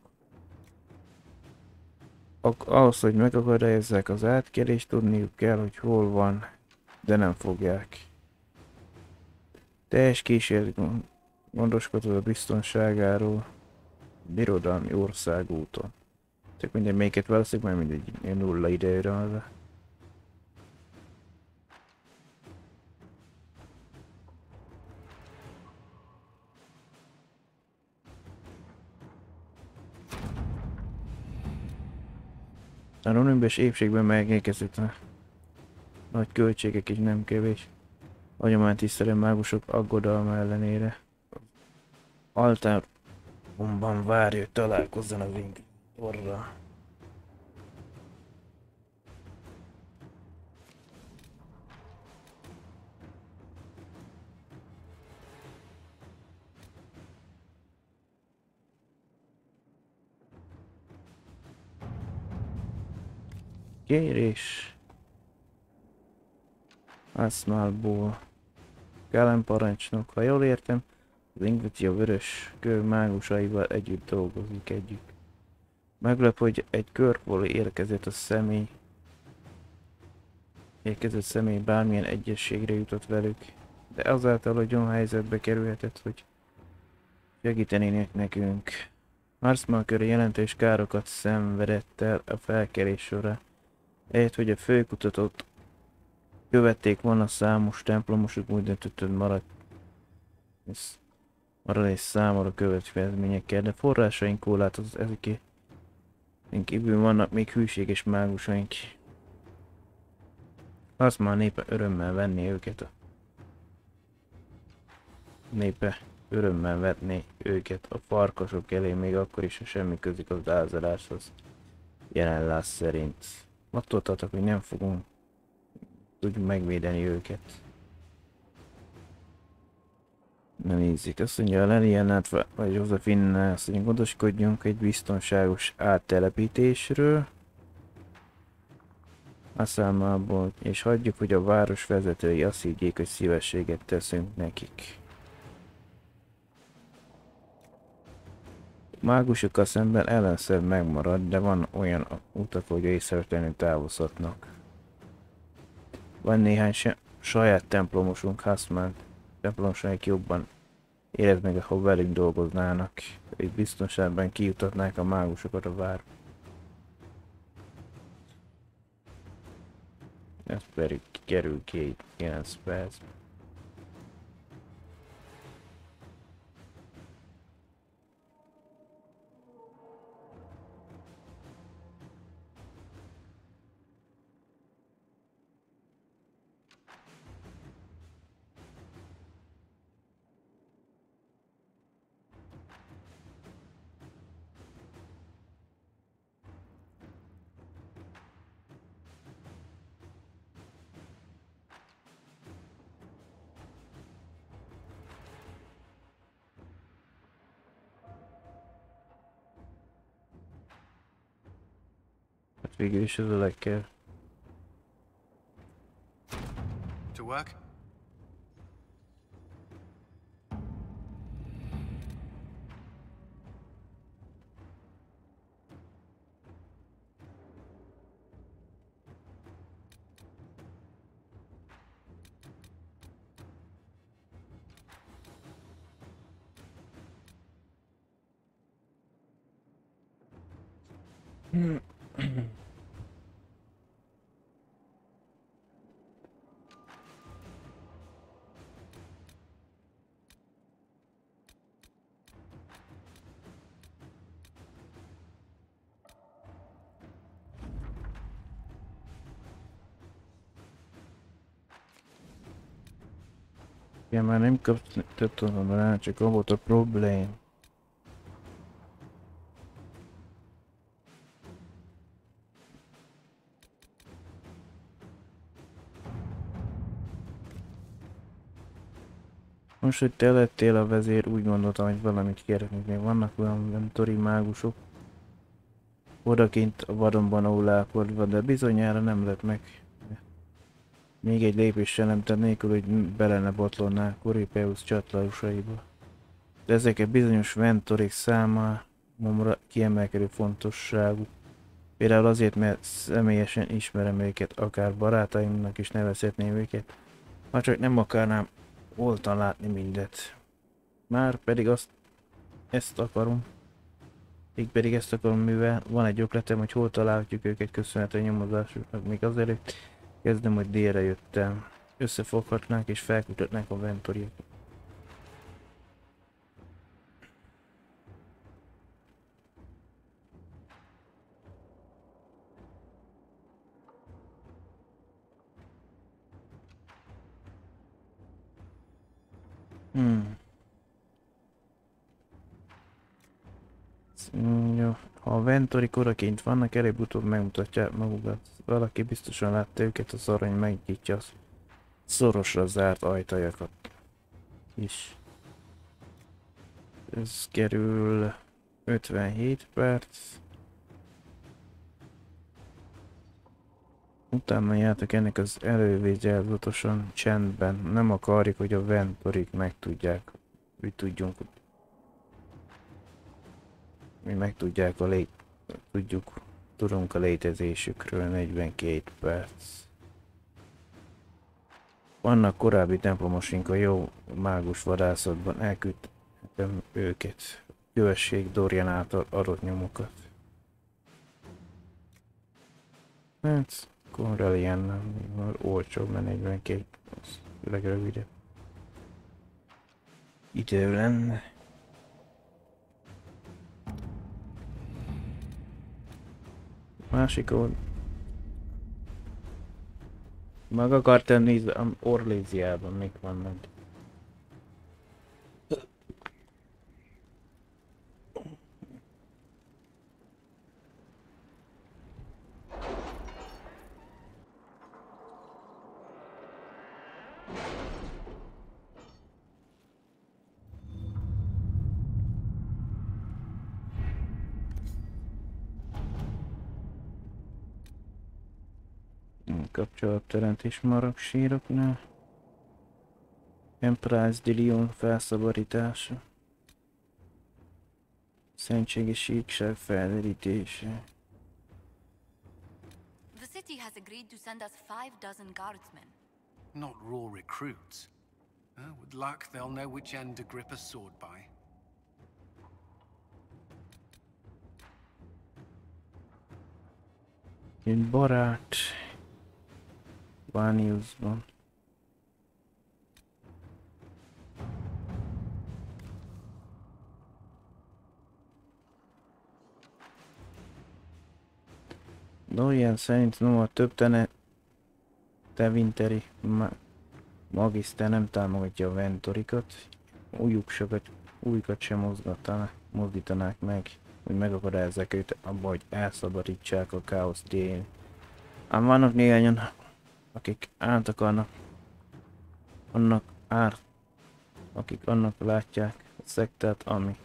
Ahhoz, hogy megakadályozzák az átkelést, tudniuk kell, hogy hol van, de nem fogják. Teljes kísérlet gondoskodod a biztonságáról birodalmi országúton. Csak mindegy, melyiket válaszik, mert mindegy nulla idejére van. A Ronimbe-s épségben megérkezett a nagy költségek is nem kevés. Hagyománytisztelő mágusok aggodalma ellenére. Altáromban várja, hogy találkozzon az Inquisitorral. Kérés. Használból. Gálem parancsnok, ha jól értem, az Inquisition vörös kör mágusaival együtt dolgozik együtt. Meglep, hogy egy körkból érkezett személy bármilyen egyességre jutott velük, de azáltal, hogy olyan helyzetbe kerülhetett, hogy segítenének nekünk. Marsmalkör jelentős károkat szenvedett el a felkelés során. Ehhez, hogy a főkutatót követték volna, számos templomosok úgy döntött, hogy marad és számomra következményekkel, de forrásaink korlátozott, ezek kívül vannak még hűséges mágusaink. Azt már népe örömmel venni őket. A népe örömmel vetni őket a farkasok elé, még akkor is, ha semmi közük az lázadáshoz. Jelenlás szerint. Attól tartok, hogy nem fogunk tudjuk megvédeni őket. Na nézzük, azt mondja, a Lelianát vagy Josephine, azt mondja, gondoskodjunk egy biztonságos áttelepítésről. Aszámából, és hagyjuk, hogy a város vezetői azt higgyék, hogy szívességet teszünk nekik. Mágusokkal szemben ellenszer megmarad, de van olyan utak, hogy észrevetelenül távozhatnak. Van néhány saját templomosunk, Hasman templomosaik jobban érez meg, ha velünk dolgoznának, hogy biztonságban kijutatnák a mágusokat a vár. Ez pedig kerül ki 9 perc. végül is ez a legkell. To work? Ja, már nem kaptam rá, csak az volt a problém. Most, hogy te lettél a vezér, úgy gondoltam, hogy valamit kérhetnék. Még vannak olyan mentori mágusok odakint a vadonban ólálkodva, de bizonyára nem lett meg. Még egy lépéssel nem tett nélkül, hogy bele ne botlonnál Coripeusz csatlausaiba. De ezeket bizonyos ventorik számomra kiemelkedő fontosságú. Például azért, mert személyesen ismerem őket, akár barátaimnak is nevezhetném őket, ha csak nem akarnám oltan látni mindet. Már pedig ezt akarom. Pedig ezt akarom, mivel van egy ötletem, hogy hol találhatjuk őket köszönhetően nyomozásuknak. Még azért kezdem, hogy délre jöttem. Összefoghatnánk és felkutatnánk a ventoriát. Jó. Ha a ventorik odaként vannak, előbb-utóbb megmutatják magukat. Valaki biztosan látta őket, az arany megnyitja az szorosra zárt ajtajakat is. Ez kerül 57 perc. Utána jártak ennek az elővigyázatosan, csendben. Nem akarjuk, hogy a ventorik megtudják, hogy megtudják tudunk a létezésükről. 42 perc. Vannak korábbi templomosink a jó mágus vadászatban, elküldtem őket. Kövesség Dorian által adott nyomokat. Hát, Conrelian nem olcsóbb, mert 42 az legrövidebb idő lenne. Másik old. Meg akartam nézni, Orléziában még vannak. Kapcsolatteremtés maragsíroknál. Empress de Lyon felszabadítása. Szentségi síkság felderítése. The city has agreed to send us 5 guardsmen. Not raw recruits. With luck, they'll know which end to grip a sword by. Én barát. Vaniusban. Dorian szerint a több Tevinteri magiszter nem támogatja a ventorikat, újukat sem mozdítanák meg, hogy megakadályozzák őt abba, hogy elszabadítsák a káosz dél. Ám vannak néhányan, akik akik annak látják a szektát, ami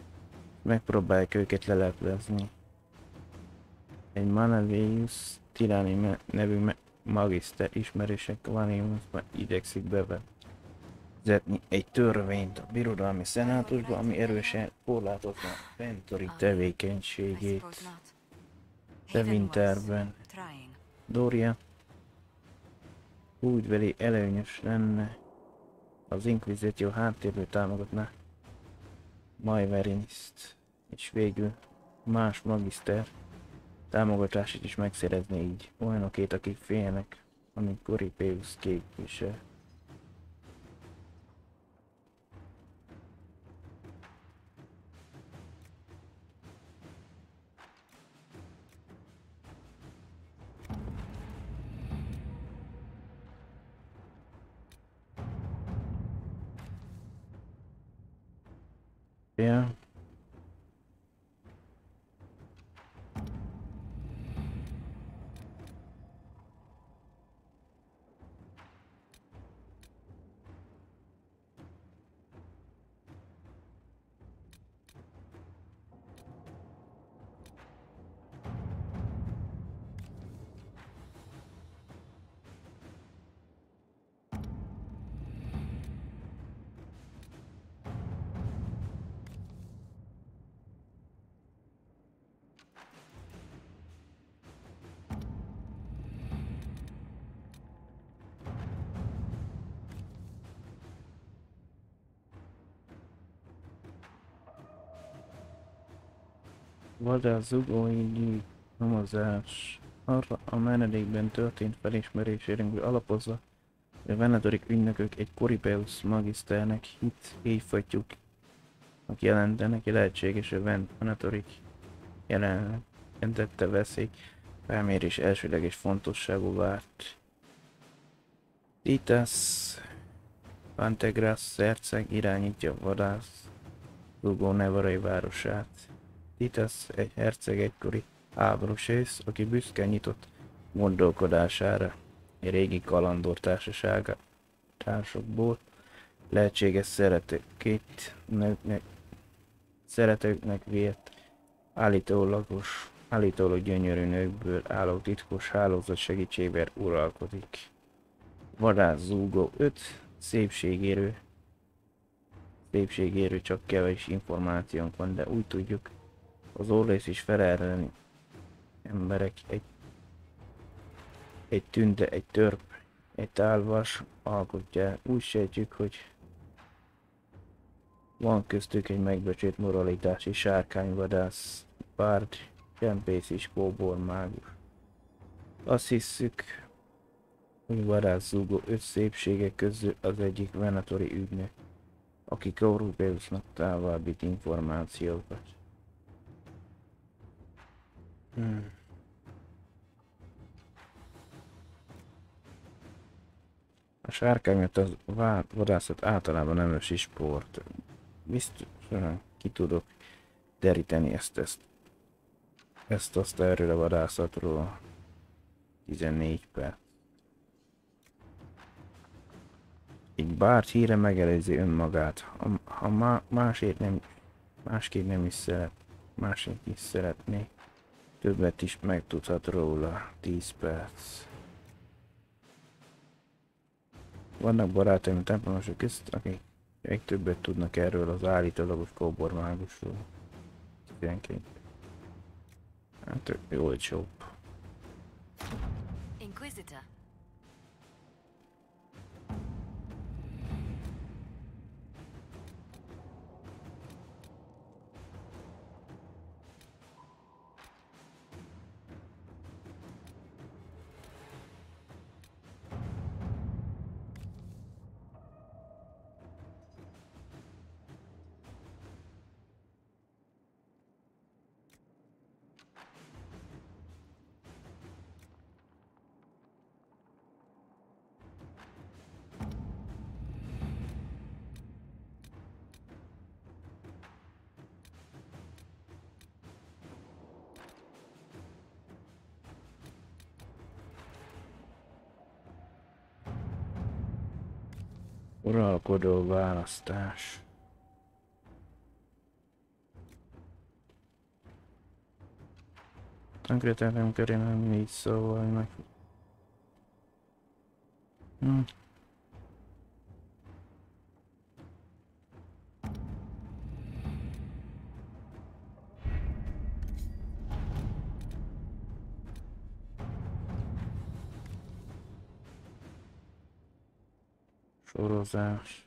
megpróbálják őket leleplezni. Egy Malevius Tirani nevű magiszter ismerések Vaniumban igyekszik bevezetni egy törvényt a birodalmi szenátusba, ami erősen korlátozza a Ventori tevékenységét. De Winterben Doria úgy veli előnyös lenne, az Inquisition háttérből támogatná Majveriniszt, és végül más magiszter támogatását is megszerezni így olyanokét, akik félnek, amint Coripeusz képvisel. Ja. Vadászugói nyomozás arra a menedékben történt felismerésére alapozza, hogy a venetorik ügynökök egy Coripeusz magiszternek hívhatjuk, aki jelentenek egy lehetséges, hogy venetorik jelentette veszély felmérés elsőleges fontosságú várt. Titus Pantegras herceg irányítja vadászugó nevarai városát. Titus egy herceg egykori háborúsész, aki büszkén nyitott gondolkodására egy régi kalandor társokból lehetséges szeretőknek vélt állítólag gyönyörű nőkből álló titkos hálózat segítségével uralkodik. Vadászugó 5 szépségéről csak kevés információnk van, de úgy tudjuk, az orrész is felelően emberek, egy tünde, egy törp, egy tálvas alkotják. Úgy sejtjük, hogy van köztük egy megbecsült moralitási sárkányvadász, bárd, csempész és kóbor mágus. Azt hisszük, hogy vadászugó 5 szépségek közül az egyik venatori ügynök, aki Coripeusznak továbbít információkat. A sárkányot az vadászat általában nem ösi sport. Biztosan ki tudok deríteni ezt erről a vadászatról. 14 perc. Egy bárd híre megelőzi önmagát, ha másképp nem is szeretné. Többet is megtudhat róla. 10 perc. Vannak barátaim a templomosok között, akik még többet tudnak erről az állítólagos kóbormágusról. 12. Hát olcsóbb. Inquisitor. Uralkodó választás. Tönkretettem körében 4 szóval meg... Sorozás.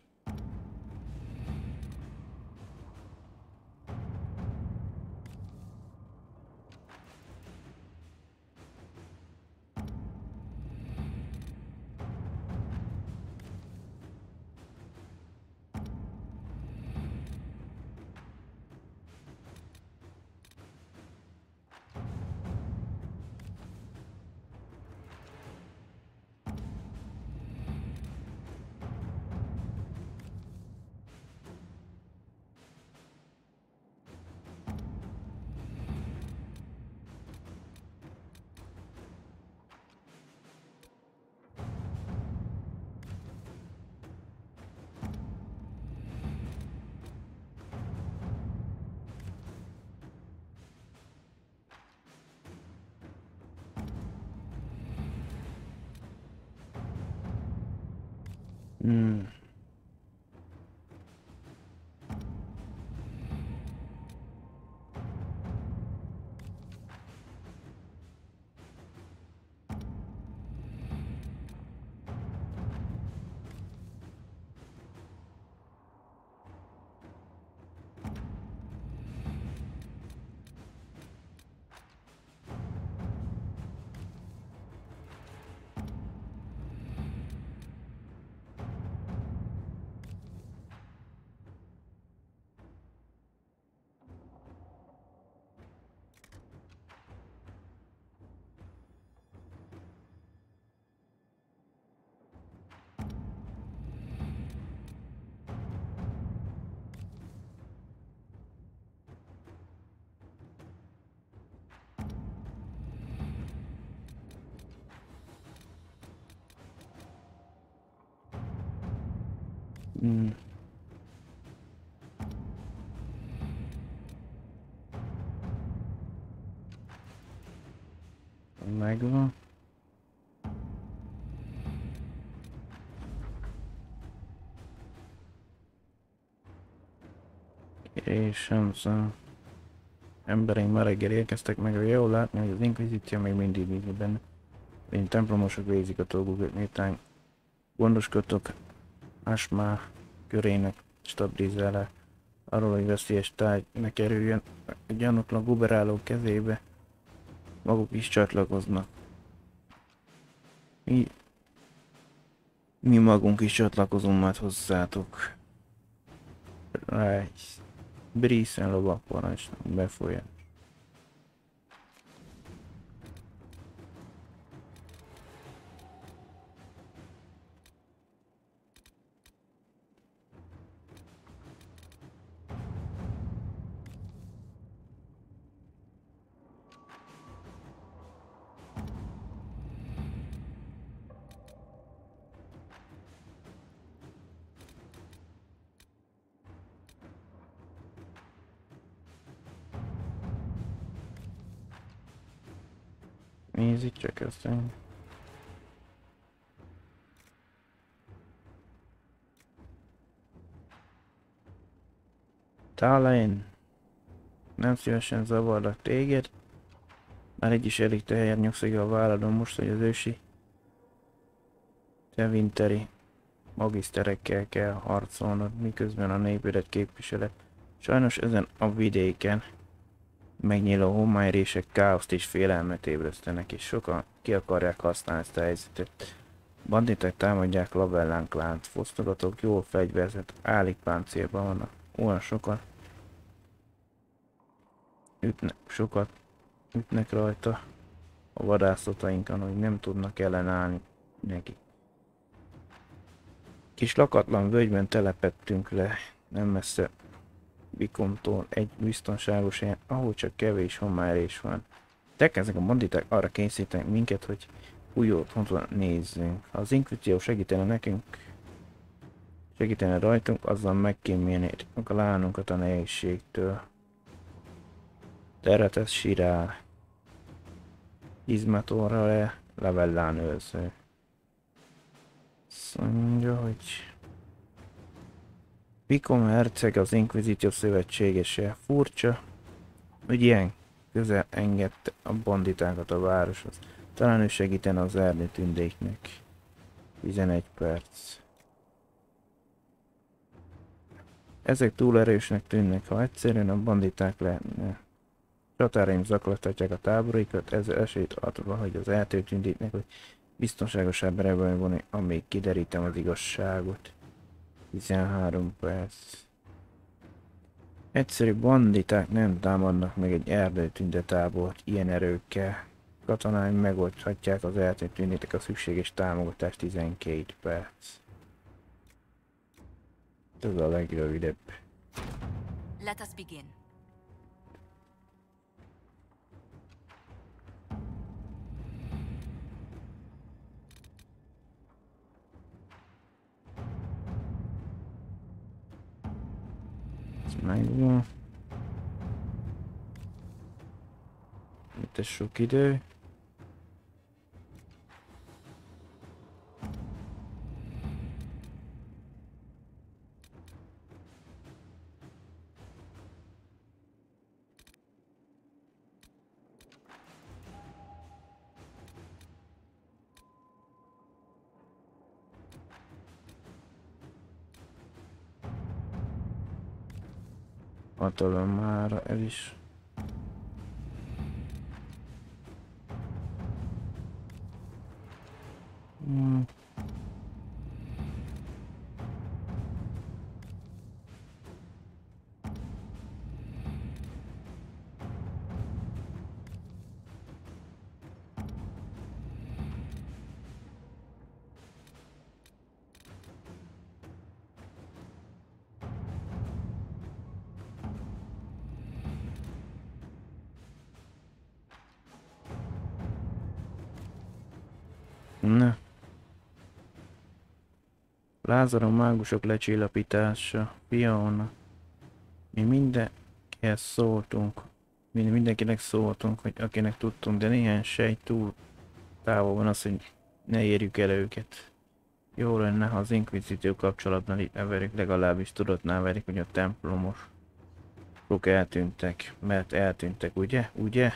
Megvan. És Hanson. Embereim ma reggel érkeztek meg, hogy jól látni, hogy az Inquisition még mindig bízik benne. Én templomosok végzik a dolgukat, miután gondoskodtok Asmá körének stabilizálás arról, hogy veszélyes tárgy ne kerüljön a gyanútlan guberáló kezébe. Maguk is csatlakoznak. Mi magunk is csatlakozunk majd hozzátok. Brészen lovakparancsnak befolyás. Nézzük csak ezt. Talán nem szívesen zavarlak téged. Már egy is elég teher nyugszik a válladon most, hogy az ősi tevinteri magiszterekkel kell harcolnod, miközben a népedet képviseled. Sajnos ezen a vidéken megnyíló homályrések káoszt és félelmet ébresztenek, és sokan ki akarják használni ezt a helyzetet. Banditák támadják Lavellán klánt, fosztogatók jól fegyverzett, állik páncélban vannak, olyan sokat ütnek rajta a vadászatainkon, hogy nem tudnak ellenállni neki. Kis lakatlan völgyben telepettünk le, nem messze Vikomtól egy biztonságos helyen, ahol csak kevés homályrés van. Ezek a banditák arra kényszerítenek minket, hogy új otthonra nézzünk. Ha az Inquisition segítene rajtunk, azzal megkímélnék a lánunkat a nehézségtől. Terre tesz sirál. izmatorra levellán őrző. Azt mondja, hogy Pikom herceg az Inquisition szövetségese. Furcsa, hogy ilyen közel engedte a banditákat a városhoz. Talán ő segítene az erdő tündéknek. 11 perc. Ezek túl erősnek tűnnek, ha egyszerűen a banditák lehetne. Csatáraim zaklathatják a táboraikat, ezzel esélyt adva, hogy az erdő tündéknek, hogy biztonságosabb erebben vonni, amíg kiderítem az igazságot. 13 perc. Egyszerű banditák nem támadnak meg egy erdőtündetábort ilyen erőkkel. Katonáim megoldhatják az erdőtündétek a szükséges támogatást. 12 perc. Ez a legrövidebb. Let us begin. Megvan. Itt ez sok idő. Hatalom már el is. Na. Lázaron mágusok lecsillapítása. Fiona. Mi mindenkihez szóltunk. Mindenkinek szóltunk, hogy akinek tudtunk, de néhány sejt túl távol van az, hogy ne érjük el őket. Jó lenne, ha az Inquisition kapcsolatban itt neverik, legalábbis tudatnál verik, hogy a templomosok eltűntek. Mert eltűntek, ugye? Ugye?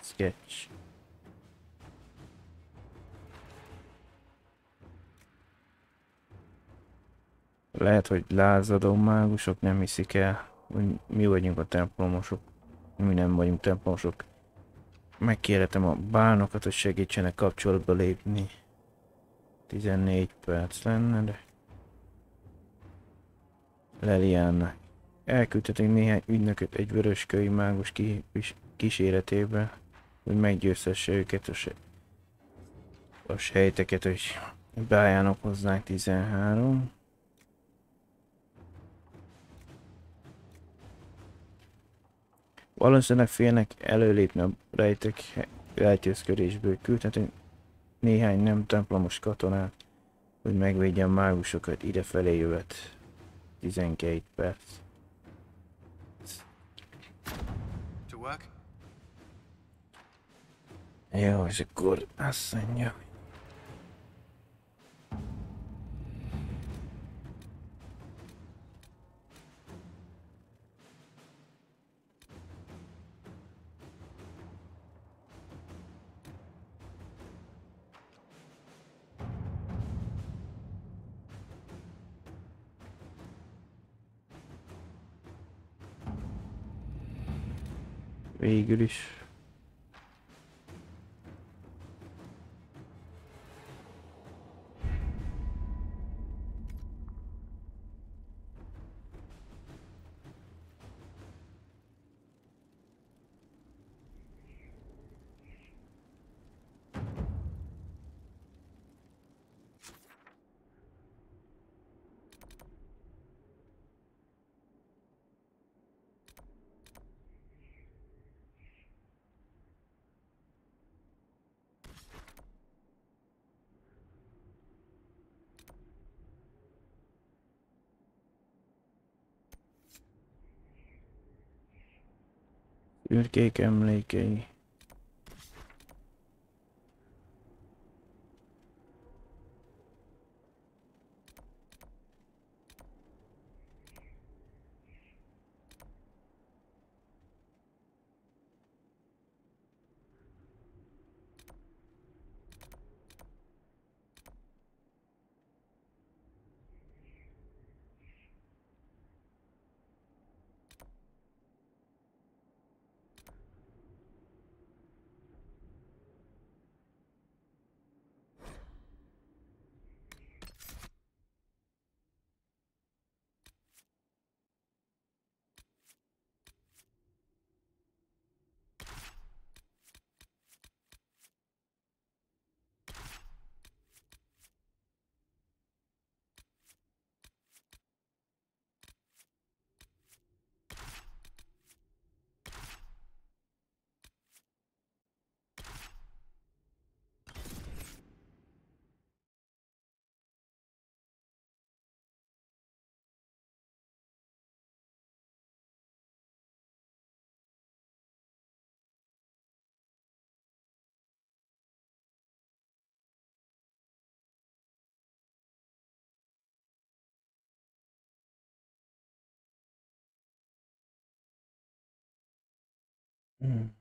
Sketch. Lehet, hogy lázadó mágusok nem hiszik el, hogy mi vagyunk a templomosok. Mi nem vagyunk templomosok. Megkérhetem a bánokat, hogy segítsenek kapcsolatba lépni. 14 perc lenne, de... Leliana. Elküldhetünk néhány ügynököt egy vörösköri mágus kíséretében, hogy meggyőzhesse őket a sejteket, hogy beálljanak hozzánk. 13. Valószínűleg félnek előlépni a rejtőzködésből. Küldhetünk néhány nem templomos katonát, hogy megvédje a mágusokat idefelé jövet. 12 perc. Jó, és akkor azt mondja. Végül is. Ürkék emlékei. Hmm.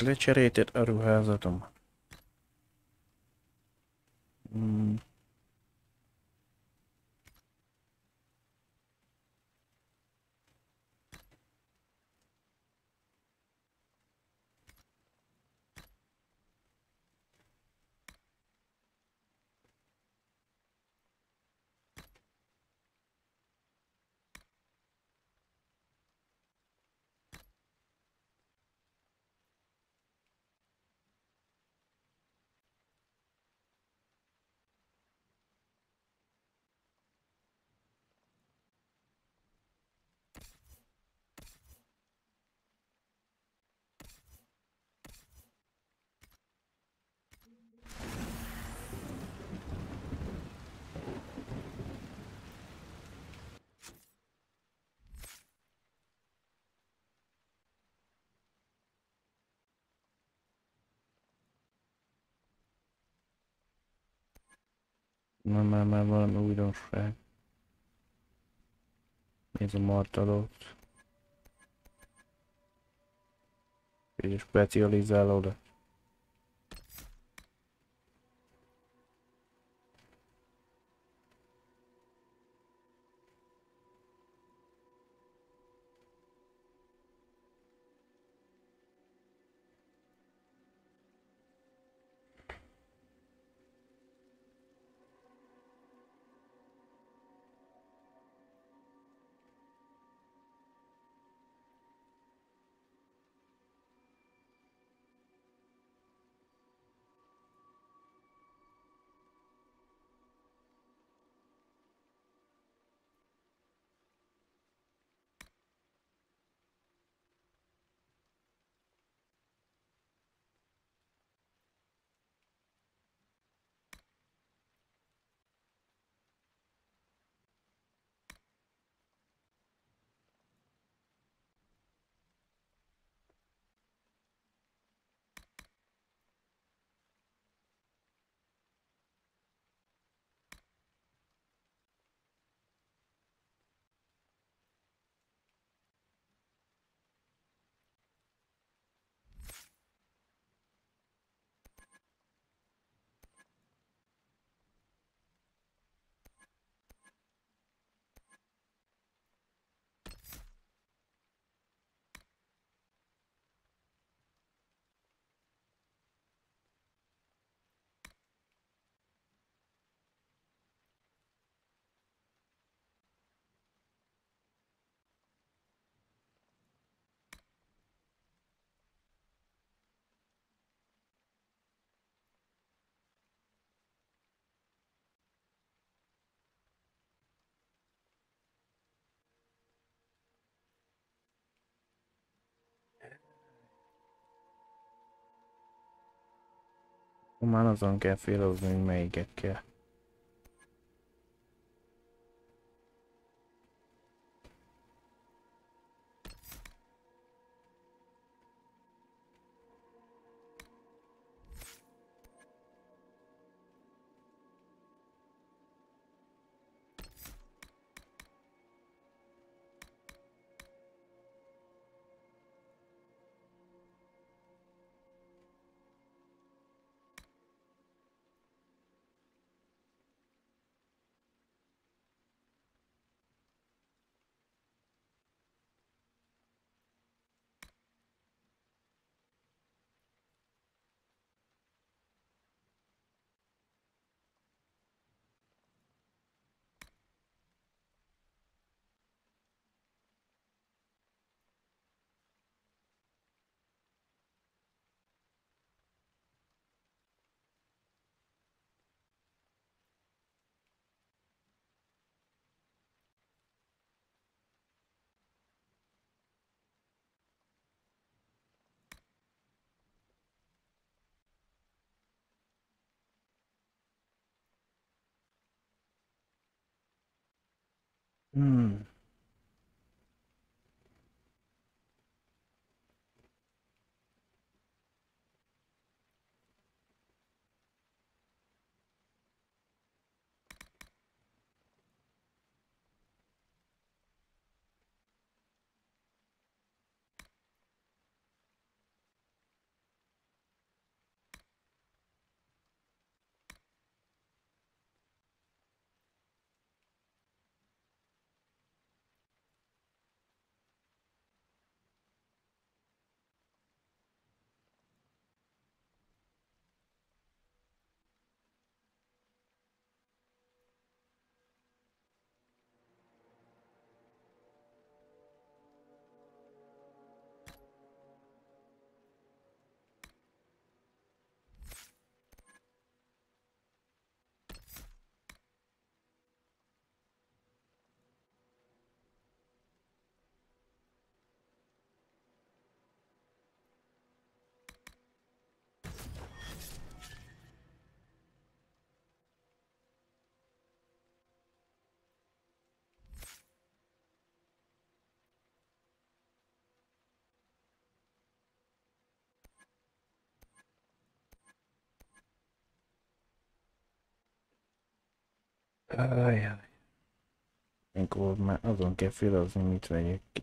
Lecserélted a ruházatom. Már valami újdonság. Ez a martalót. És specializálódott. Már azon kell félozni, hogy melyiket kell. Hmm. Ajaj. Akkor már azon kell félozni, mit vegyek ki.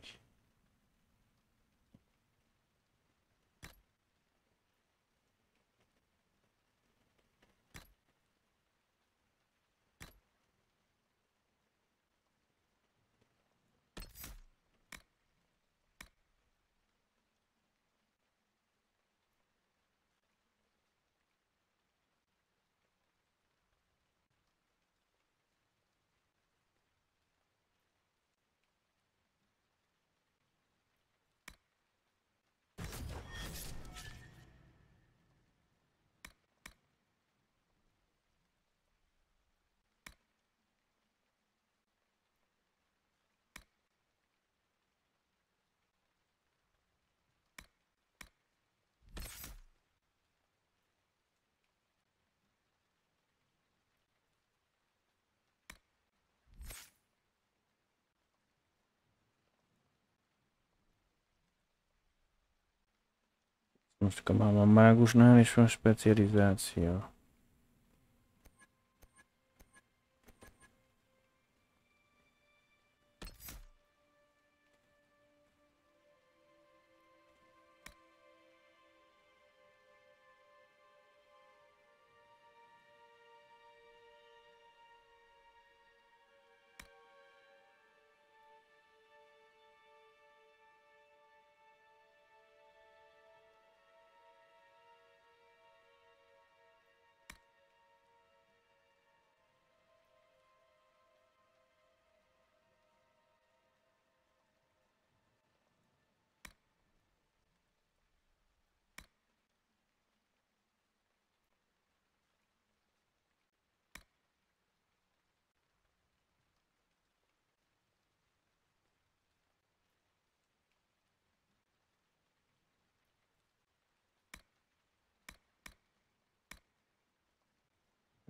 Most már a mágusnál is van specializáció.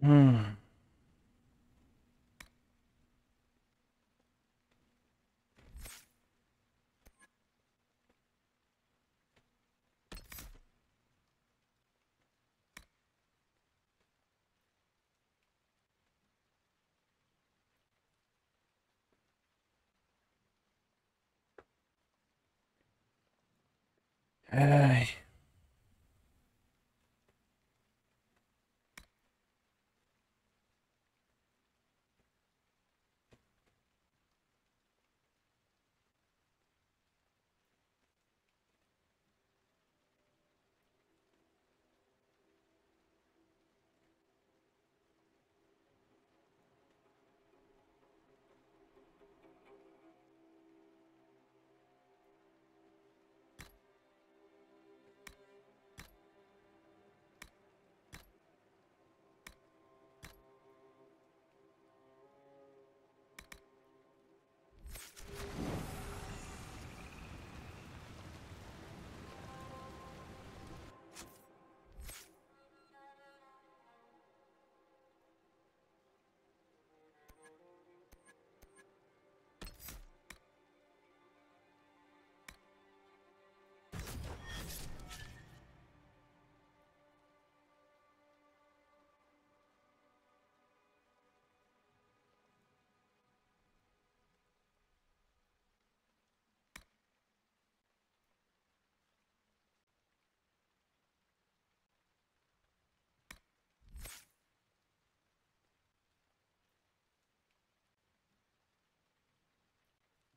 Hmm. Ay.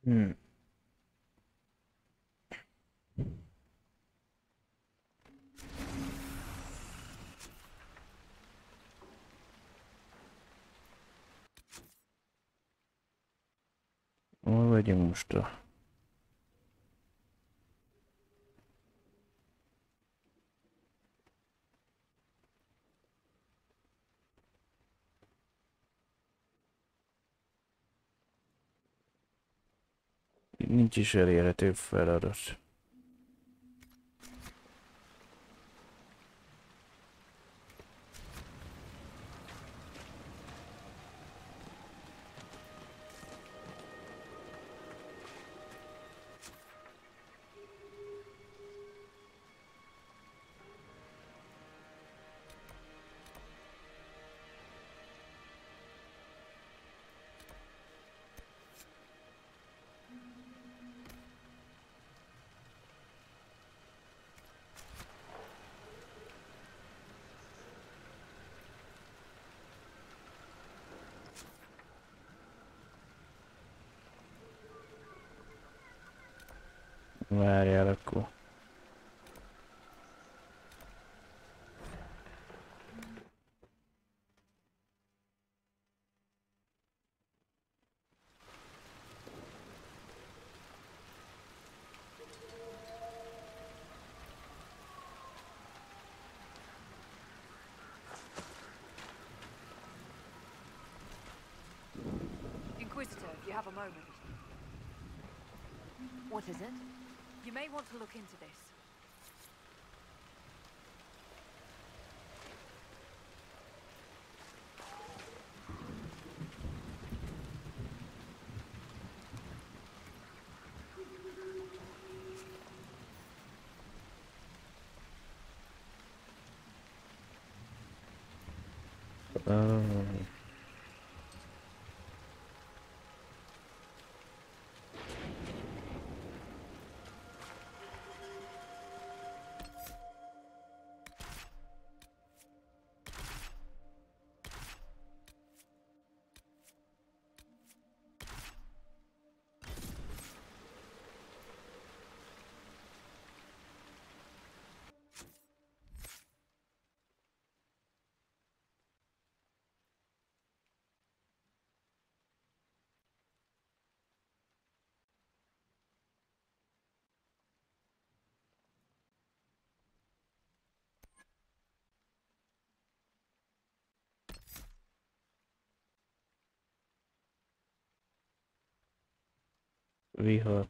Hmm. Hol vagyunk most a... Nincs is elérhető feladat. Várjál akkor. Inquisitor, if you have a moment. What is it? You may want to look into this. Vihar.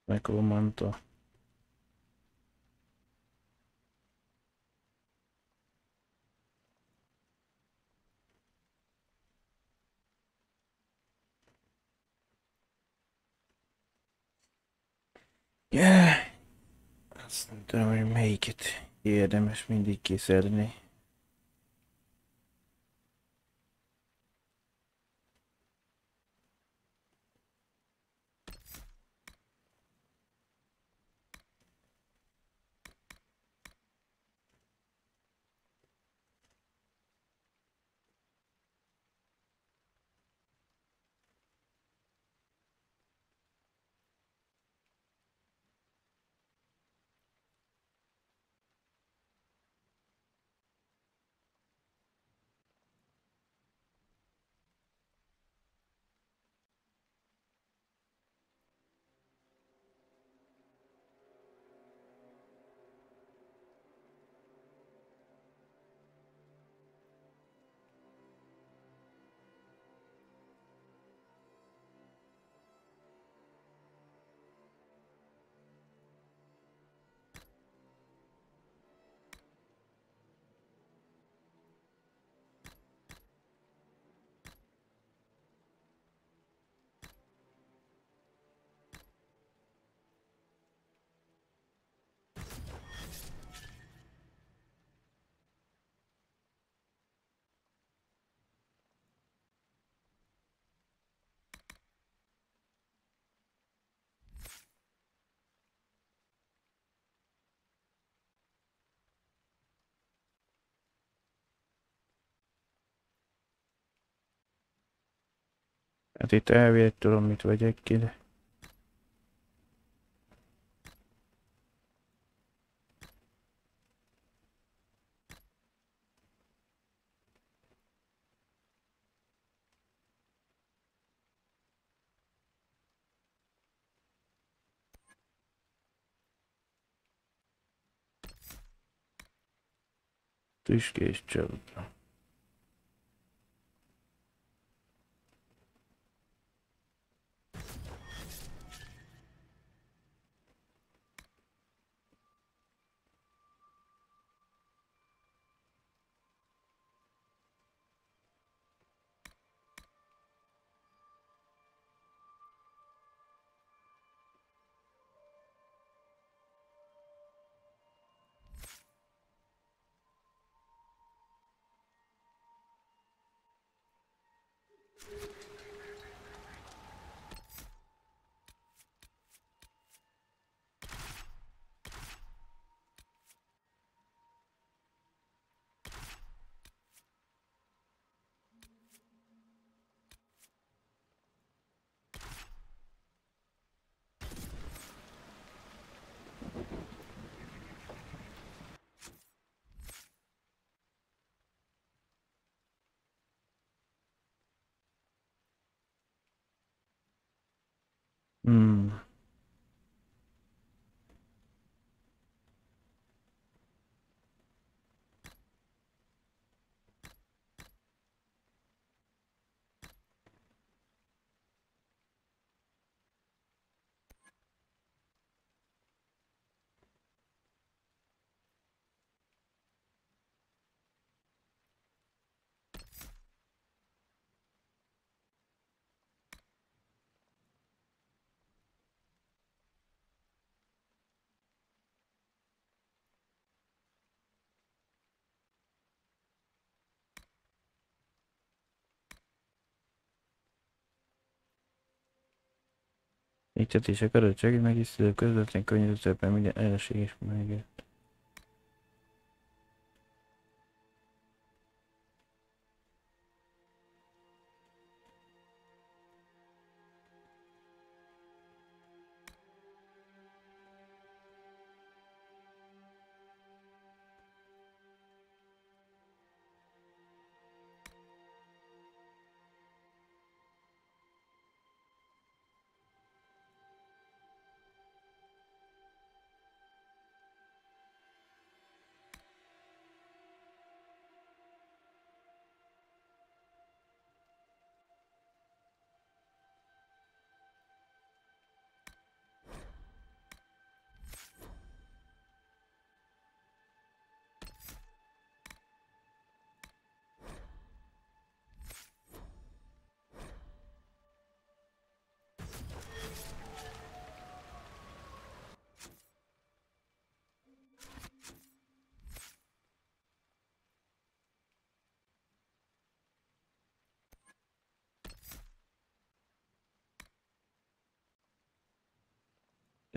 Megromanta. Yeah. Azt nem tudom, hogy melyiket érdemes mindig kiszedni. Hát itt elvileg tudom, mit vegyek ki, de... Tüskés csapda. Éttetések adottság, megisztő közvetlen környezetben minden ellenséges megért.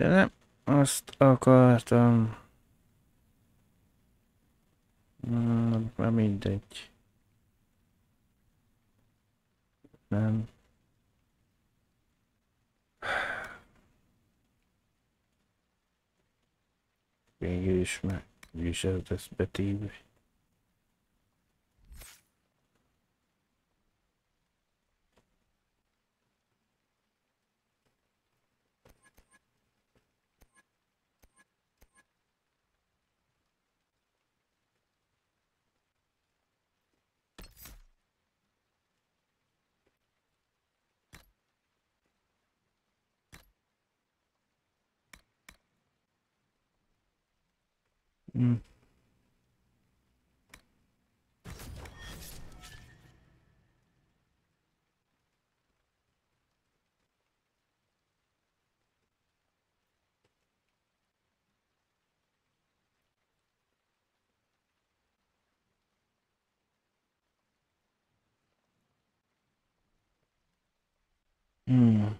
De nem azt akartam. Már mindegy. Nem. Végül is már úgyis ez lesz betéve. Mm. Mm.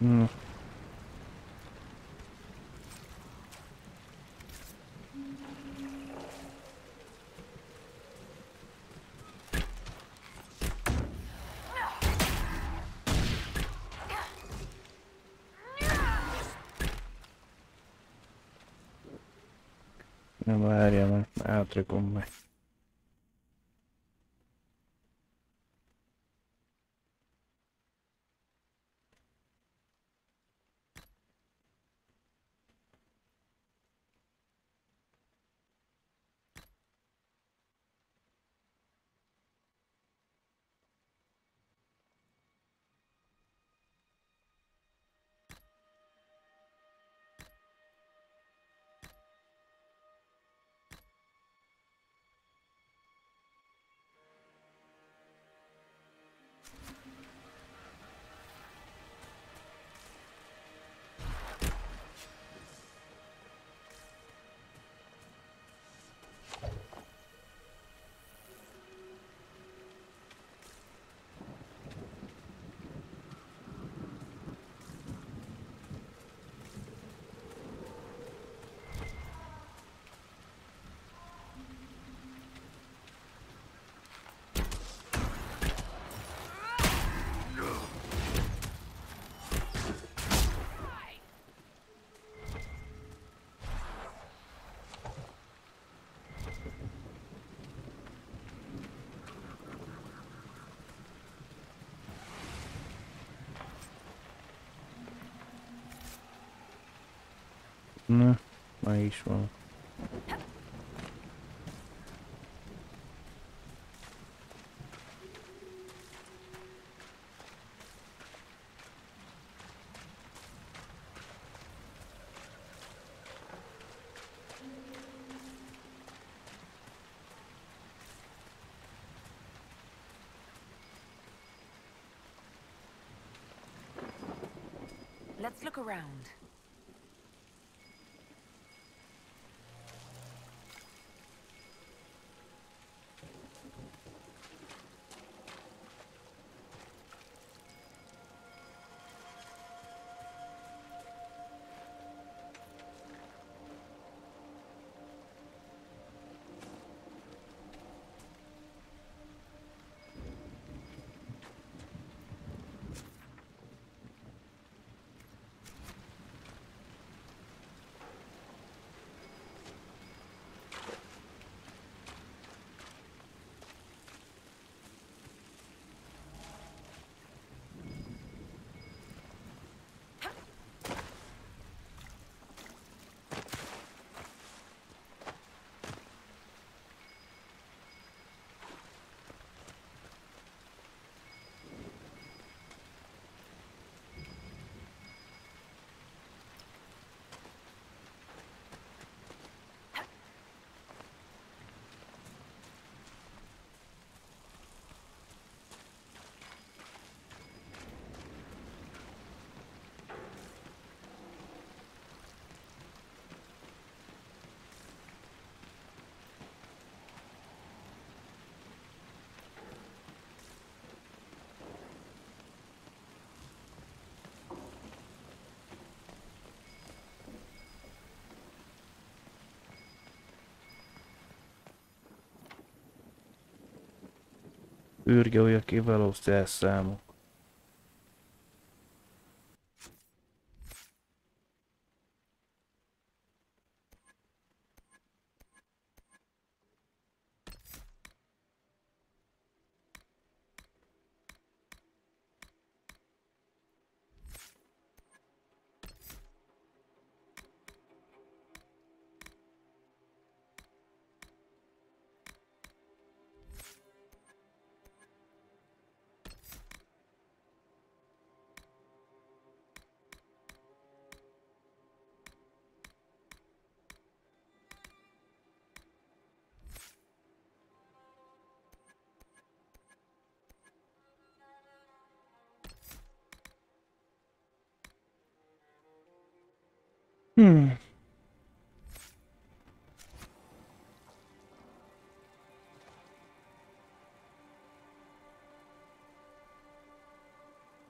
Mm. Nem várja, mert átrakom meg. Na, ma is van. Let's look around. Űrge olyan kiváló szerszámok.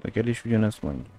Neked is ugyanezt mondja.